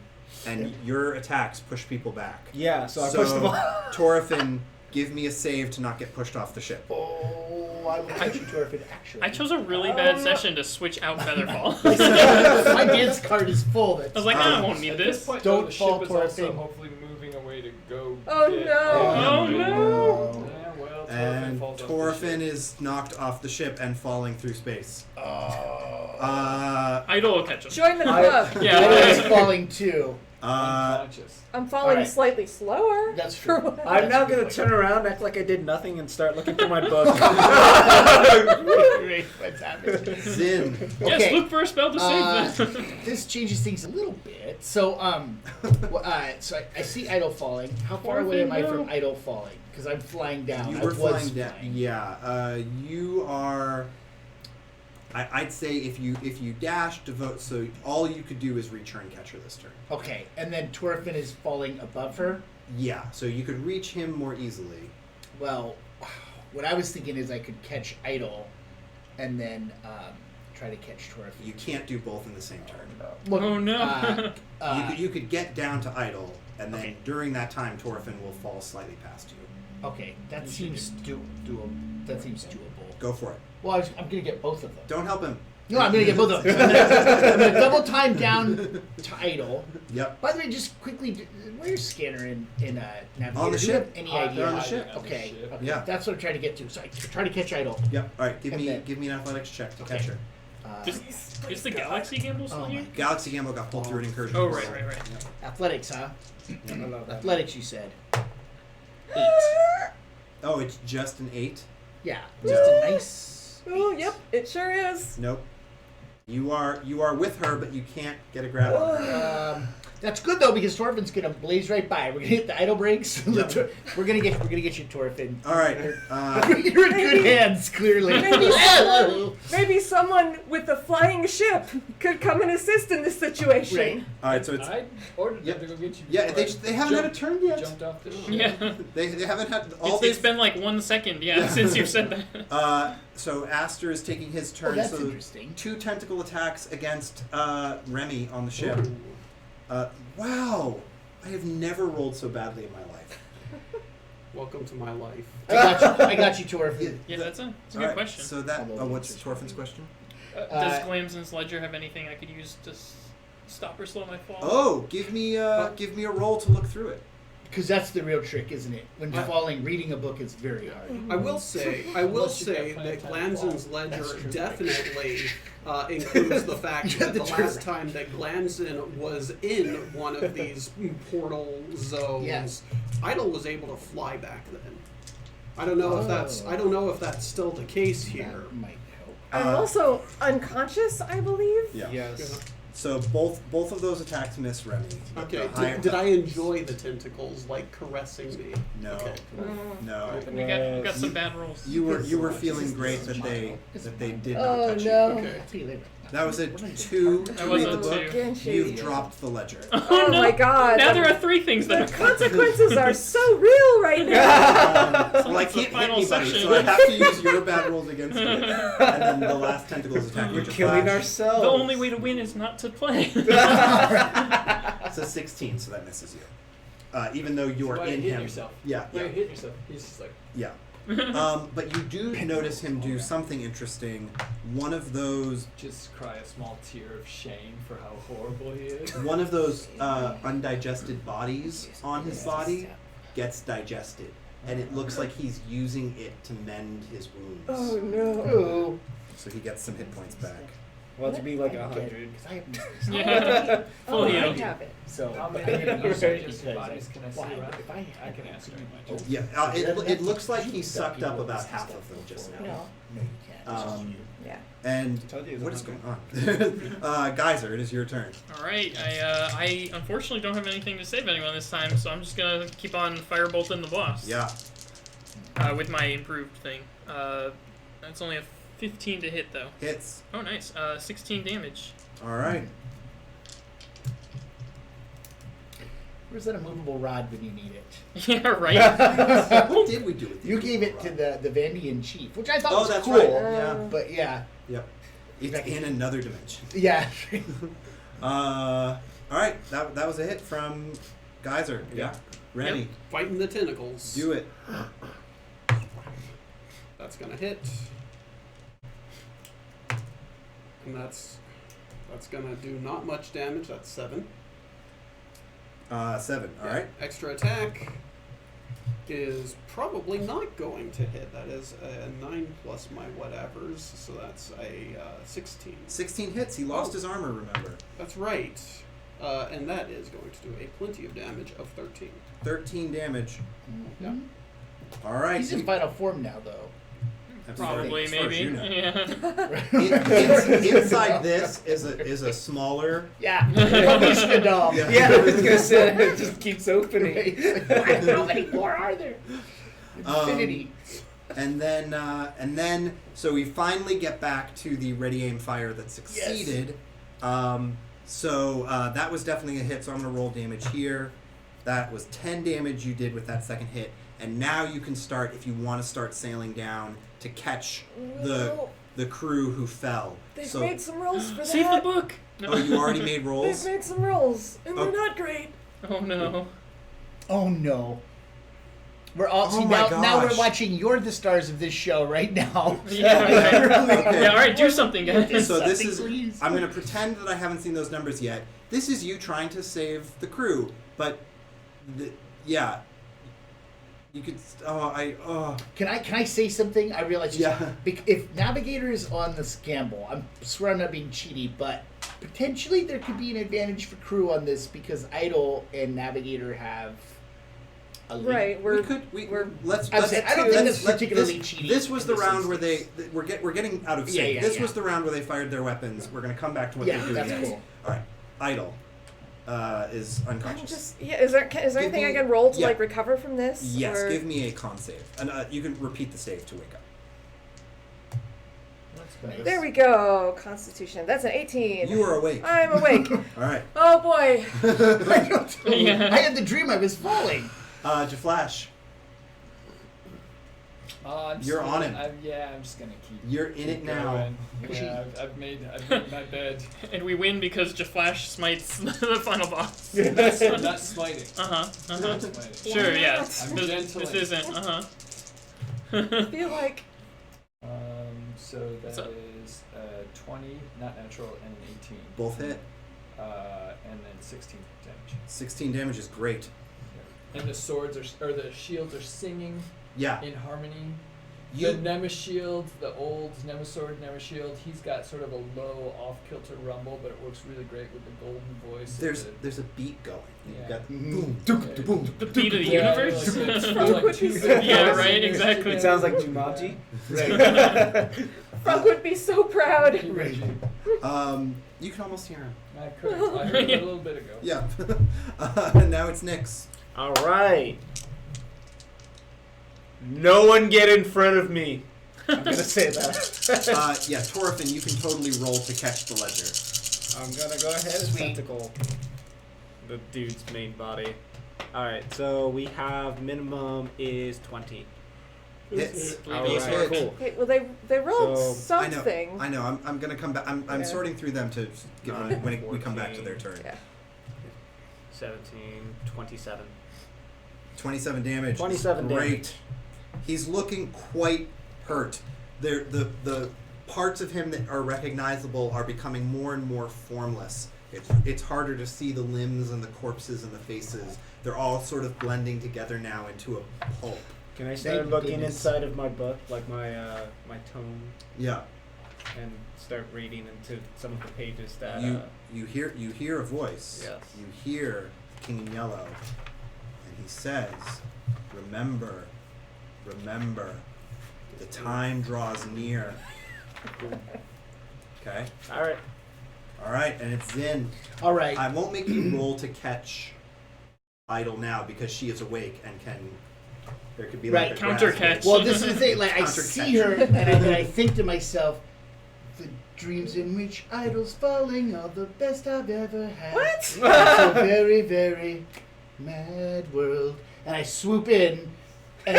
and your attacks push people back. Yeah, so I pushed them all. Torfin, give me a save to not get pushed off the ship. Oh, I will touch you, Torfin, actually. I chose a really bad session to switch out Featherfall. My dance card is full. I was like, I won't need At this. this point, Don't though, the fall ship is for a also thing. hopefully moving away to go. Oh, get- no. Oh no! Yeah, well, And falls off the Torfin ship. is knocked off the ship and falling through space. Idol will catch him. Join the club. Yeah. I was falling too. Unconscious. I'm falling Alright. slightly slower. That's For true. what? I'm now That's a good gonna point. turn around, act like I did nothing, and start looking through my book. What's happening? Zin. Yes, Okay. look for a spell to Uh, save them. This changes things a little bit. So, so I see Idol falling. How far away am I from Idol falling? Because I'm flying down. You I were was flying down. flying. Yeah. You are. I'd say if you dash, devote. So all you could do is return catcher this turn. Okay, and then Torfin is falling above her. Yeah. So you could reach him more easily. Well, what I was thinking is I could catch Idol, and then try to catch Torfin. You can't do both in the same turn. Look, Oh, no. You could get down to idle, and then Okay. during that time, Torfin will fall slightly past you. Okay, that seems doable. That seems doable. Go for it. Well, I'm gonna get both of them. Don't help him. No, I'm gonna get both of them. I'm gonna double time down to Idol. Yep. By the way, just quickly, where's Scanner in Navigator? On the Do you have ship. any They're idea? on the ship. Okay. Yeah. That's what I'm trying to get to. So I try to catch Idol. Yep. All right. Give And me then- give me an athletics check to Okay. catch her. Is the Galaxy Gamble still Oh here? my Galaxy Gamble got pulled through an incursion. Oh, as right. well. Athletics, huh? I love that. Athletics, you said. 8. Oh, it's just an 8? Yeah, just a nice. Oh, yep, it sure is. Nope. You are with her, but you can't get a grab on her. That's good though because Torfin's gonna blaze right by. We're gonna hit the idle brakes. Yep. We're gonna get you, Torfin. All right. You're in good hands, clearly. Maybe someone with a flying ship could come and assist in this situation. Right. All right. So it's I ordered Yep. them to go get you. yeah. before They haven't had a turn yet. jumped off the ship. Yeah. They haven't had all It's they've. been like 1 second, since you said that. So Aster is taking his Oh, turn. that's so interesting. 2 tentacle attacks against Remy on the ship. Wow. I have never rolled so badly in my life. Welcome to my life. I got you, Torfin. Yeah, that's a All good right, question. So that. Although What's it's Torfin's question? Does Glamson's Ledger have anything I could use to stop or slow my fall? Oh, give me a roll to look through it. Because that's the real trick, isn't it? When falling, reading a book is very hard. I will say Unless you that got plenty of time to Glanzon's fall. ledger That's true. definitely includes the fact You that have the to turn last time that Glanzon was in one of these portal zones, Yes. Idle was able to fly back then. I don't know if that's still the case here. That might help. I'm also unconscious, I believe. Yeah. Yes. So both of those attacks miss Remy. Okay. The higher- Did I enjoy the tentacles like caressing me? No. Okay. No. We got some bad rolls. You were feeling great that they did not Oh touch you. no. Okay. I'll tell you later. That was a 2 That to was read the a book. 2. Genshin. You've dropped the ledger. Oh no. my god. Now there are 3 things The that are consequences are so real right now. Well, I It's the can't hit final anybody, section. so I have to use your bad rolls against me. And then the last tentacles attack. We're which killing flash. ourselves. The only way to win is not to play. It's a 16, so that misses you. Even though you are Why in hit him. yourself? Yeah. Why you hit yourself? He's just like, Yeah. But you do notice him do something interesting. One of those just cry a small tear of shame for how horrible he is. undigested bodies on his body gets digested, and it looks like he's using it to mend his wounds. Oh no. Oh. So he gets some hit points back. Well, to be like 100. Because I have missed this. Yeah. Full I heal. have it. So How many Right. undigested bodies can I see Why? around? If I had can ask too him. much. Yeah, it looks like he sucked up about half of them just now. No. No, you can't. It's just you. Yeah. And Told you it was what is 100. going on? Geyser, it is your turn. All right, I unfortunately don't have anything to save anyone this time, so I'm just gonna keep on firebolting the boss. Yeah. With my improved thing. That's only a 15 to hit though. Hits. Oh, nice. 16 damage. All right. Where's that immovable rod when you need it? Yeah, right. What did we do with You gave it to the Vandian chief, which I thought Oh, was that's cool. right. Yeah. But yeah, Yep. It's in another dimension. yeah. All right. That was a hit from Geyser. Yeah. Remy, Yep. Fighting the tentacles. do it. That's gonna hit. And that's gonna do not much damage. That's 7. 7. All right. Extra attack is probably not going to hit. That is a 9 plus my whatevers, so that's a 16. 16 hits. He lost his armor, remember. That's right. And that is going to do a plenty of damage of 13. 13 damage. Yeah. All right. He's in final form now, though. As far Probably, as you maybe. know. Yeah. Inside this is a smaller. Yeah. Mishkadal. Yeah, I was gonna say it just keeps opening. How many more are there? Infinity. And then, so we finally get back to the ready aim fire that succeeded. So that was definitely a hit. So I'm gonna roll damage here. That was 10 damage you did with that second hit, and now you can start if you want to start sailing down to catch No. the crew who fell. They've So made some rolls for Save the that. book. No. oh, you already made rolls. They've made some rolls, and Oh. they're not great. Oh no. Oh no. We're all Oh see my now we're gosh. watching You're the Stars of this show right now. Yeah. Right. Okay. Yeah. All right. Do something, guys. So this Something, is. please. I'm gonna pretend that I haven't seen those numbers yet. This is you trying to save the crew, but You could. Can I say something? I realize. Yeah. If Navigator is on this gamble, I swear I'm not being cheaty, but potentially there could be an advantage for crew on this because Idol and Navigator have a link. Right. Let's. I don't think that's particularly cheaty. This was the in this round where instance. we're getting out of sync. Yeah, This yeah. was the round where they fired their weapons. We're gonna come back to what Yeah, they're doing. that's next. cool. All right. Idol is unconscious. Is there anything I can roll to yeah. like recover from this? Yes, or? give me a con save, and you can repeat the save to wake up. Nice. There we go. Constitution. That's an 18. You are awake. I'm awake. All right. Oh boy. I don't know. Yeah. I had the dream I was falling. Jaflash, You're on it. I'm just gonna keep. you're in it now. going. Yeah, I've made my bed. And we win because Jaflash smites the final boss. I'm not smiting. Uh-huh. I'm not smiting. Sure, yes. I'm This gentling. isn't, I feel like So What's that up? is 20, not natural, and an 18. Both hit. And then 16 damage. 16 damage is great. And the swords or the shields are singing Yeah. in harmony. You. The Nemesis, the old Nemesis Shield, he's got sort of a low, off-kilter rumble, but it works really great with the golden voice. There's a beat going. You've Yeah. got Mhm. boom, Duk, boom, da, boom. boom. The beat of the Yeah, universe? like it's Frank like would two be so singers Yeah, right, singers exactly. together. It sounds like Jumanji. Right. Frank would be so proud. You can almost hear him. I could. I heard it a little bit ago. Yeah. Now it's Nyx. All right. No one get in front of me. I'm gonna say that. Yeah, Torfin, you can totally roll to catch the ledger. I'm gonna go ahead and Sweet. tentacle the dude's main body. All right, so we have minimum is 20. Hits. All Those right, hit. cool. Okay, well they rolled So- something. I know. I'm gonna come back. I'm Yeah. sorting through them to get Nine, when we come back to 14. their turn. Yeah. 17, 27. 27 damage. 27 Great. damage. He's looking quite hurt. The parts of him that are recognizable are becoming more and more formless. It's harder to see the limbs and the corpses and the faces. They're all sort of blending together now into a pulp. Can I Thank start looking goodness. inside of my book, like my my tome, Yeah. and start reading into some of the pages that You hear a voice. Yes. You hear King in Yellow, and he says, "Remember, the time draws near." Okay. All right. All right, and it's Zin. All right. I won't make you roll to catch Idol now because she is awake and can. There could be like Right, a counter grasp. catch. Well, this is the thing. Like, I Counter see catch. her, and I think to myself, the dreams in which idols falling are the best I've ever had. What? It's a very, very mad world. And I swoop in, and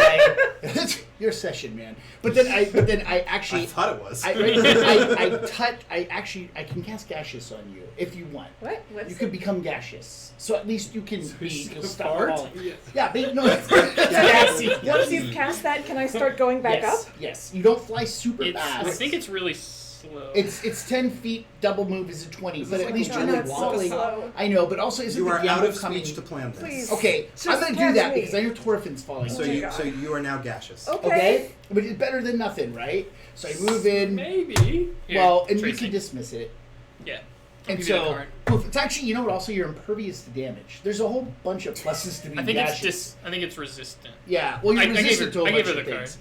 it's your session, man. But then I I actually, thought it was. I can cast gaseous on you if you want. What? What's You could become gaseous, so at least you can be You'll stop fart? falling. Yes. Yeah, but no, it's gassy. Once you've cast that, can I start going back yes, up? Yes, you don't fly super It's, fast. I think it's really slow. It's 10 feet. Double move is a 20, but at like least a you're really not so falling. slow. I know, but also isn't You the are out gamble of coming? speech to plan this. Please. Okay, Just I'm gonna do catch that me. because I know Torfin's falling. So Oh my you God. so you are now gaseous. Okay. But it's better than nothing, right? So I move in. Maybe. Here, Well, and Tracy. you can dismiss it. Yeah. And give you the so, card. well, it's actually, you know what? Also, you're impervious to damage. There's a whole bunch of pluses to be I think gaseous. I think it's resistant. Yeah, well, you're I gave resistant to a her bunch the of card. things.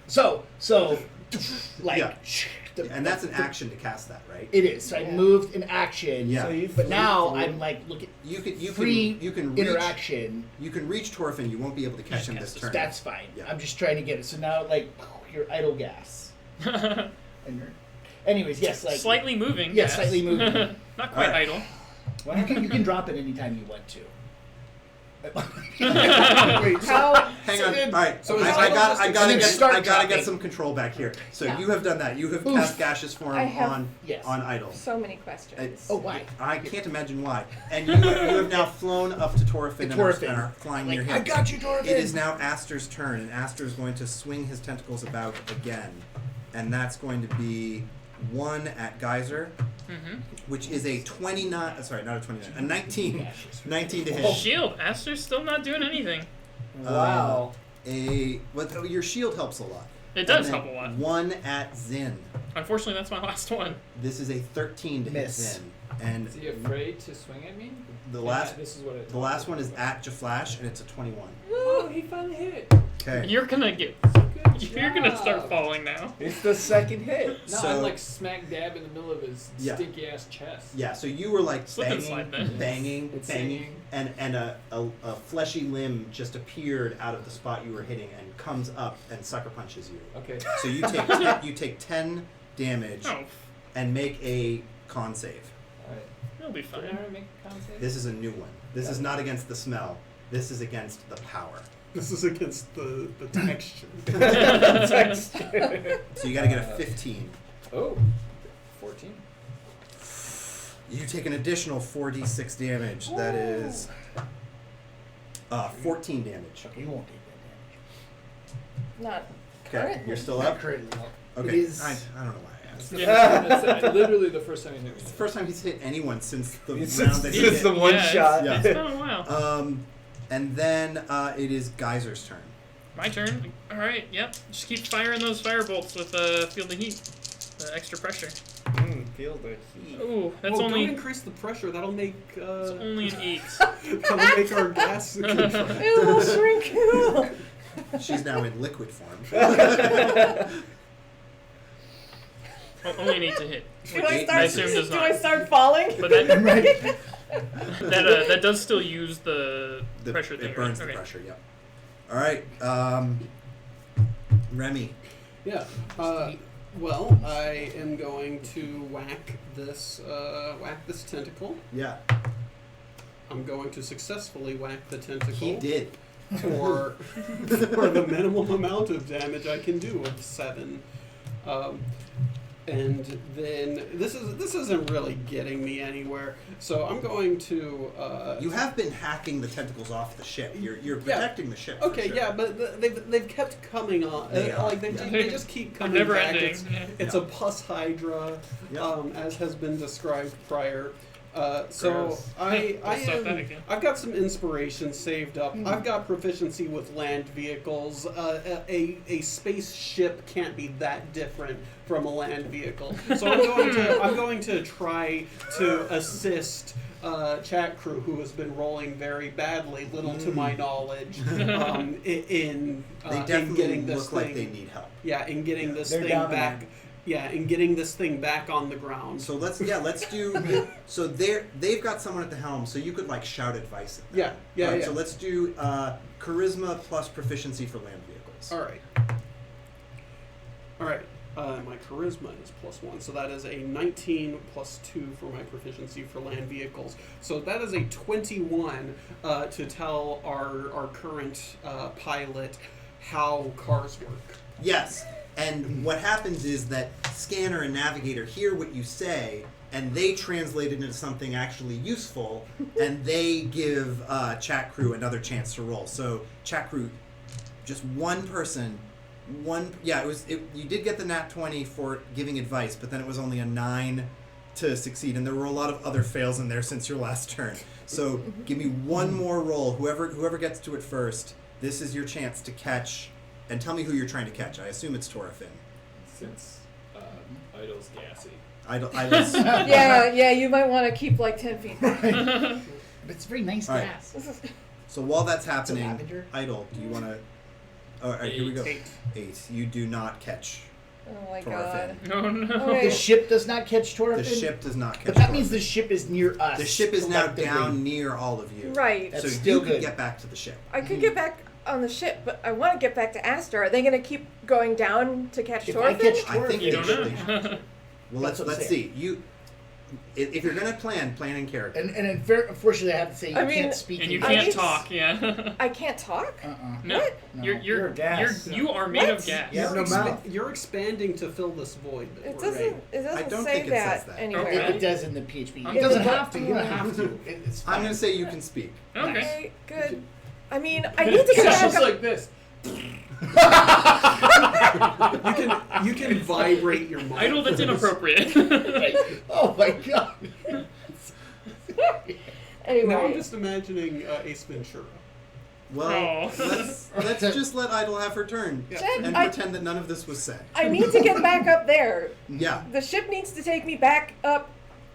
So, like, Yeah. the- And that's an action to cast that, right? It is. So I Yeah. moved in action. Yeah. So you But now flew- I'm like, look at You free can reach interaction. you can reach Torfin. You won't be able to catch just him cast this a turn. That's fine. Yeah. I'm just trying to get it. So now, like, you're idle gas. And anyways, yes, like Slightly moving. Yeah, yes. slightly moving. Not quite Alright. idle. you can drop it anytime you want to. How? Hang on. All right. So I, is I that got. just- I and gotta then get. start I gotta get dropping. some control back here. So Yeah. you have done that. You have Oof. cast gaseous form I have- on Yes. on Idol. So many questions. Oh, why? I can't imagine why. And you have now flown up to Torfin and Torfin. are flying Like, near him. I got you, Torfin. It is now Aster's turn, and Aster is going to swing his tentacles about again, and that's going to be 1 at Geyser, Mm-hmm. which is a 29. Sorry, not a 29. A 19. 19 to Oh. hit. Shield. Aster's still not doing anything. Wow. Your shield helps a lot. It does And then help a lot. 1 at Zin. Unfortunately, that's my last one. This is a 13 to hit Miss. Zin. And Is he afraid to swing at me? the Yeah, last this is what it the last one is at Jaflash, and it's a 21. Oh, he finally hit. Okay. You're gonna get. Good You're gonna start job. falling now. It's the second hit. No, So- I'm like smack dab in the middle of his Yeah. stinky ass chest. Yeah, so you were like Slip and slide then. banging, It's banging, singing. and a fleshy limb just appeared out of the spot you were hitting and comes up and sucker punches you. Okay. So you take 10 damage Oh, and make a con save. Alright. it'll be Did I fine. already make a con save? This is a new one. This is not against the smell. This is against the power. This is against the texture. So you got to get a 15. Oh, 14. You take an additional 4d6 damage. That is 14 damage. Okay, you won't take that Not Okay, currently. you're still damage. up. Currently. Okay, It is. I don't know why I asked. Yeah. Literally the first time he hit me. It's the first time he's hit anyone since the It's round that he the hit. one Yeah, shot. Yeah. It's been a while. And then it is Geyser's turn. My turn. All right. Yep. Just keep firing those fire bolts with field of heat. Extra pressure. Feel the heat. Ooh, that's Oh, only. don't increase the pressure. That'll make It's only an 8. that'll make our gas contract. It'll shrink. It'll- She's now in liquid form. Only an 8 to hit. Do I I assume does start? Do I not. start falling? But that Right. that does still use the pressure thing. It burns right? the Okay. pressure. Yep. All right, Remy. Yeah. Well, I am going to whack this tentacle. Yeah, I'm going to successfully whack the tentacle. he did. for the minimum amount of damage I can do of 7. And then this isn't really getting me anywhere. So I'm going to. You have been hacking the tentacles off the ship. You're protecting the ship. for Okay, sure. yeah, but they've kept coming on. They are, Like yeah. they just keep coming Never back. ending. It's Yeah. a pus hydra, Yeah. as has been described prior. So Gross. Don't stop that again. I've got some inspiration saved up. I've got proficiency with land vehicles. A spaceship can't be that different from a land vehicle. So I'm going to try to assist chat crew who has been rolling very badly, little to my knowledge, in They in definitely getting this look thing. like they need help. Yeah, in getting this They're thing dominating. back. Yeah, in getting this thing back on the ground. So let's do. So they've got someone at the helm, so you could like shout advice at them. Yeah, All right, yeah. So let's do charisma plus proficiency for land vehicles. All right. All right. My charisma is +1, so that is a 19 plus 2 for my proficiency for land vehicles. So that is a 21 to tell our current pilot how cars work. Yes. And what happens is that scanner and navigator hear what you say, and they translate it into something actually useful, and they give chat crew another chance to roll. So chat crew, just one person, you did get the nat 20 for giving advice, but then it was only a 9 to succeed, and there were a lot of other fails in there since your last turn. So give me one more roll. Whoever gets to it first, this is your chance to catch. And tell me who you're trying to catch. I assume it's Torafin. Since Idol's gassy. Idol's. Yeah, you might want to keep like 10 feet back. But it's very nice All right. gas. So while that's happening, lavender? Idol, do you want to? All right, here we go. 8. 8. You do not catch Oh my Torafin. god. Oh no. Okay. The ship does not catch Torafin? The ship does not catch. But that means Torafin. the ship is near us. The ship is now collectively. down near all of you. Right. That's So still you good. can get back to the ship. I could get back on the ship, but I want to get back to Astor. Are they going to keep going down to catch If I Torfin? catch I think You they don't should. know. Well, That's what I'm let's saying. see. You, if you're gonna plan in character. And unfortunately, I have to say, you I mean- can't speak And you I can't need- talk. Yeah. I can't talk? No. What? No. You're gas. you are made What? of gas. You have no mouth. You're expanding to fill this void. That It we're doesn't. in. It doesn't I don't say think it that, says that. anywhere. Okay. It does in the PHP. I'm It doesn't gonna- have to. You don't have to. It's fine. I'm gonna say you can speak. Okay. Okay, good. I mean, I need to get It's back just on. like this. You can vibrate your mind. Idol, that's inappropriate. Right. Oh my god. Now I'm Anyway, just imagining Ace Ventura. All right. All right. So Well, Oh. let's just let Idle have her turn Jet, and pretend that none of this was said. I need to get back up there. Yeah. The ship needs to take me back up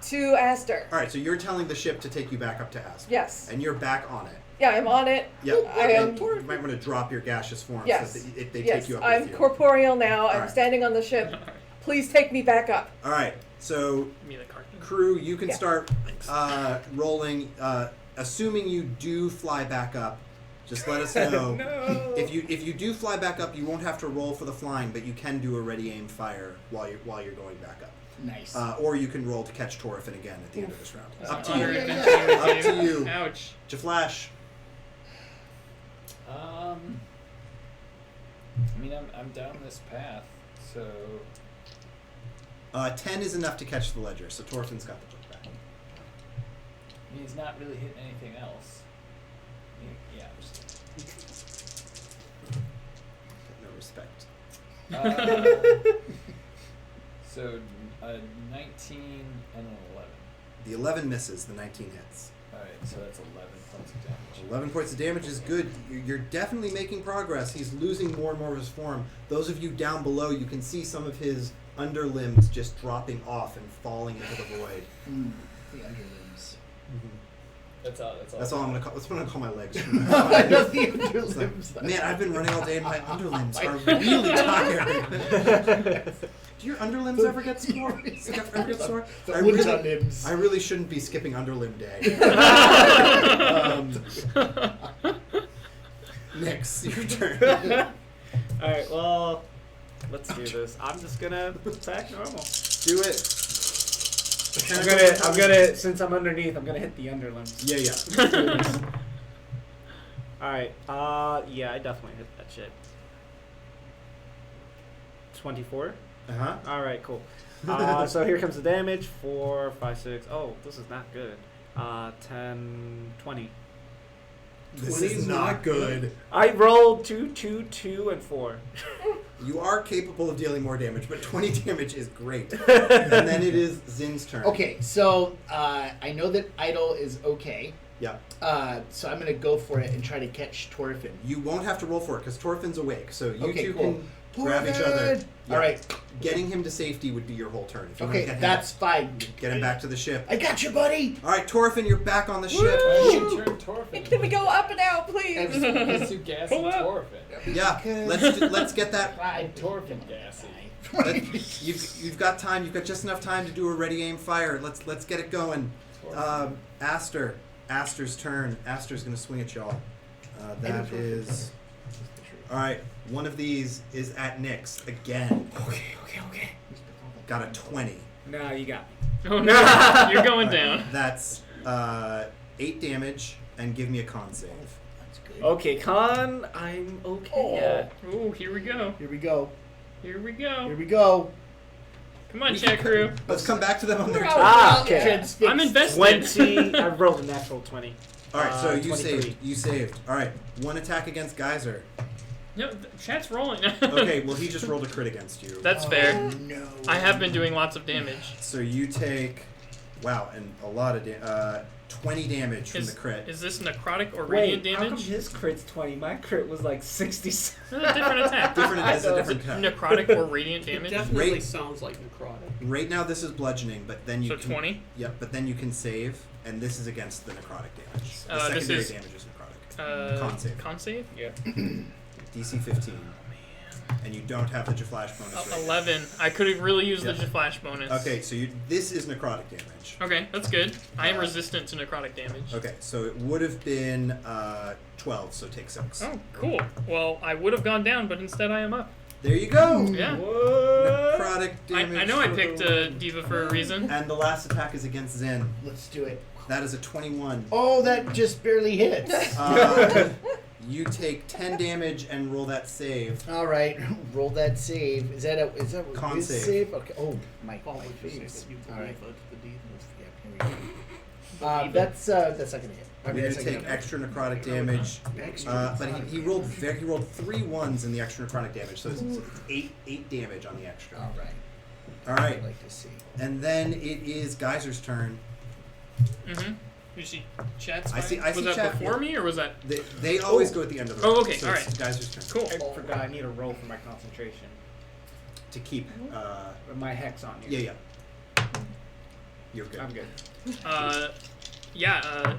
to Aster. All right. So you're telling the ship to take you back up to Aspen. Yes. And you're back on it. Yeah, I'm on it. Yep. I am. And you might want to drop your gaseous form Yes. so that they Yes, take you up I'm with you. corporeal now. I'm Alright. standing on the ship. Please take me back up. All right. So Me the card. crew, you can Yeah. start rolling. Assuming you do fly back up, just let us know. No. If you do fly back up, you won't have to roll for the flying, but you can do a ready aim fire while you're going back up. Nice. Or you can roll to catch Torfin again at the end of this round. It's Up an to honor you. adventuring with Up to you. Ouch. Jaflash. I mean, I'm down this path, so 10 is enough to catch the ledger, so Torfin's got the jump back. I mean, he's not really hitting anything else. Yeah. I'm just, No respect. so 19 and an 11. The 11 misses, the 19 hits. All right, so that's 11 points of damage. 11 points of damage is good. You're definitely making progress. He's losing more and more of his form. Those of you down below, you can see some of his underlimbs just dropping off and falling into the void. The underlimbs. That's all. That's all I'm gonna call. That's what I'm gonna call my legs. I know the It's like, underlimbs. man, I've been running all day and my underlimbs are really tired. Do your underlimbs ever get sore? Ever get sore? The I really, underlimbs. I really shouldn't be skipping underlimb day. Nix, your turn. Alright, well, let's do this. I'm just gonna attack normal. Do it. I'm gonna, since I'm underneath, I'm gonna hit the underlimbs. Yeah, yeah. Alright, yeah, I definitely hit that shit. 24? Uh-huh. Alright, cool. So here comes the damage. 4, 5, 6. Oh, this is not good. 10, 20. This 20 is not good. I rolled 2, 2, 2, and 4. You are capable of dealing more damage, but 20 damage is great. And then it is Zin's turn. Okay, so I know that Idle is okay. Yeah. So I'm gonna go for it and try to catch Torfin. You won't have to roll for it because Torfin's awake, so you Okay, two cool. can grab each other. Yeah. All right. Getting him to safety would be your whole turn. If you want to Okay, get him that's fine. get him back to the ship. I got you, buddy. All right, Torfin, you're back on the ship. You turn Torfin. Can we go up and out, please? Let's do gassy Pull up. Torfin. Yeah, let's get that. Torfin gassy. You've got time. You've got just enough time to do a ready aim fire. Let's get it going. Aster's turn. Aster's gonna swing at y'all. That is. All right. One of these is at Nyx again. Okay. Got a 20. No, you got me. Oh no, you're going down. That's 8 damage, and give me a con save. That's good. Okay, con, I'm okay at. Oh, here we go. Here we go. Here we Here go. we go. Come on, chat crew. Let's come back to them on their We're turn. out. Ah, okay. Transfixed. I'm invested. 20. I rolled a natural 20. All right, so you 23. saved. You saved. All right, one attack against Geyser. No, chat's rolling. Okay, well he just rolled a crit against you. That's fair. Oh, no. I have been doing lots of damage. So you take, wow, and a lot of 20 damage from the crit. Is this necrotic or Wait, radiant how come damage? his crit's 20? My crit was like 67. It's a different attack. It's a Is different it attack. necrotic or radiant It damage? definitely Rate- sounds like necrotic. Right now this is bludgeoning, but then you So can, 20? Yep, but then you can save, and this is against the necrotic damage. The This secondary is- damage is necrotic. Con save. Con save? Yeah. DC 15. And you don't have the Jaflash bonus right now. 11. I could have really used Yeah. the flash bonus. Okay, so this is necrotic damage. Okay, that's good. I am resistant to necrotic damage. Okay, so it would have been 12, so take 6. Oh, cool. Well, I would have gone down, but instead I am up. There you go! Yeah. Necrotic damage. I know I for picked the win. Diva for a reason. And the last attack is against Zen. Let's do it. That is a 21. Oh, that just barely hits. You take 10 damage and roll that save. All right, roll that save. Is that a Con whiz save. Okay. Oh, my face. All right. Yeah, here we go. That's not gonna hit. I mean, You're that's gonna not take gonna extra necrotic damage. But he rolled he rolled 3 1s in the extra necrotic damage, so it's 8 damage on the extra. All right. All right, I'd like to see. and then it is Geyser's turn. Mm-hmm. You see chat's I see was that chat, before yeah. me, or was that... They always go at the end of the Oh, round. okay, So all it's right. the guys' turn. Cool. I forgot I need a roll for my concentration. To keep. My hex on you. Yeah. You're good. I'm good.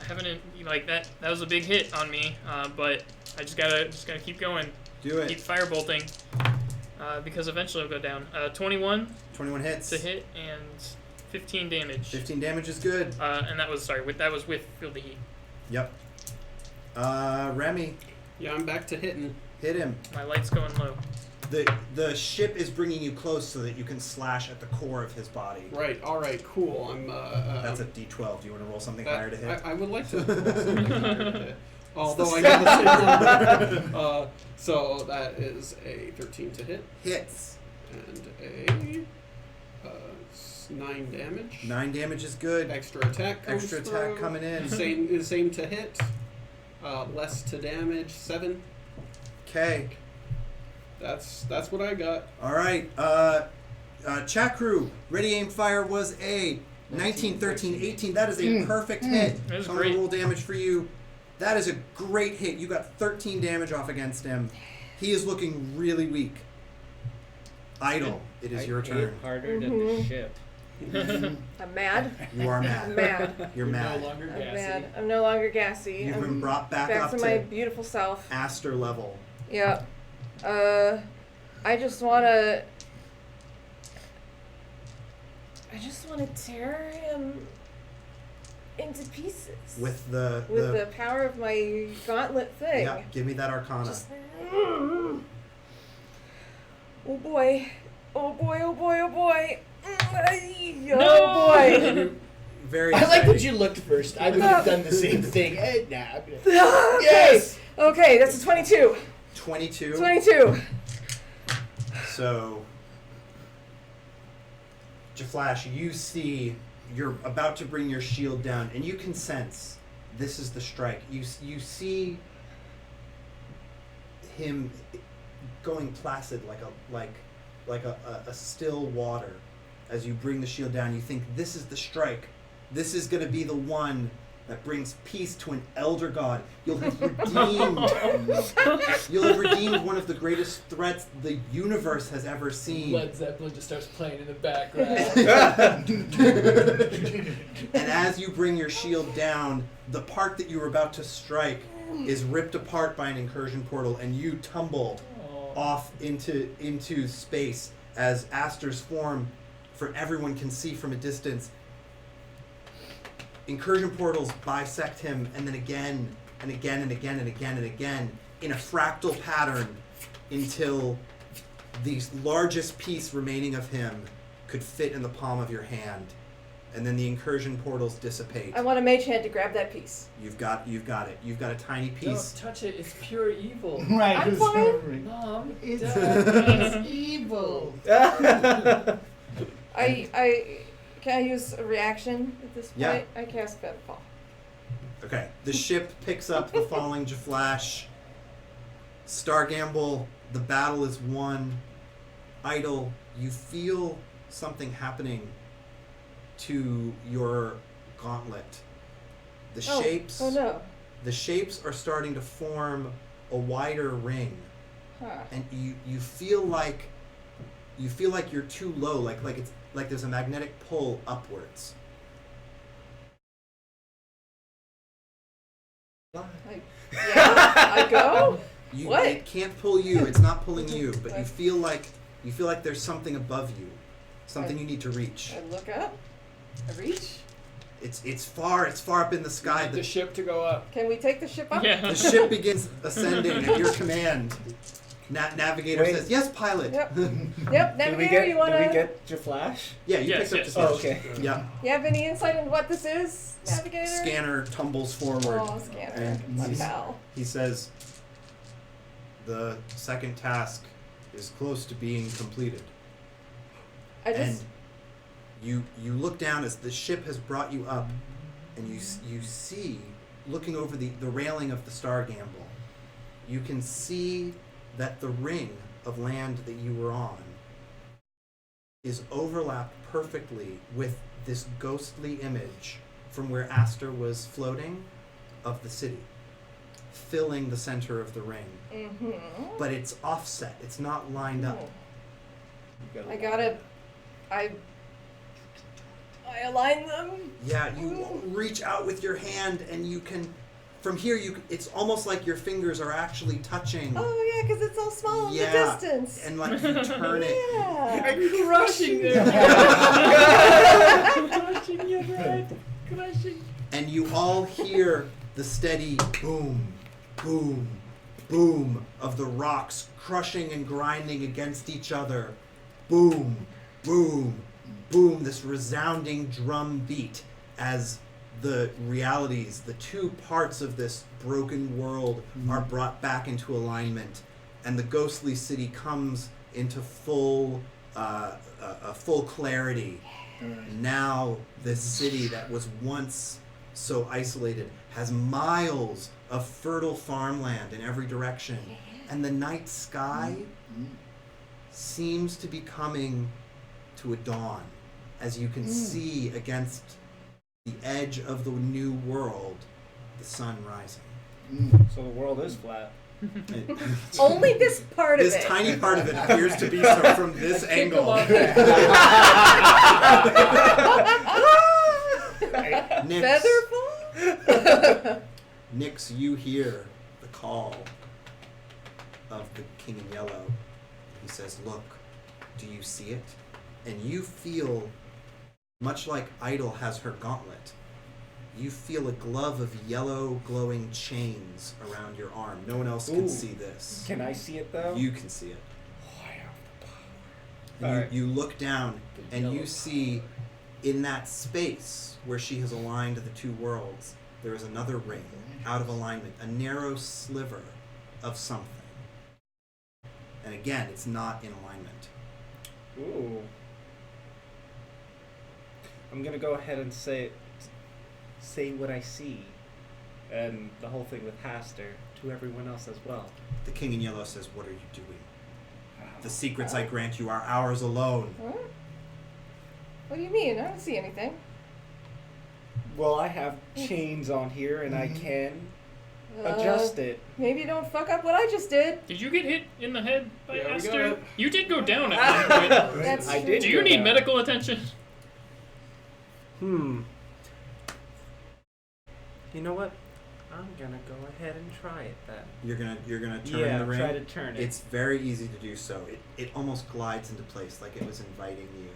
Having it like that was a big hit on me, but I just gotta keep going. Do it. Keep firebolting, because eventually I'll go down. 21 21 hits. to hit and 15 damage. 15 damage is good. And that was with Field of Heat. Yep. Remy, Yeah, I'm back to hitting. hit him. My light's going low. The ship is bringing you close so that you can slash at the core of his body. Right. All right. Cool. I'm. That's a D12. Do you want to roll something higher to hit? I would like to roll something higher to hit. Although I got the same number. So that is a 13 to hit Hits. and a 9 damage. 9 damage is good. Extra attack comes Extra through. attack coming in. Same to hit. Less to damage. 7. Okay. That's what I got. All right. Chat crew. Ready, aim, fire was a 19, 13, 18. That is a perfect hit. That is I'm great. gonna roll damage for you. That is a great hit. You got 13 damage off against him. He is looking really weak. Idle. It is your turn. Harder than the ship. I'm mad. You are I'm mad. mad. You're mad. No longer I'm gassy. mad. I'm no longer gassy. You've I'm been brought back back up to my beautiful self. Aster level. Yep. I just wanna tear him into pieces. With the the power of my gauntlet thing. yeah. Give me that Arcana. Just, oh boy. Oh boy, oh boy, oh boy. Oh boy. Very. I like that exciting. you looked first. I would have done the same thing. Nah, I'm gonna... Okay. Yes! Okay, that's a 22. 22. 22. So, Jaflash, you see you're about to bring your shield down, and you can sense this is the strike. You see him going placid like a still water as you bring the shield down. You think this is the strike. This is going to be the one that brings peace to an elder god. You'll have redeemed. You'll have redeemed one of the greatest threats the universe has ever seen. Led Zeppelin just starts playing in the background. And as you bring your shield down, the part that you were about to strike is ripped apart by an incursion portal, and you tumble off into space as Aster's form, for everyone can see from a distance. Incursion portals bisect him, and then again and again and again and again and again in a fractal pattern until the largest piece remaining of him could fit in the palm of your hand, and then the incursion portals dissipate. I want a mage hand to grab that piece. You've got it. You've got a tiny piece. Don't touch it. It's pure evil. Right. I'm fine. Mom, It's Dad. evil. Can I use a reaction at this point? Yeah. I cast Bedfall. Okay. The ship picks up the falling Jaflash. Stargamble, the battle is won. Idle, you feel something happening to your gauntlet. The shapes. Oh no. The shapes are starting to form a wider ring, Huh. and you feel like you're too low, like it's like there's a magnetic pull upwards. Yeah, I go? What? It can't pull you. It's not pulling you, but you feel like there's something above you, something you need to reach. I look up. I reach. It's far up in the sky. The ship to go up. Can we take the ship up? Yeah. The ship begins ascending at your command. Navigator Wait. says, "Yes, pilot." Yep. Yep, Navigator, you wanna... Did we get Jaflash? Yeah, you Yes, picked yes. up the Oh, okay. Yeah. You have any insight into what this is, Navigator? Scanner tumbles forward. Oh, scanner. And My he's- pal. He says, "The second task is close to being completed." I just... And you look down as the ship has brought you up, and you see, looking over the railing of the Stargamble, you can see that the ring of land that you were on is overlapped perfectly with this ghostly image from where Aster was floating of the city, filling the center of the ring. Mm-hmm. But it's offset. It's not lined up. I align them. Yeah, you reach out with your hand, and you can, from here, it's almost like your fingers are actually touching. Oh yeah, because it's all small in the Yeah, distance. and like you turn it. Yeah. I'm crushing them. Crushing you, right? Crushing. And you all hear the steady boom, boom, boom of the rocks crushing and grinding against each other. Boom, boom, boom, this resounding drum beat as the realities, the two parts of this broken world are brought back into alignment, and the ghostly city comes into full clarity. Now this city that was once so isolated has miles of fertile farmland in every direction, and the night sky seems to be coming to a dawn, as you can see against the edge of the new world, the sun rising. So the world is flat. Only this part of This it. tiny part of it appears to be so from this angle. Nix, Featherfall? Nix, you hear the call of the King in Yellow. He says, "Look, do you see it?" And you feel, much like Idol has her gauntlet, you feel a glove of yellow glowing chains around your arm. No one else can Ooh. see this. Can I see it though? You can see it. I have the power. And Alright. you look down The and you yellow see in that space where she has aligned the two worlds, there is another ring out of alignment, a narrow sliver of something. And again, it's not in alignment. Ooh. I'm gonna go ahead and say what I see, and the whole thing with Haster to everyone else as well. The King in Yellow says, "What are you doing? The secrets I grant you are ours alone." What? What do you mean? I don't see anything. Well, I have chains on here, and I can adjust it. Maybe don't fuck up what I just did. Did you get hit in the head by Yeah, we got Aster? it. You did go down at one point. That's I true. did Do you go need down. medical attention? You know what? I'm gonna go ahead and try it then. You're gonna turn the ring. try to turn it. It's very easy to do so. It almost glides into place like it was inviting you.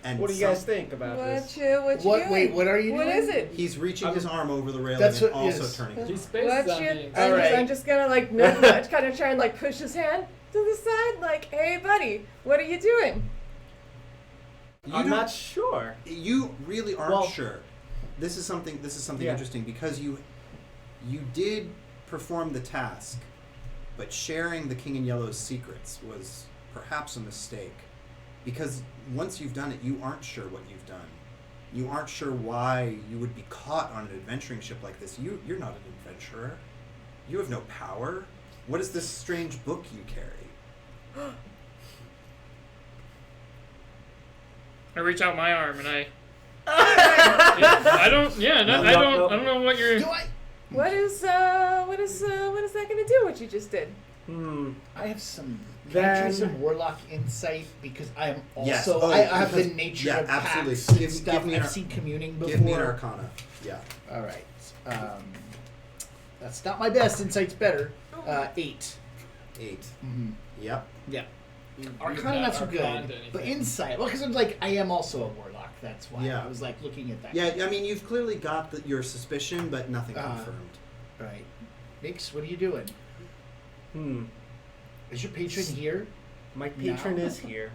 And What do you guys think about What this? you doing? Wait, what are you What doing? is it? He's reaching his arm over the railing That's and what- also yes. turning it. He spaces What on you? me. All right. I'm just gonna like nudge, kind of try and like push his hand to the side, like, "Hey, buddy, what are you doing?" I'm don't- not sure. You really aren't Well- sure. This is something Yeah. interesting because you did perform the task, but sharing the King in Yellow's secrets was perhaps a mistake. Because once you've done it, you aren't sure what you've done. You aren't sure why you would be caught on an adventuring ship like this. You're not an adventurer. You have no power. What is this strange book you carry? I reach out my arm and I don't. Yeah, no, No, I no, don't. no. I don't know what you're. Do I? What is that gonna do? What you just did? I have some. Then- Can I try some warlock insight because I am also. Yes. Oh, I have the because- nature yeah, of absolutely. pacts and Give stuff. me an I've ar- seen communing before. Give me an Arcana. Yeah. All right. That's not my best. Insight's better. 8. 8. Mm-hmm. Yep. Yeah. You Arcana not so Arcana good, to anything. but insight. Well, because I'm like I am also a warlock. That's why Yeah. I was like looking at that. Yeah, I mean, you've clearly got your suspicion, but nothing Uh-huh. confirmed. Right. Nix, what are you doing? Is your patron here? My patron No. is here.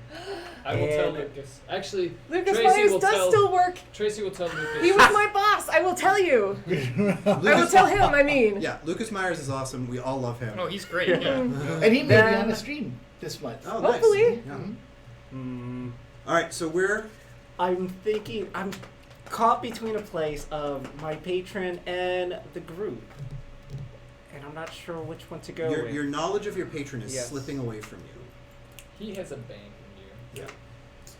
I will tell And- Lucas. Actually, Lucas Tracy Myers will does tell- still work. Tracy will tell Lucas. He was my boss. I will tell you. I will tell him. I mean. Yeah, Lucas Myers is awesome. We all love him. Oh, he's great. Yeah. And he may be Then- on a stream this month. Oh, nice. Hopefully. Yeah. All right, so I'm thinking I'm caught between a place of my patron and the group, and I'm not sure which one to go with. your knowledge of your patron is Yes. slipping away from you. He has a bang in you. Yeah.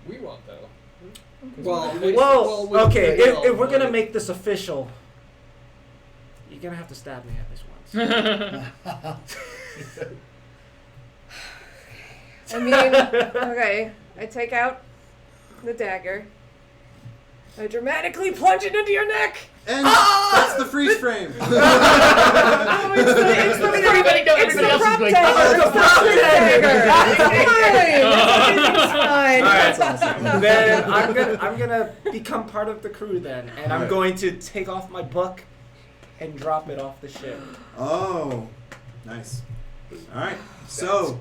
We won't though. Well, Whoa. we- Okay. well, If we're gonna like- make this official, you're gonna have to stab me at least once. I mean, okay. I take out the dagger. I dramatically plunge it into your neck. And that's the freeze frame. Oh, it's the Everybody know- it's everybody the else is prop going, dagger. "Oh, It's the prop dagger. It's fine. Alright. It's fine. Then I'm gonna become part of the crew then, and I'm Alright. going to take off my book and drop it off the ship. Oh, nice. All right. So,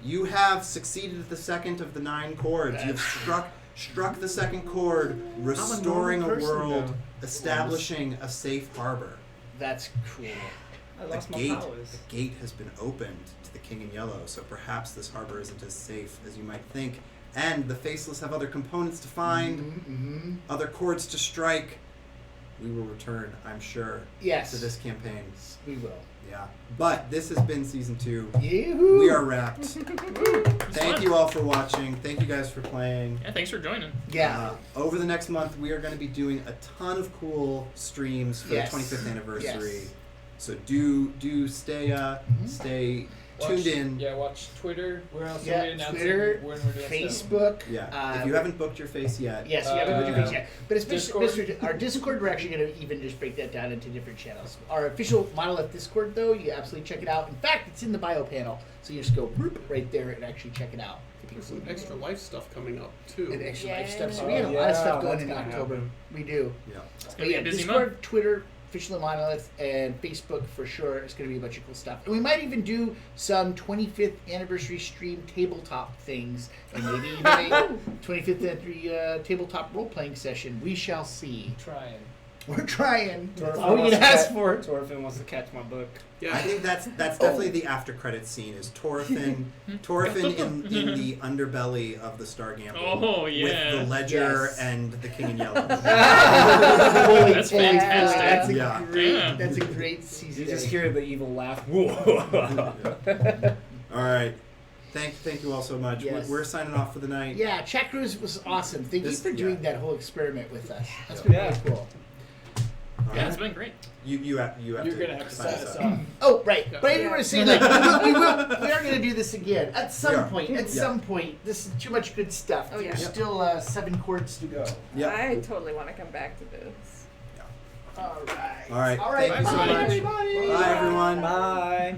you have succeeded at the second of the 9 chords. You've struck the second chord, restoring a person world, now. establishing a safe harbor. That's cool. I lost The my gate, powers. the gate has been opened to the King in Yellow, so perhaps this harbor isn't as safe as you might think. And the Faceless have other components to find, Mm-hmm. other chords to strike. We will return, I'm sure, Yes. to this campaign. We will. Yeah. But this has been season 2. Yoo-hoo. We are wrapped. Thank you all for watching. Thank you guys for playing. Yeah, thanks for joining. Yeah. Over the next month, we are going to be doing a ton of cool streams for Yes. the 25th anniversary. Yes. So do stay tuned in. Yeah, watch Twitter. Where else Yeah, are we announcing Twitter, when we're doing stuff? Facebook. Yeah. If you haven't booked your face yet, Yes, you haven't put your face yet. But especially Discord. our Discord, we're actually going to even just break that down into different channels. Our official Monolith Discord, though, you absolutely check it out. In fact, it's in the bio panel, so you just go boop right there and actually check it out. There's some extra life stuff coming up too. And extra life Yeah. stuff. So we got a lot of stuff going that's in gonna October. happen. We do. yeah. It's But gonna be yeah, a busy Discord, month. Twitter, officially Monolith, and Facebook for sure. It's going to be a bunch of cool stuff. And we might even do some 25th anniversary stream tabletop things, and maybe even a 25th anniversary tabletop role playing session. We shall see. Trying. We're trying. That's Torfin all we wants can to ask catch- for. Torfin wants to catch my book. Yeah. I think that's definitely the after credits scene is Torfin in the underbelly of the Star Gamble Oh, yeah. with the Ledger Yes. and the King in Yellow. That's fantastic. That's a Yeah. great. Yeah. That's a great season. You just hear the evil laugh. Whoa. All right. Thank you all so much. Yes. We're signing off for the night. Yeah, Chat Cruise was awesome. Thank you This- for doing yeah. that whole experiment with us. That's been Yeah. really cool. All Yeah, right. it's been great. You have You're to gonna have to sign sign us up. off. Oh, right. Yeah. But I didn't want to say like we are going to do this again at some Yeah. point. At Yeah. some point, this is too much good stuff. Oh, yeah. There's still 7 chords to go. Yep. I totally want to come back to this. All right. All right. All right. Thank you so Bye, much. everybody. Bye everyone. Bye.